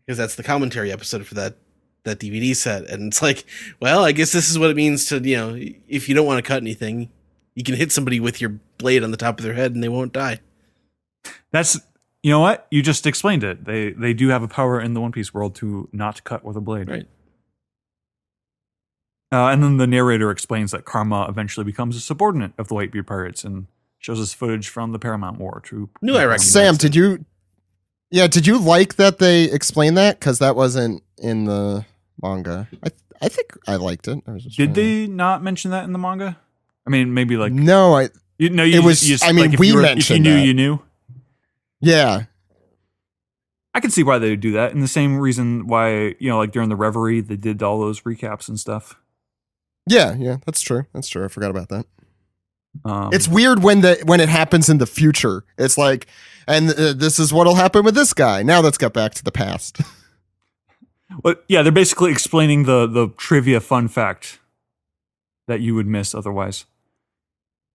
because that's the commentary episode for that DVD set, and it's like, well, I guess this is what it means to, if you don't want to cut anything, you can hit somebody with your blade on the top of their head and they won't die. That's, you know what? You just explained it. They do have a power in the One Piece world to not cut with a blade. Right. And then the narrator explains that Karma eventually becomes a subordinate of the Whitebeard pirates and shows us footage from the Paramount War. Knew I recognized Sam, it. did you like that they explained that? Because that wasn't in the manga. I think I liked it. Did they not mention that in the manga? I mean, maybe like no. we mentioned if you knew, that. you knew. Yeah, I can see why they would do that, and the same reason why like during the Reverie they did all those recaps and stuff. Yeah, that's true. I forgot about that. It's weird when it happens in the future. It's like, and this is what'll happen with this guy. Now let's get back to the past. Well, yeah, they're basically explaining the trivia fun fact that you would miss otherwise.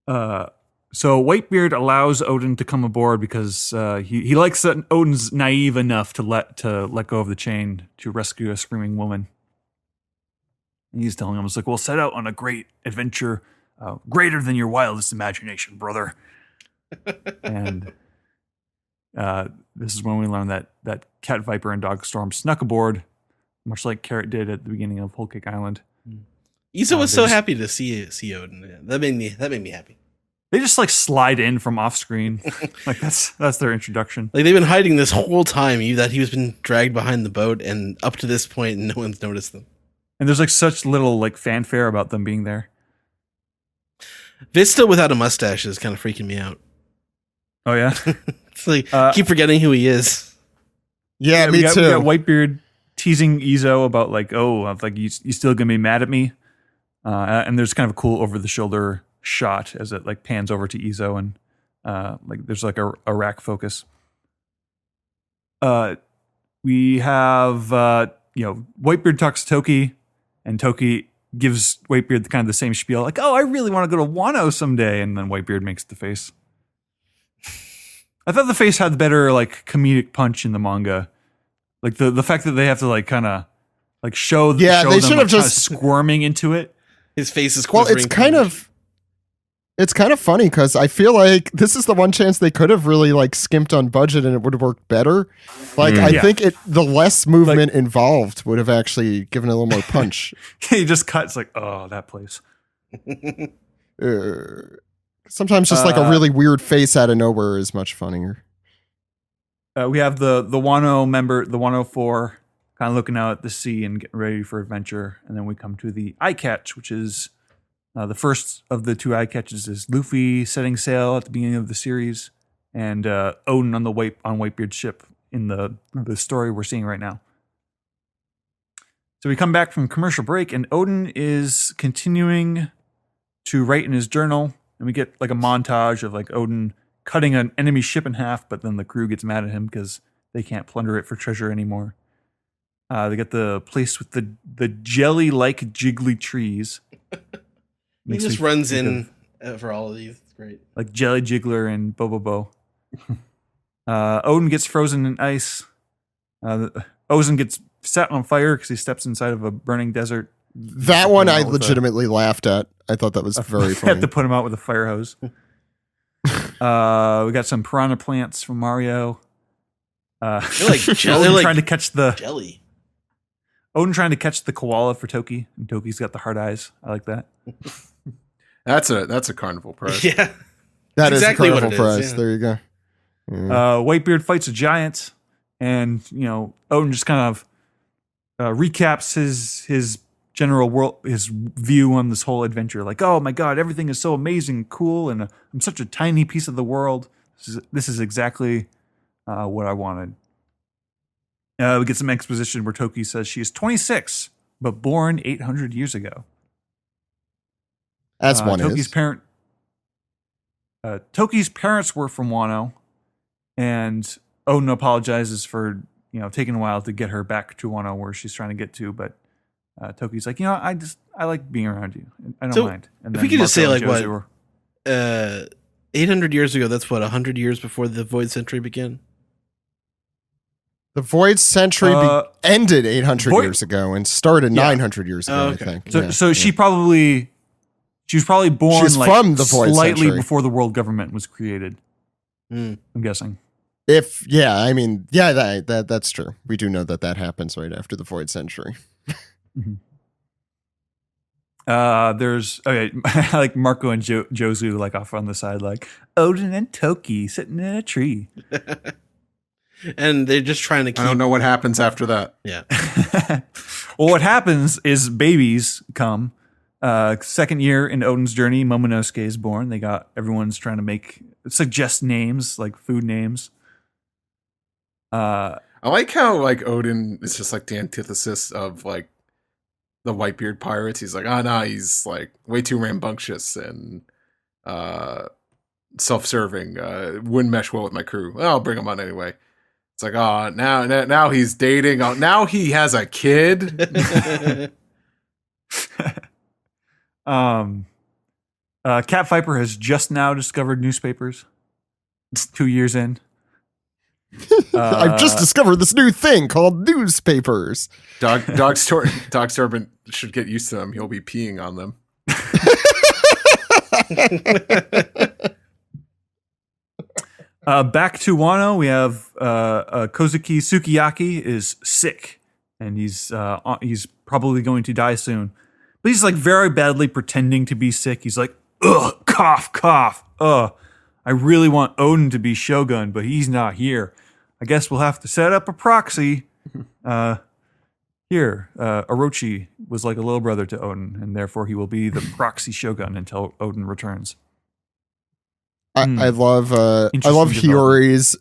So Whitebeard allows Odin to come aboard because he likes that Odin's naive enough to let go of the chain to rescue a screaming woman. And he's telling him, it's like, we'll set out on a great adventure, greater than your wildest imagination, brother. And this is when we learn that Cat Viper and Dogstorm snuck aboard, much like Carrot did at the beginning of Whole Cake Island. Issa was so happy to see Odin. Yeah, that made me happy. They just like slide in from off screen. Like that's their introduction. Like they've been hiding this whole time that he was been dragged behind the boat, and up to this point, no one's noticed them. And there's like such little like fanfare about them being there. Vista without a mustache is kind of freaking me out. Oh yeah, it's like keep forgetting who he is. Yeah, me too. We got Whitebeard teasing Izo about like, like you still gonna be mad at me? And there's kind of a cool over the shoulder shot as it like pans over to Izo and like there's like a rack focus. We have Whitebeard talks to Toki, and Toki gives Whitebeard the same spiel, like, oh, I really want to go to Wano someday, and then Whitebeard makes the face. I thought the face had the better like comedic punch in the manga, like the fact that they have to like kind of like show they them should have like, just squirming into it. His face is well. It's kind of funny because I feel like this is the one chance they could have really like skimped on budget and it would have worked better. Like I think the less movement involved would have actually given it a little more punch. He just cuts like, oh, that place. Sometimes just like a really weird face out of nowhere is much funnier. We have the Wano member, the 104, kind of looking out at the sea and getting ready for adventure. And then we come to the eye catch, which is the first of the two eye catches is Luffy setting sail at the beginning of the series, and Odin on Whitebeard's ship in the story we're seeing right now. So we come back from commercial break, and Odin is continuing to write in his journal, and we get like a montage of like Odin cutting an enemy ship in half, but then the crew gets mad at him because they can't plunder it for treasure anymore. They get the place with the jelly-like jiggly trees. He just runs in for all of these. It's great. Like Jelly Jiggler and Bobobo. Odin gets frozen in ice. Odin gets set on fire because he steps inside of a burning desert. That one I legitimately laughed at. I thought that was very funny. Had to put him out with a fire hose. We got some piranha plants from Mario. They're like jelly. Odin trying to catch the jelly. Odin trying to catch the koala for Toki, and Toki's got the hard eyes. I like that. That's a carnival prize. Yeah, that is exactly a carnival what it prize. is, yeah. There you go. Whitebeard fights a giant, and Odin just kind of recaps his general world, his view on this whole adventure. Like, oh my god, everything is so amazing, cool, and I'm such a tiny piece of the world. This is exactly what I wanted. We get some exposition where Toki says she is 26, but born 800 years ago. As one Toki's is. Toki's parents were from Wano, and Odin apologizes for taking a while to get her back to Wano where she's trying to get to, but Toki's like, I like being around you. I don't mind. And if we could just say like Josie what, 800 years ago, that's what, 100 years before the Void Century began? The Void Century ended 800 years ago and started 900 years ago, okay. I think. So she was probably born She's from the Void slightly Century. before the world government was created. Mm. I'm guessing. That's true. We do know that happens right after the Void Century. Mm-hmm. There's like Marco and Jozu like off on the side, like Odin and Toki sitting in a tree. And they're just trying to keep... I don't know what happens after that. Yeah. Well, what happens is babies come. Second year in Odin's journey, Momonosuke is born. Everyone's trying to suggest names, like food names. I like how like Odin is just like the antithesis of like the Whitebeard pirates. He's like, he's like way too rambunctious and self-serving. Wouldn't mesh well with my crew. Well, I'll bring him on anyway. It's like, now he's dating. Now he has a kid. Cat Viper has just now discovered newspapers. It's 2 years in. I've just discovered this new thing called newspapers. Dog Storbin should get used to them. He'll be peeing on them. Back to Wano, we have Kozuki Sukiyaki is sick, and he's probably going to die soon. But he's like very badly pretending to be sick. He's like, ugh, cough, cough, ugh. I really want Odin to be Shogun, but he's not here. I guess we'll have to set up a proxy. Orochi was like a little brother to Odin, and therefore he will be the proxy Shogun until Odin returns. I love Hiyori's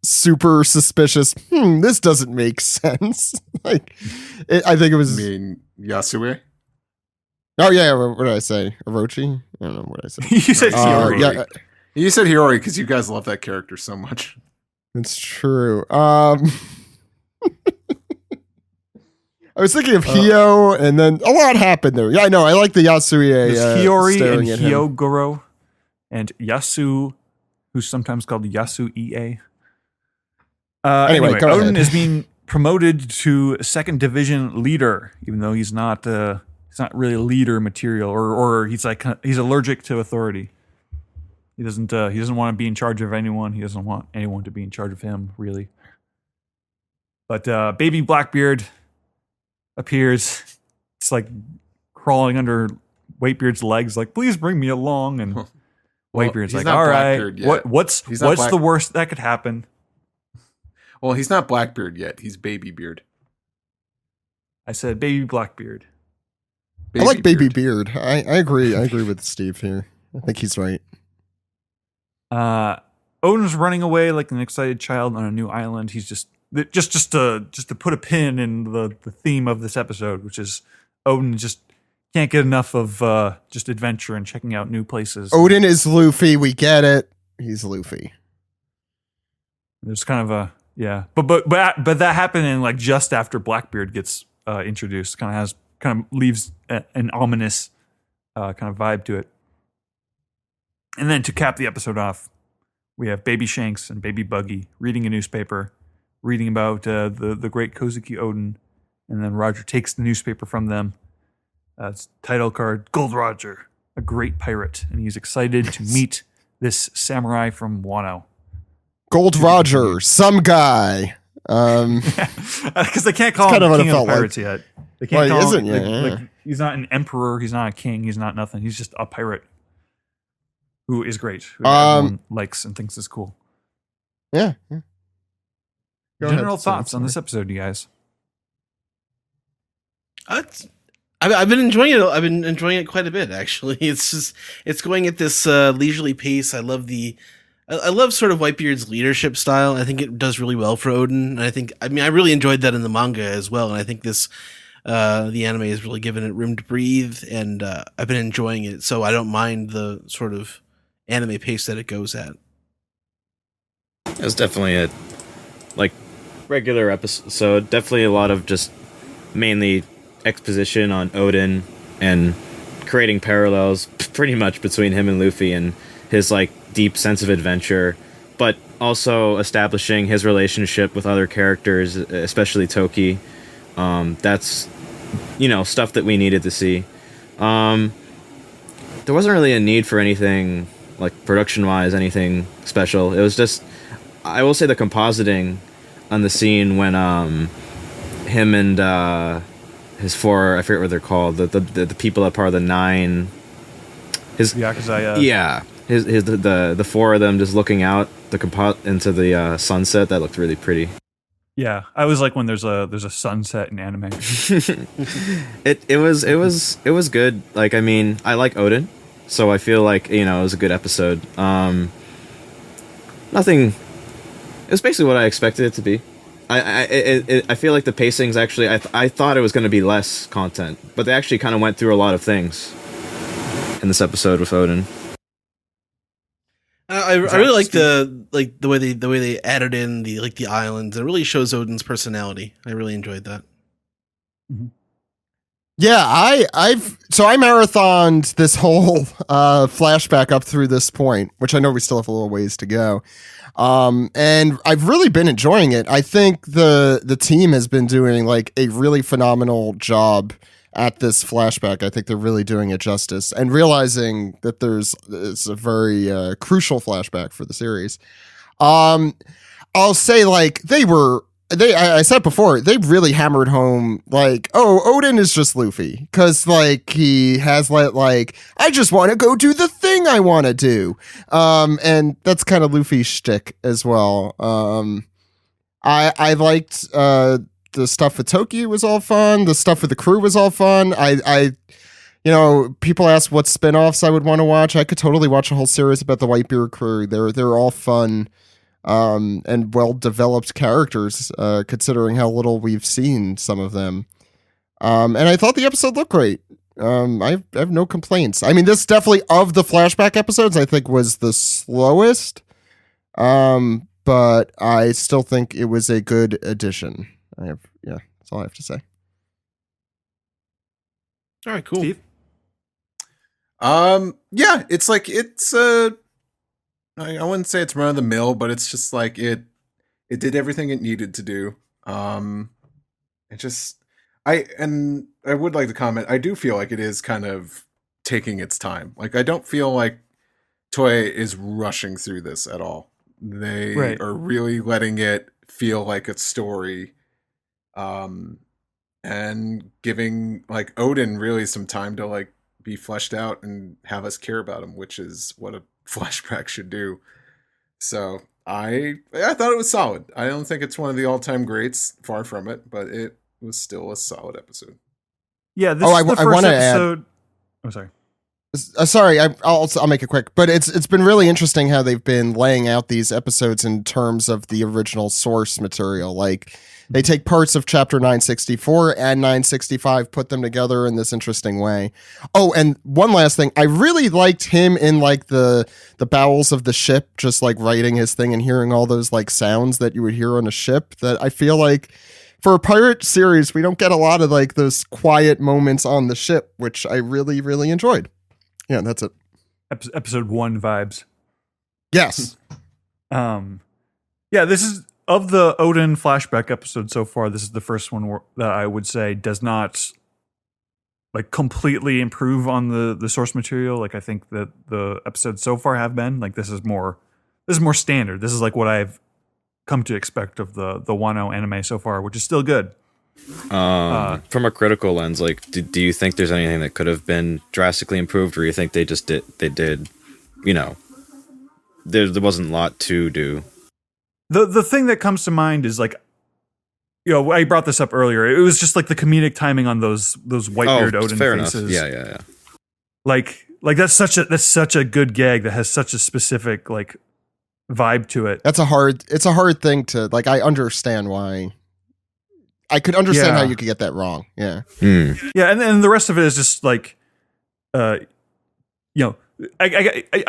super suspicious. This doesn't make sense. I think it was. You mean Yasue? Oh yeah, what did I say? Orochi? I don't know what I said. You said Hiyori. Yeah, you said Hiyori because you guys love that character so much. it's true. I was thinking of Hio, and then a lot happened there. Yeah, I know. I like the Yasue. There's Hiyori and at him. Hyogoro. And Yasu, who's sometimes called Yasu EA. Anyway, Odin is being promoted to second division leader, even though he's not really leader material, or he's allergic to authority. He doesn't want to be in charge of anyone. He doesn't want anyone to be in charge of him, really. But baby Blackbeard appears. It's like crawling under Whitebeard's legs, like, please bring me along. And Whitebeard's like, all right, what's the worst that could happen? Well, he's not Blackbeard yet. He's Baby Beard. I said baby Blackbeard. I like Baby Beard. I agree. I agree with Steve here. I think he's right. Odin's running away like an excited child on a new island. He's just to put a pin in the theme of this episode, which is Odin just can't get enough of just adventure and checking out new places. Odin is Luffy. We get it. He's Luffy. There's kind of but that happened in like just after Blackbeard gets introduced. Kind of leaves an ominous kind of vibe to it. And then to cap the episode off, we have Baby Shanks and Baby Buggy reading a newspaper, reading about the great Kozuki Odin, and then Roger takes the newspaper from them. It's title card, Gold Roger, a great pirate, and he's excited to meet this samurai from Wano. Gold Roger, some guy. Because they can't call him the king of the pirates yet. They can't call him. Like, he's not an emperor. He's not a king. He's not nothing. He's just a pirate who is great. Who everyone likes and thinks is cool. Yeah. General thoughts on this episode, you guys? I've been enjoying it. I've been enjoying it quite a bit, actually. It's going at this leisurely pace. I love sort of Whitebeard's leadership style. I think it does really well for Odin. And I really enjoyed that in the manga as well. And I think the anime has really given it room to breathe. And I've been enjoying it, so I don't mind the sort of anime pace that it goes at. It's definitely a regular episode. Definitely a lot of just mainly exposition on Odin and creating parallels pretty much between him and Luffy and his deep sense of adventure, but also establishing his relationship with other characters, especially Toki. That's stuff that we needed to see. There wasn't really a need for anything production wise, anything special. It was just, I will say, the compositing on the scene when him and his four, I forget what they're called, the people that are part of the nine, his Yakuza, yeah, the four of them just looking out into the sunset. That looked really pretty. Yeah, I was like, when there's a sunset in anime. It was good. I like Odin, so I feel like it was a good episode. Nothing. It was basically what I expected it to be. I feel like the pacing's actually, I thought it was going to be less content, but they actually kind of went through a lot of things in this episode with Odin. I really like the way they added in the islands. It really shows Odin's personality. I really enjoyed that. Mm-hmm. Yeah, I marathoned this whole flashback up through this point, which I know we still have a little ways to go. And I've really been enjoying it. I think the team has been doing a really phenomenal job at this flashback. I think they're really doing it justice and realizing that it's a very crucial flashback for the series. I'll say I said before, they really hammered home Odin is just Luffy, because he has I just want to go do the thing I want to do, and that's kind of Luffy's shtick as well. I liked the stuff with Toki was all fun. The stuff with the crew was all fun. People ask what spinoffs I would want to watch. I could totally watch a whole series about the Whitebeard crew. They're all fun. And well-developed characters, considering how little we've seen some of them. And I thought the episode looked great. I have no complaints. I mean, this definitely, of the flashback episodes, I think was the slowest. But I still think it was a good addition. That's all I have to say. All right, cool. Steve? Yeah, it's I wouldn't say it's run of the mill, but it's just it did everything it needed to do. I would like to comment. I do feel like it is kind of taking its time. I don't feel like Toei is rushing through this at all. They are really letting it feel like a story, and giving Odin really some time to be fleshed out and have us care about him, which is what a flashback should do. So I thought it was solid. I don't think it's one of the all-time greats, far from it, but it was still a solid episode. Yeah, this is the first episode. Oh, sorry. Sorry, I'll make it quick, but it's been really interesting how they've been laying out these episodes in terms of the original source material. They take parts of chapter 964 and 965, put them together in this interesting way. Oh, and one last thing, I really liked him in the bowels of the ship, just writing his thing and hearing all those sounds that you would hear on a ship. That I feel for a pirate series, we don't get a lot of those quiet moments on the ship, which I really, really enjoyed. Yeah, that's it. Episode 1 vibes. Yes. Yeah, this is, of the Odin flashback episode so far, this is the first one that I would say does not completely improve on the source material. I think that the episodes so far have been. This is more standard. This is what I've come to expect of the Wano anime so far, which is still good. From a critical lens, do you think there's anything that could have been drastically improved, or you think they did there wasn't a lot to do? The thing that comes to mind is I brought this up earlier. It was just like the comedic timing on those Whitebeard Odin fair faces. enough. Yeah. Like that's such a good gag that has such a specific like vibe to it. It's a hard thing to like. I understand why. I could understand how you could get that wrong. Yeah. Yeah, and then the rest of it is just like, I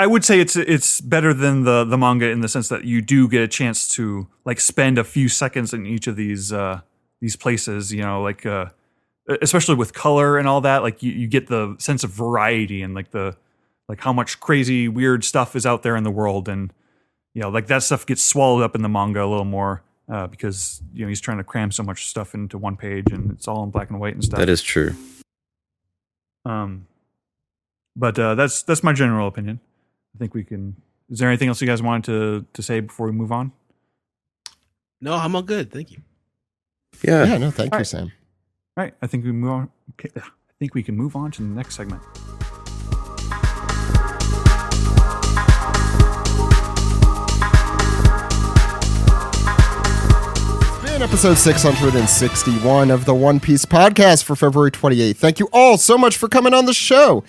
would say it's better than the manga in the sense that you do get a chance to like spend a few seconds in each of these places. Like especially with color and all that. Like you get the sense of variety and like how much crazy weird stuff is out there in the world, and like that stuff gets swallowed up in the manga a little more. Because he's trying to cram so much stuff into one page, and it's all in black and white and stuff. That is true. But that's my general opinion. I think we can. Is there anything else you guys wanted to say before we move on? No, I'm all good. Thank you. Yeah. Yeah. No, thank you, Sam. All right. I think we move on. Okay. I think we can move on to the next segment. Episode 661 of the One Piece podcast for February 28th. Thank you all so much for coming on the show.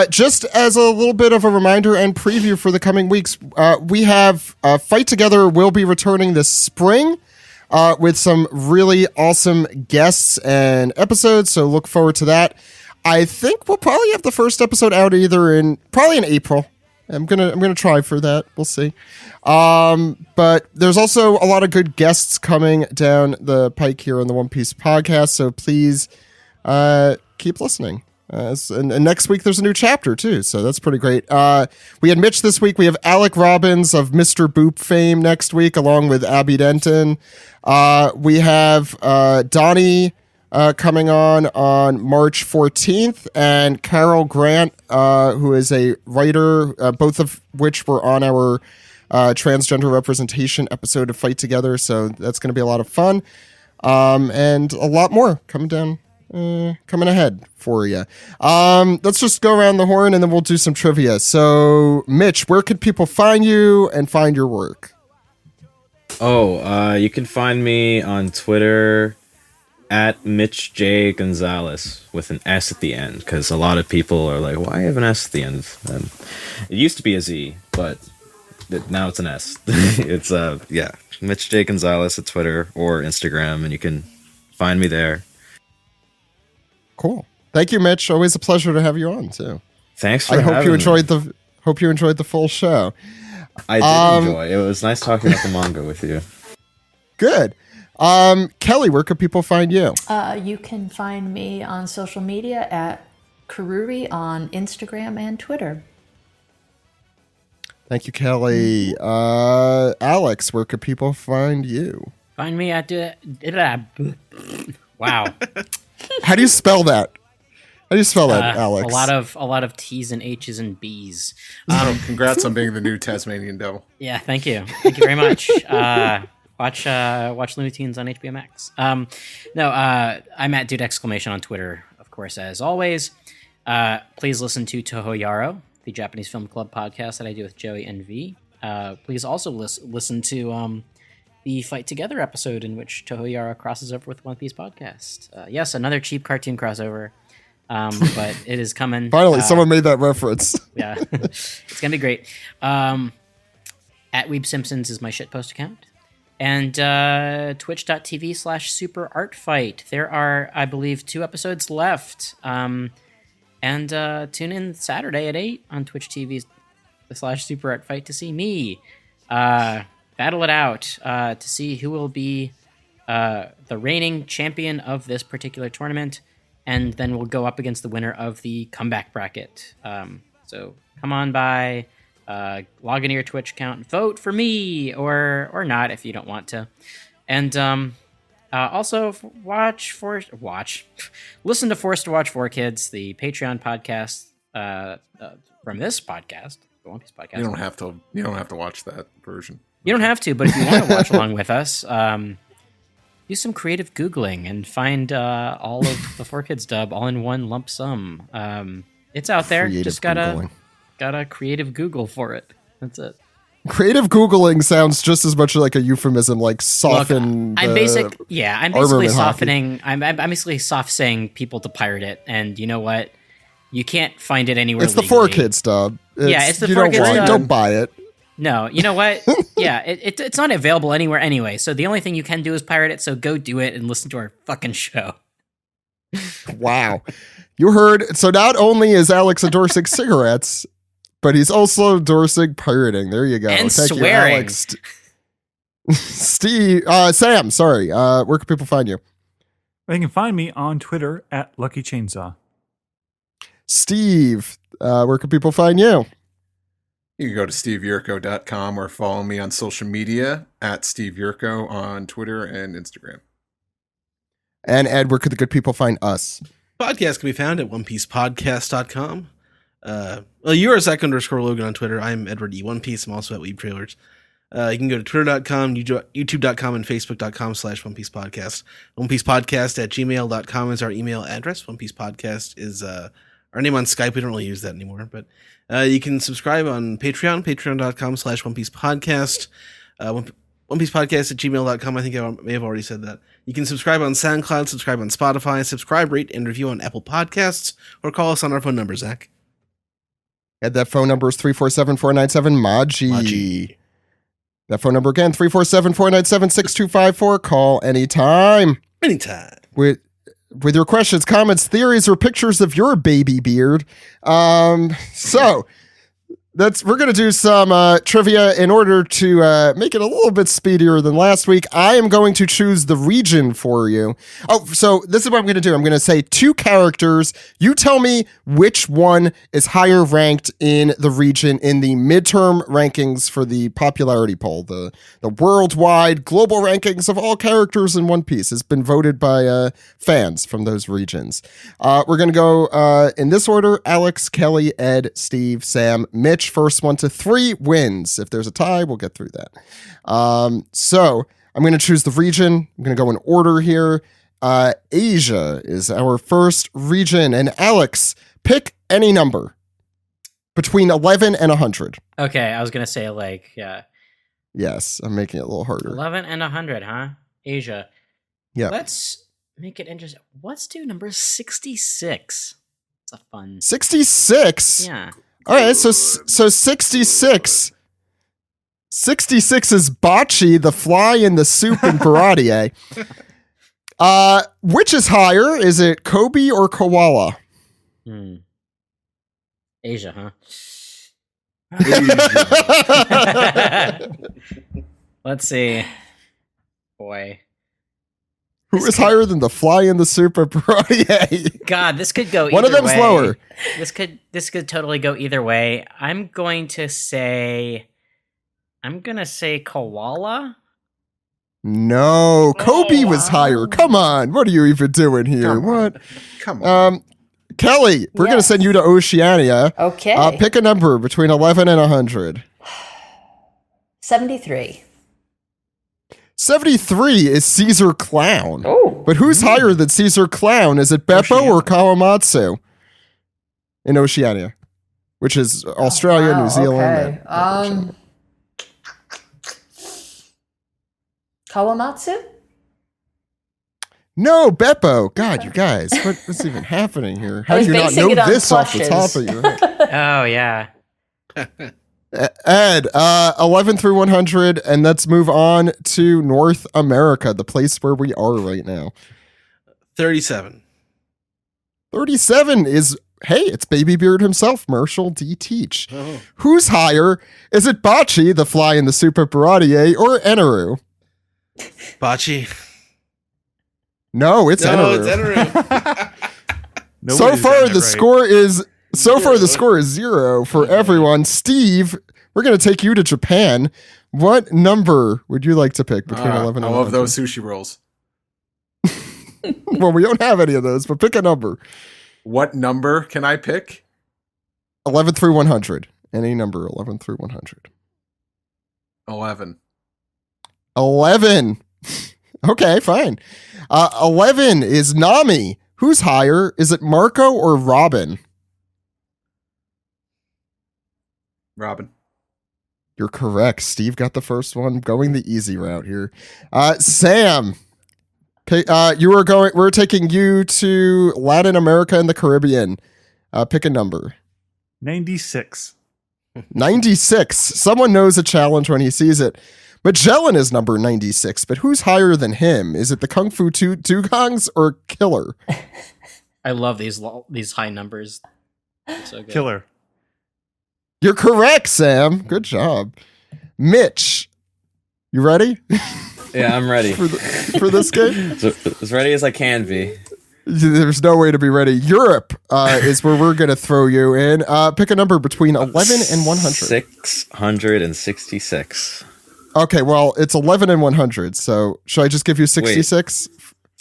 Just as a little bit of a reminder and preview for the coming weeks, we have Fight Together will be returning this spring with some really awesome guests and episodes, so look forward to that. I think we'll probably have the first episode out probably in April. I'm gonna try for that. We'll see. But there's also a lot of good guests coming down the pike here on the One Piece podcast. So please keep listening. And next week there's a new chapter too, so that's pretty great. We had Mitch this week. We have Alec Robbins of Mr. Boop fame next week, along with Abby Denton. We have Donnie coming on March 14th, and Carol Grant, who is a writer, both of which were on our transgender representation episode of Fight Together, so that's going to be a lot of fun, and a lot more coming ahead for you. Let's just go around the horn, and then we'll do some trivia. So, Mitch, where could people find you and find your work? You can find me on Twitter at Mitch J. Gonzalez with an S at the end, because a lot of people are like, why have an S at the end? It used to be a Z, but now it's an S. It's Mitch J. Gonzalez at Twitter or Instagram, and you can find me there. Cool. Thank you, Mitch. Always a pleasure to have you on too. Thanks for having me. Hope you enjoyed the full show. I did enjoy. It was nice talking about the manga with you. Good. Kelly, where can people find you? You can find me on social media at Karuri on Instagram and Twitter. Thank you, Kelly. Alex, where can people find you? Find me at wow. How do you spell that? How do you spell that, Alex? A lot of T's and H's and B's. Congrats on being the new Tasmanian Devil. Yeah, thank you. Thank you very much. Watch Looney Tunes on HBO Max. I'm at Dude Exclamation on Twitter, of course, as always. Please listen to Toho Yaro, the Japanese Film Club podcast that I do with Joey and V. Please also listen to the Fight Together episode in which Toho Yaro crosses over with One Piece podcast. Yes, another cheap cartoon crossover, but it is coming. Finally, someone made that reference. Yeah, it's gonna be great. At Weeb Simpsons is my shitpost account. And twitch.tv/superartfight. There are, I believe, 2 episodes left. And tune in Saturday at 8 on Twitch TV/superartfight to see me battle it out to see who will be the reigning champion of this particular tournament. And then we'll go up against the winner of the comeback bracket. So come on by. Log into your Twitch account, vote for me or not if you don't want to, and also listen to Forced to Watch 4 Kids, the Patreon podcast from this podcast, the One Piece podcast. You don't have to watch that version. You don't have to, but if you want to watch along with us, do some creative Googling and find all of the 4 Kids dub all in one lump sum. It's out there. Just gotta creative Google for it. That's it. Creative Googling sounds just as much like a euphemism, like soften. Look, I'm basically armament softening. I'm basically soft saying people to pirate it, and you know what? You can't find it anywhere. It's the legally. 4Kids dub. It's the 4Kids dub. Don't buy it. No, you know what? It's not available anywhere anyway. So the only thing you can do is pirate it. So go do it and listen to our fucking show. Wow, you heard. So not only is Alex endorsing cigarettes, but he's also endorsing pirating. There you go. And Thank swearing. you, Alex. Steve, Sam, sorry. Where can people find you? They can find me on Twitter at Lucky Chainsaw. Steve, where can people find you? You can go to steveyurko.com or follow me on social media at steveyurko on Twitter and Instagram. And Ed, where could the good people find us? Podcast can be found at onepiecepodcast.com. You're Zach_Logan on Twitter. I'm Edward E. One Piece. I'm also at Weeb Trailers. You can go to twitter.com, youtube.com, and facebook.com/OnePiecePodcast. OnePiecePodcast@gmail.com is our email address. OnePiecePodcast is our name on Skype. We don't really use that anymore, but you can subscribe on Patreon, patreon.com/OnePiecePodcast. OnePiecePodcast@gmail.com. I think I may have already said that. You can subscribe on SoundCloud, subscribe on Spotify, subscribe, rate, and review on Apple Podcasts, or call us on our phone number, Zach. And that phone number is 347-497-MAGI. That phone number again, 347-497-6254. Call anytime. Anytime. With your questions, comments, theories, or pictures of your baby beard. So we're going to do some trivia in order to make it a little bit speedier than last week. I am going to choose the region for you. Oh, so this is what I'm going to do. I'm going to say two characters. You tell me which one is higher ranked in the region in the midterm rankings for the popularity poll. The worldwide global rankings of all characters in One Piece has been voted by fans from those regions. We're going to go in this order: Alex, Kelly, Ed, Steve, Sam, Mitch. First 1 to 3 wins. If there's a tie, we'll get through that. So I'm going to choose the region. I'm going to go in order here. Asia is our first region. And Alex, pick any number between 11 and 100. Okay, I was going to say Yes, I'm making it a little harder. 11 and 100, huh? Asia. Yeah. Let's make it interesting. Let's do number 66. It's a fun. 66? Yeah. All right, so 66. 66 is Bocce, the fly in the soup in Paradier. Which is higher? Is it Kobe or Koala? Asia, huh? Let's see. Boy. Who is higher than the fly in the soup at Paradier? God, this could go either way. One of them's lower. This could totally go either way. I'm going to say koala. No, Kobe was higher. Come on. What are you even doing here? What? Come on. Kelly, we're going to send you to Oceania. Okay. Pick a number between 11 and 100. 73. 73 is Caesar Clown. Oh. But who's higher than Caesar Clown? Is it Beppo or Kawamatsu in Oceania? Which is Australia, New Zealand. Okay. Kawamatsu? No, Beppo. God, you guys, what's even happening here? How I was do you not basing know it on this off the plushes. top of your head? Oh yeah. Ed, 11 through 100, and let's move on to North America, the place where we are right now. 37. 37 is, hey, it's Baby Beard himself, Marshall D. Teach. Oh. Who's higher? Is it Bocce, the fly in the soup at Baradier, or Eneru? Bocce. No, it's Eneru. It's Eneru. So far, the score is the score is 0 for everyone. Steve, we're going to take you to Japan. What number would you like to pick between 11 and 100? I love those sushi rolls. Well, we don't have any of those, but pick a number. What number can I pick? 11 through 100. Any number 11 through 100. 11. 11. Okay, fine. 11 is Nami. Who's higher? Is it Marco or Robin? Robin. You're correct. Steve got the first one, going the easy route here. Sam, we're taking you to Latin America and the Caribbean. Pick a number. 96. 96. Someone knows a challenge when he sees it. Magellan is number 96, but who's higher than him? Is it the Kung Fu Dugongs or Killer? I love these high numbers. They're so good. Killer. You're correct, Sam. Good job. Mitch, you ready? Yeah, I'm ready. for this game? So, as ready as I can be. There's no way to be ready. Europe is where we're going to throw you in. Pick a number between 11 and 100. 666. Okay, well, it's 11 and 100, so should I just give you 66?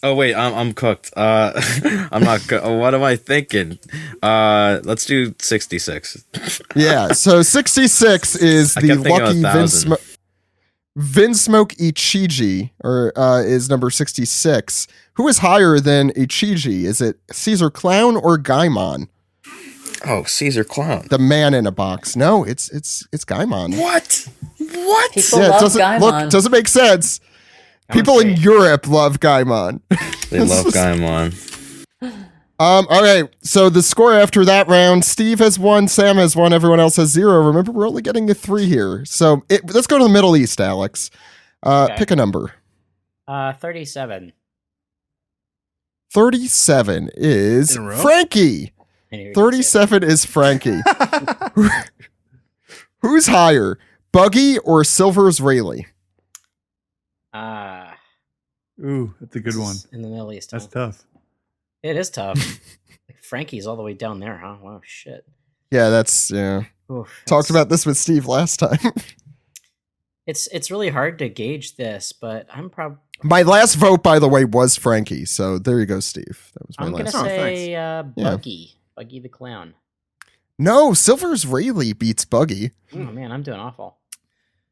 Oh, wait, I'm cooked. I'm not what am I thinking? Let's do 66. Yeah, so 66 is the lucky Vinsmoke Ichiji, or is number 66. Who is higher than Ichiji? Is it Caesar Clown or Gaimon? Oh, Caesar Clown. The man in a box. No, it's Gaimon. What? People love Gaimon. Doesn't make sense. People in Europe love Gaimon. They love Gaimon. All right, so the score after that round, Steve has 1, Sam has 1, everyone else has 0. Remember, we're only getting a 3 here. So let's go to the Middle East, Alex. Okay. Pick a number. 37. 37 is In a row? Frankie. 37 is Frankie. Who's higher, Buggy or Silver's Rayleigh? Ooh, that's a good one. In the Middle East. That's huh? tough. It is tough. Like Frankie's all the way down there, huh? Wow, shit. Yeah, that's Oof, talked about this with Steve last time. It's really hard to gauge this, but I'm probably. My last vote, by the way, was Frankie. So there you go, Steve. That was my I'm gonna last. say Yeah. Buggy. Buggy the Clown. No, Silver's Rayleigh beats Buggy. Oh man, I'm doing awful.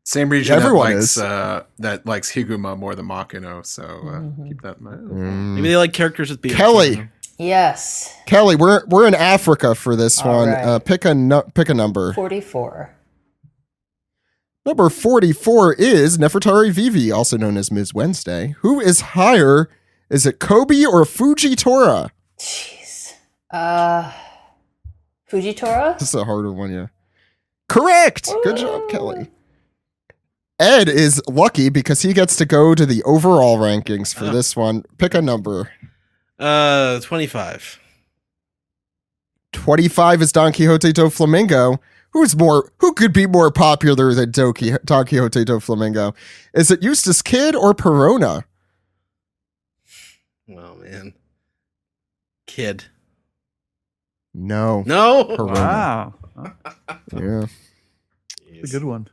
Same region Everyone that likes Higuma more than Makino, so keep that in mind. Maybe they like characters with beards. Kelly. Yes. Kelly, we're in Africa for this All one. right. Pick a number. 44. Number 44 is Nefertari Vivi, also known as Ms. Wednesday. Who is higher? Is it Kobe or Fujitora? Jeez. Fujitora? This is a harder one, yeah. Correct. Good job, Kelly. Ed is lucky because he gets to go to the overall rankings for this one. Pick a number. 25. 25 is Don Quixote do Flamingo. Who could be more popular than Don Quixote do Flamingo? Is it Eustace Kid or Perona? Oh man. Kid. No. No. Wow. Yeah. That's a good one.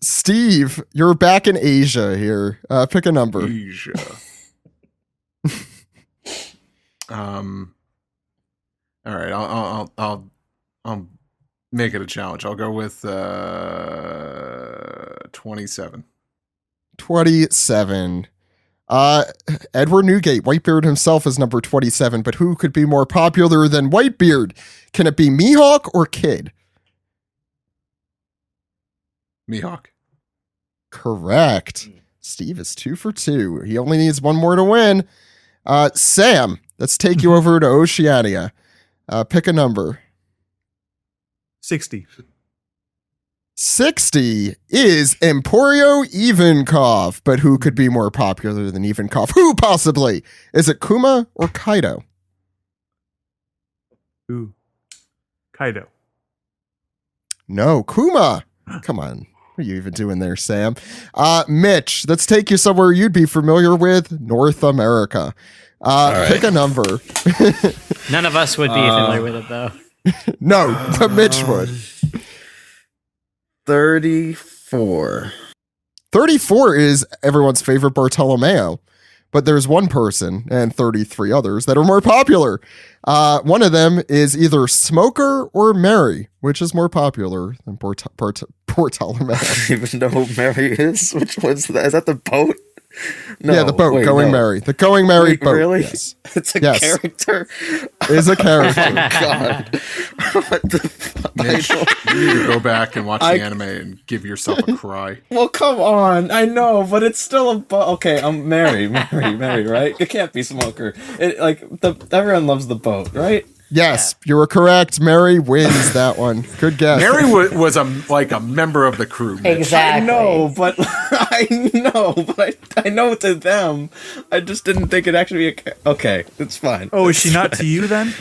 Steve, you're back in Asia here. Pick a number. Asia. All right, I'll make it a challenge. I'll go with 27. 27. Edward Newgate, Whitebeard himself is number 27, but who could be more popular than Whitebeard? Can it be Mihawk or Kid? Mihawk. Correct. Steve is 2 for 2. He only needs one more to win. Sam, let's take you over to Oceania. Pick a number. 60. 60 is Emporio Ivankov, but who could be more popular than Ivankov? Who possibly? Is it Kuma or Kaido? Ooh. Kaido. No, Kuma. Come on. What are you even doing there, Sam? Mitch, let's take you somewhere you'd be familiar with, North America. Pick a number. None of us would be familiar with it though. No, but Mitch would. 34. 34 is everyone's favorite Bartolomeo, but there's one person and 33 others that are more popular. One of them is either Smoker or Mary, which is more popular than Bartolomeo. I don't even know who Mary is. Which one's that? Is that the boat? No, yeah, the boat, wait, Going no. Merry. The Going Merry Wait, boat. really? Yes. It's a Yes. character. Is a character. God. What the fuck? Mitch, you need to go back and watch the anime and give yourself a cry. Well, come on. I know, but it's still a boat. Okay, I'm Mary, right? It can't be Smoker. Everyone loves the boat, right? Yes, you were correct. Mary wins that one. Good guess. Mary was a member of the crew. Mitch. Exactly. I know, but I know to them. I just didn't think it'd actually be okay, it's fine. Oh, is she not to you then?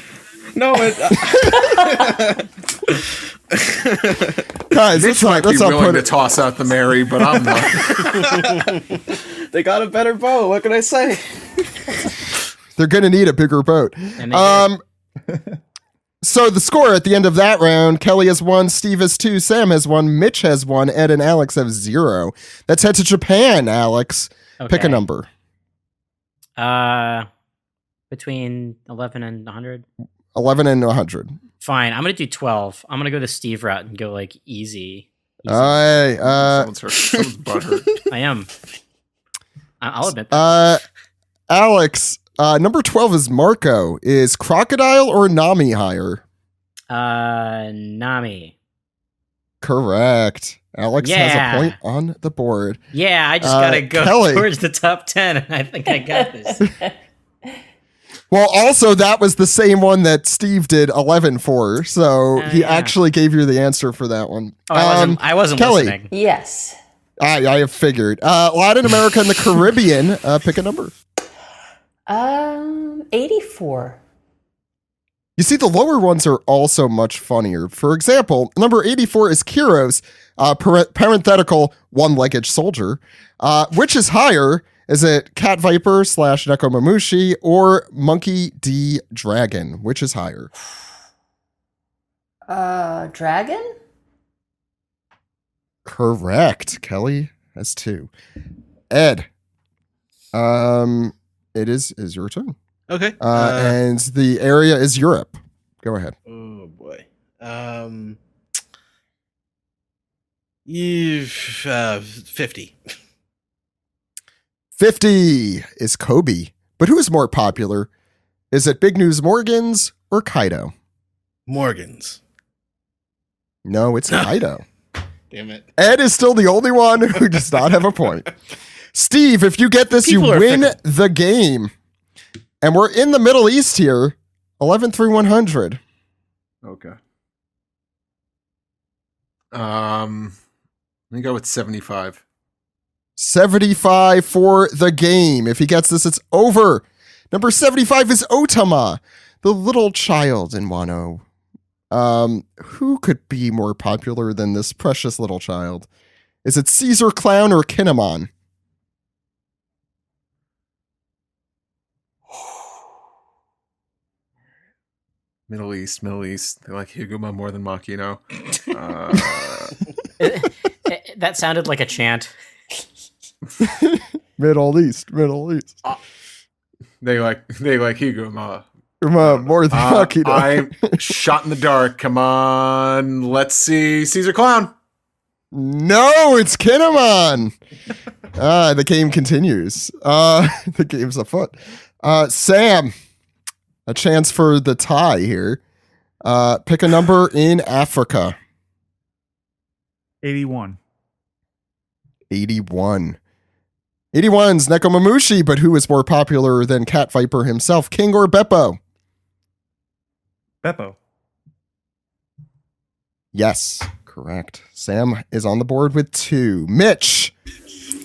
No, Guys, Mitch let's might be not willing put to it. toss out the Mary, but I'm not. they got a better boat. What can I say? They're going to need a bigger boat. And they So the score at the end of that round, Kelly has 1, Steve has 2, Sam has 1, Mitch has 1, Ed and Alex have 0. Let's head to Japan, Alex. did. Pick a Okay. number. Between 11 and 100. 11 and 100. Fine. I'm gonna do 12. I'm gonna go the Steve route and go like easy. Someone's butthurt. I am. I'll admit that. Alex, number 12 is Marco. Is Crocodile or Nami higher? Nami. Correct. Alex has Yeah. a point on the board. Yeah, I just gotta go Kelly. towards the top 10, and I think I got this. Well, also, that was the same one that Steve did 11 for, so he yeah. actually gave you the answer for that one. Oh, I wasn't Kelly. listening. Yes. I have figured. Latin America and the Caribbean, pick a number. 84. You see, the lower ones are also much funnier. For example, number 84 is Kiros, parenthetical one-legged soldier. Which is higher? Is it Cat Viper / Nekomamushi or Monkey D Dragon? Which is higher? Dragon? Correct. Kelly has 2. Ed, it is your turn. Okay. And the area is Europe. Go ahead. Oh boy. 50. 50 is Kobe. But who is more popular? Is it Big News Morgans or Kaido? Morgans. No, it's Kaido. Damn it. Ed is still the only one who does not have a point. Steve, if you get this, People you are win fickle. the game. And we're in the Middle East here. 11 through 100. Okay. Let me go with 75. 75 for the game. If he gets this, it's over. Number 75 is Otama, the little child in Wano. Who could be more popular than this precious little child? Is it Caesar Clown or Kinemon? Middle East. They like Higuma more than Makino. That sounded like a chant. Middle East. They like Higuma. More than Makino. I'm shot in the dark. Come on. Let's see. Caesar Clown. No, it's Kinemon. The game continues. The game's afoot. Sam, a chance for the tie here. Pick a number in Africa. 81. 81. 81's Nekomamushi, but who is more popular than Cat Viper himself, King or Beppo? Beppo. Yes, correct. Sam is on the board with 2. Mitch,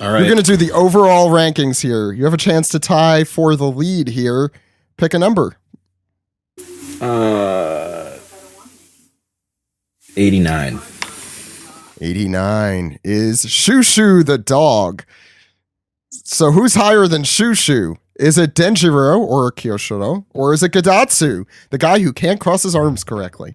All right. you're going to do the overall rankings here. You have a chance to tie for the lead here. Pick a number. 89. 89 is Shushu the dog. So who's higher than Shushu? Is it Denjiro or Kyoshiro? Or is it Gadatsu, the guy who can't cross his arms correctly?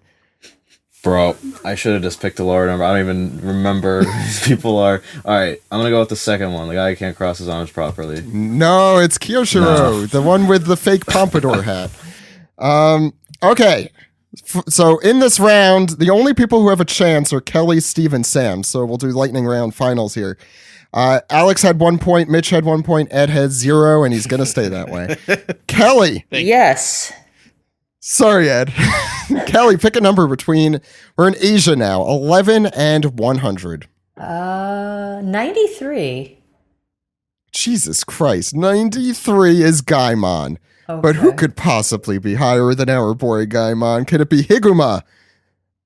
Bro, I should have just picked a lower number. I don't even remember who these people are. All right, I'm going to go with the second one. The guy who can't cross his arms properly. No, it's Kyoshiro, the one with the fake pompadour hat. Okay. So in this round, the only people who have a chance are Kelly, Steve, and Sam. So we'll do lightning round finals here. Alex had 1 point, Mitch had 1 point, Ed has 0, and he's going to stay that way. Kelly. Yes. Sorry, Ed. Kelly, pick a number between, we're in Asia now, 11 and 100. 93. Jesus Christ, 93 is Gaimon. Okay. But who could possibly be higher than our boy Gaimon? Can it be Higuma?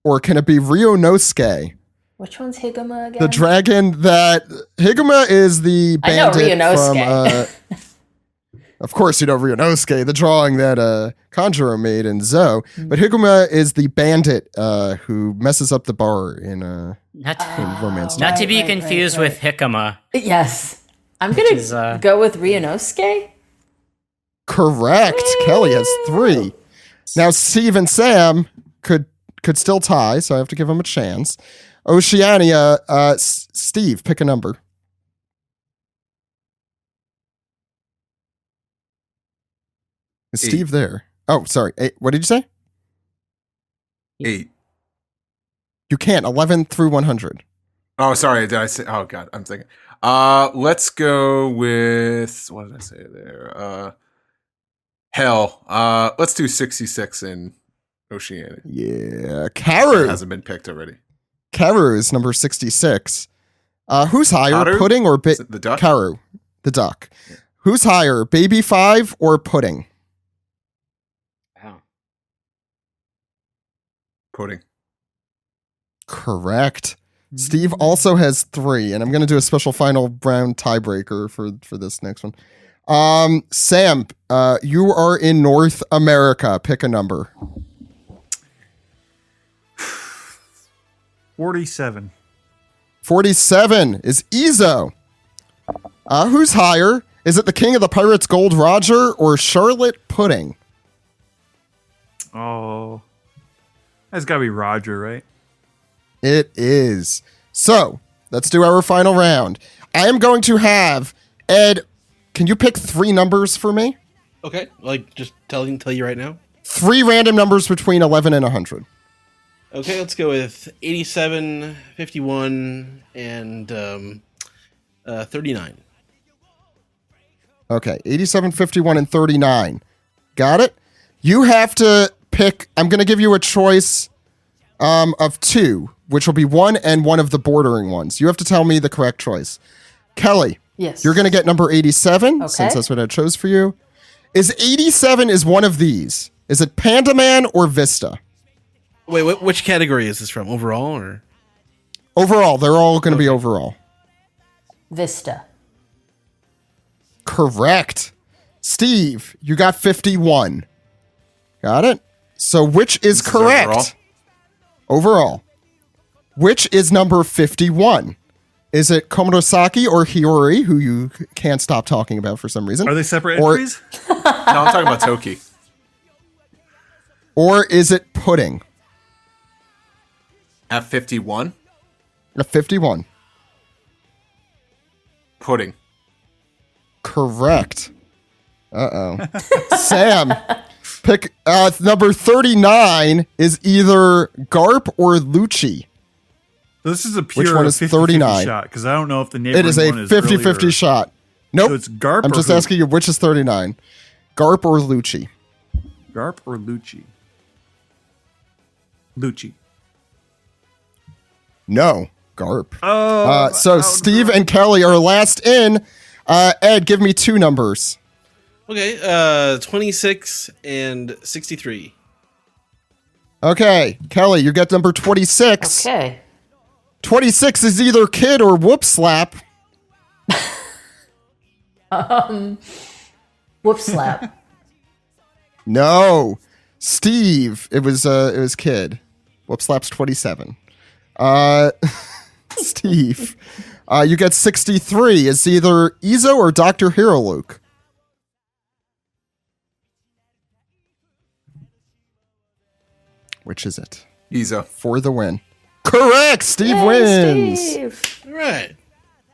Or can it be Ryunosuke? Which one's Higuma again? The dragon that... Higuma is the bandit from... of course you know Ryunosuke, the drawing that Conjuro made in Zo. But Higuma is the bandit who messes up the bar in Romance. Not to be confused with Hikama. Yes. I'm going to go with Ryunosuke. Correct. Woo! Kelly has 3. Now Steve and Sam could still tie, so I have to give them a chance. Oceania, Steve, pick a number. Is 8. Steve there? Oh, sorry. 8. What did you say? 8. You can't. 11 through 100. Oh, sorry. Did I say? Oh, God. I'm thinking. Let's go with, what did I say there? Hell. Let's do 66 in Oceania. Yeah. Karu. It hasn't been picked already. Karu is number 66. Who's higher, Karu? Pudding or The duck? Karu, the duck. Yeah. Who's higher, Baby 5 or Pudding? Wow. Pudding. Correct. Steve also has 3, and I'm going to do a special final round tiebreaker for this next one. Sam, you are in North America. Pick a number. 47. 47 is Izo. Who's higher? Is it the King of the Pirates, Gold Roger, or Charlotte Pudding? Oh. That's got to be Roger, right? It is. So, let's do our final round. I am going to have, Ed, can you pick 3 numbers for me? Okay, like just tell you right now. 3 random numbers between 11 and 100. Okay, let's go with 87, 51, and 39. Okay, 87, 51, and 39. Got it? You have to pick, I'm going to give you a choice of 2, which will be 1 and 1 of the bordering ones. You have to tell me the correct choice. Kelly, Yes. you're going to get number 87, Okay. since that's what I chose for you. Is 87 is one of these? Is it Panda Man or Vista? Wait, which category is this from? Overall or? Overall, they're all going to be overall. Vista. Correct. Steve, you got 51. Got it? So which is This is correct? Overall. Which is number 51? Is it Komodosaki or Hiyori, who you can't stop talking about for some reason? Are they separate Or- entries? No, I'm talking about Toki. Or is it Pudding? At 51, A 51. Pudding. Correct. Uh-oh. Sam, pick number 39 is either Garp or Lucci. So this is a Which pure one is 50-50 39? shot because I don't know if the neighboring It is a one is 50-50 earlier. shot. Nope. So it's Garp I'm or just who? asking you which is 39. Garp or Lucci? Garp or Lucci? Lucci. No. Garp. Oh. So Steve and Kelly are last in. Ed, give me 2 numbers. Okay, 26 and 63. Okay, Kelly, you get number 26. Okay. 26 is either Kid or Whoop Slap. Whoop slap. No. Steve, it was Kid. Whoop Slap's 27. Steve, you get 63. It's either Izo or Dr. Hiroluke. Which is it? Izo. For the win. Correct. Steve Yay, wins. Steve. All right.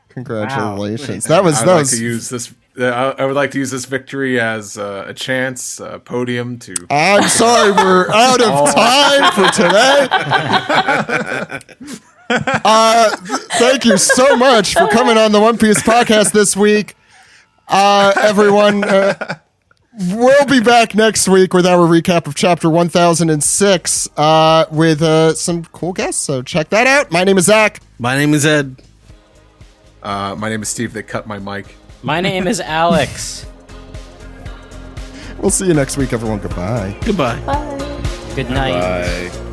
Congratulations. Wow. That was I'd like to use this. I would like to use this victory as a chance, a podium to. I'm sorry, we're out of time for today. Thank you so much for coming on the One Piece podcast this week. Everyone, we'll be back next week with our recap of chapter 1006 with some cool guests. So check that out. My name is Zach. My name is Ed. My name is Steve. They cut my mic. My name is Alex. We'll see you next week, everyone. Goodbye. Goodbye. Bye. Good night. Bye.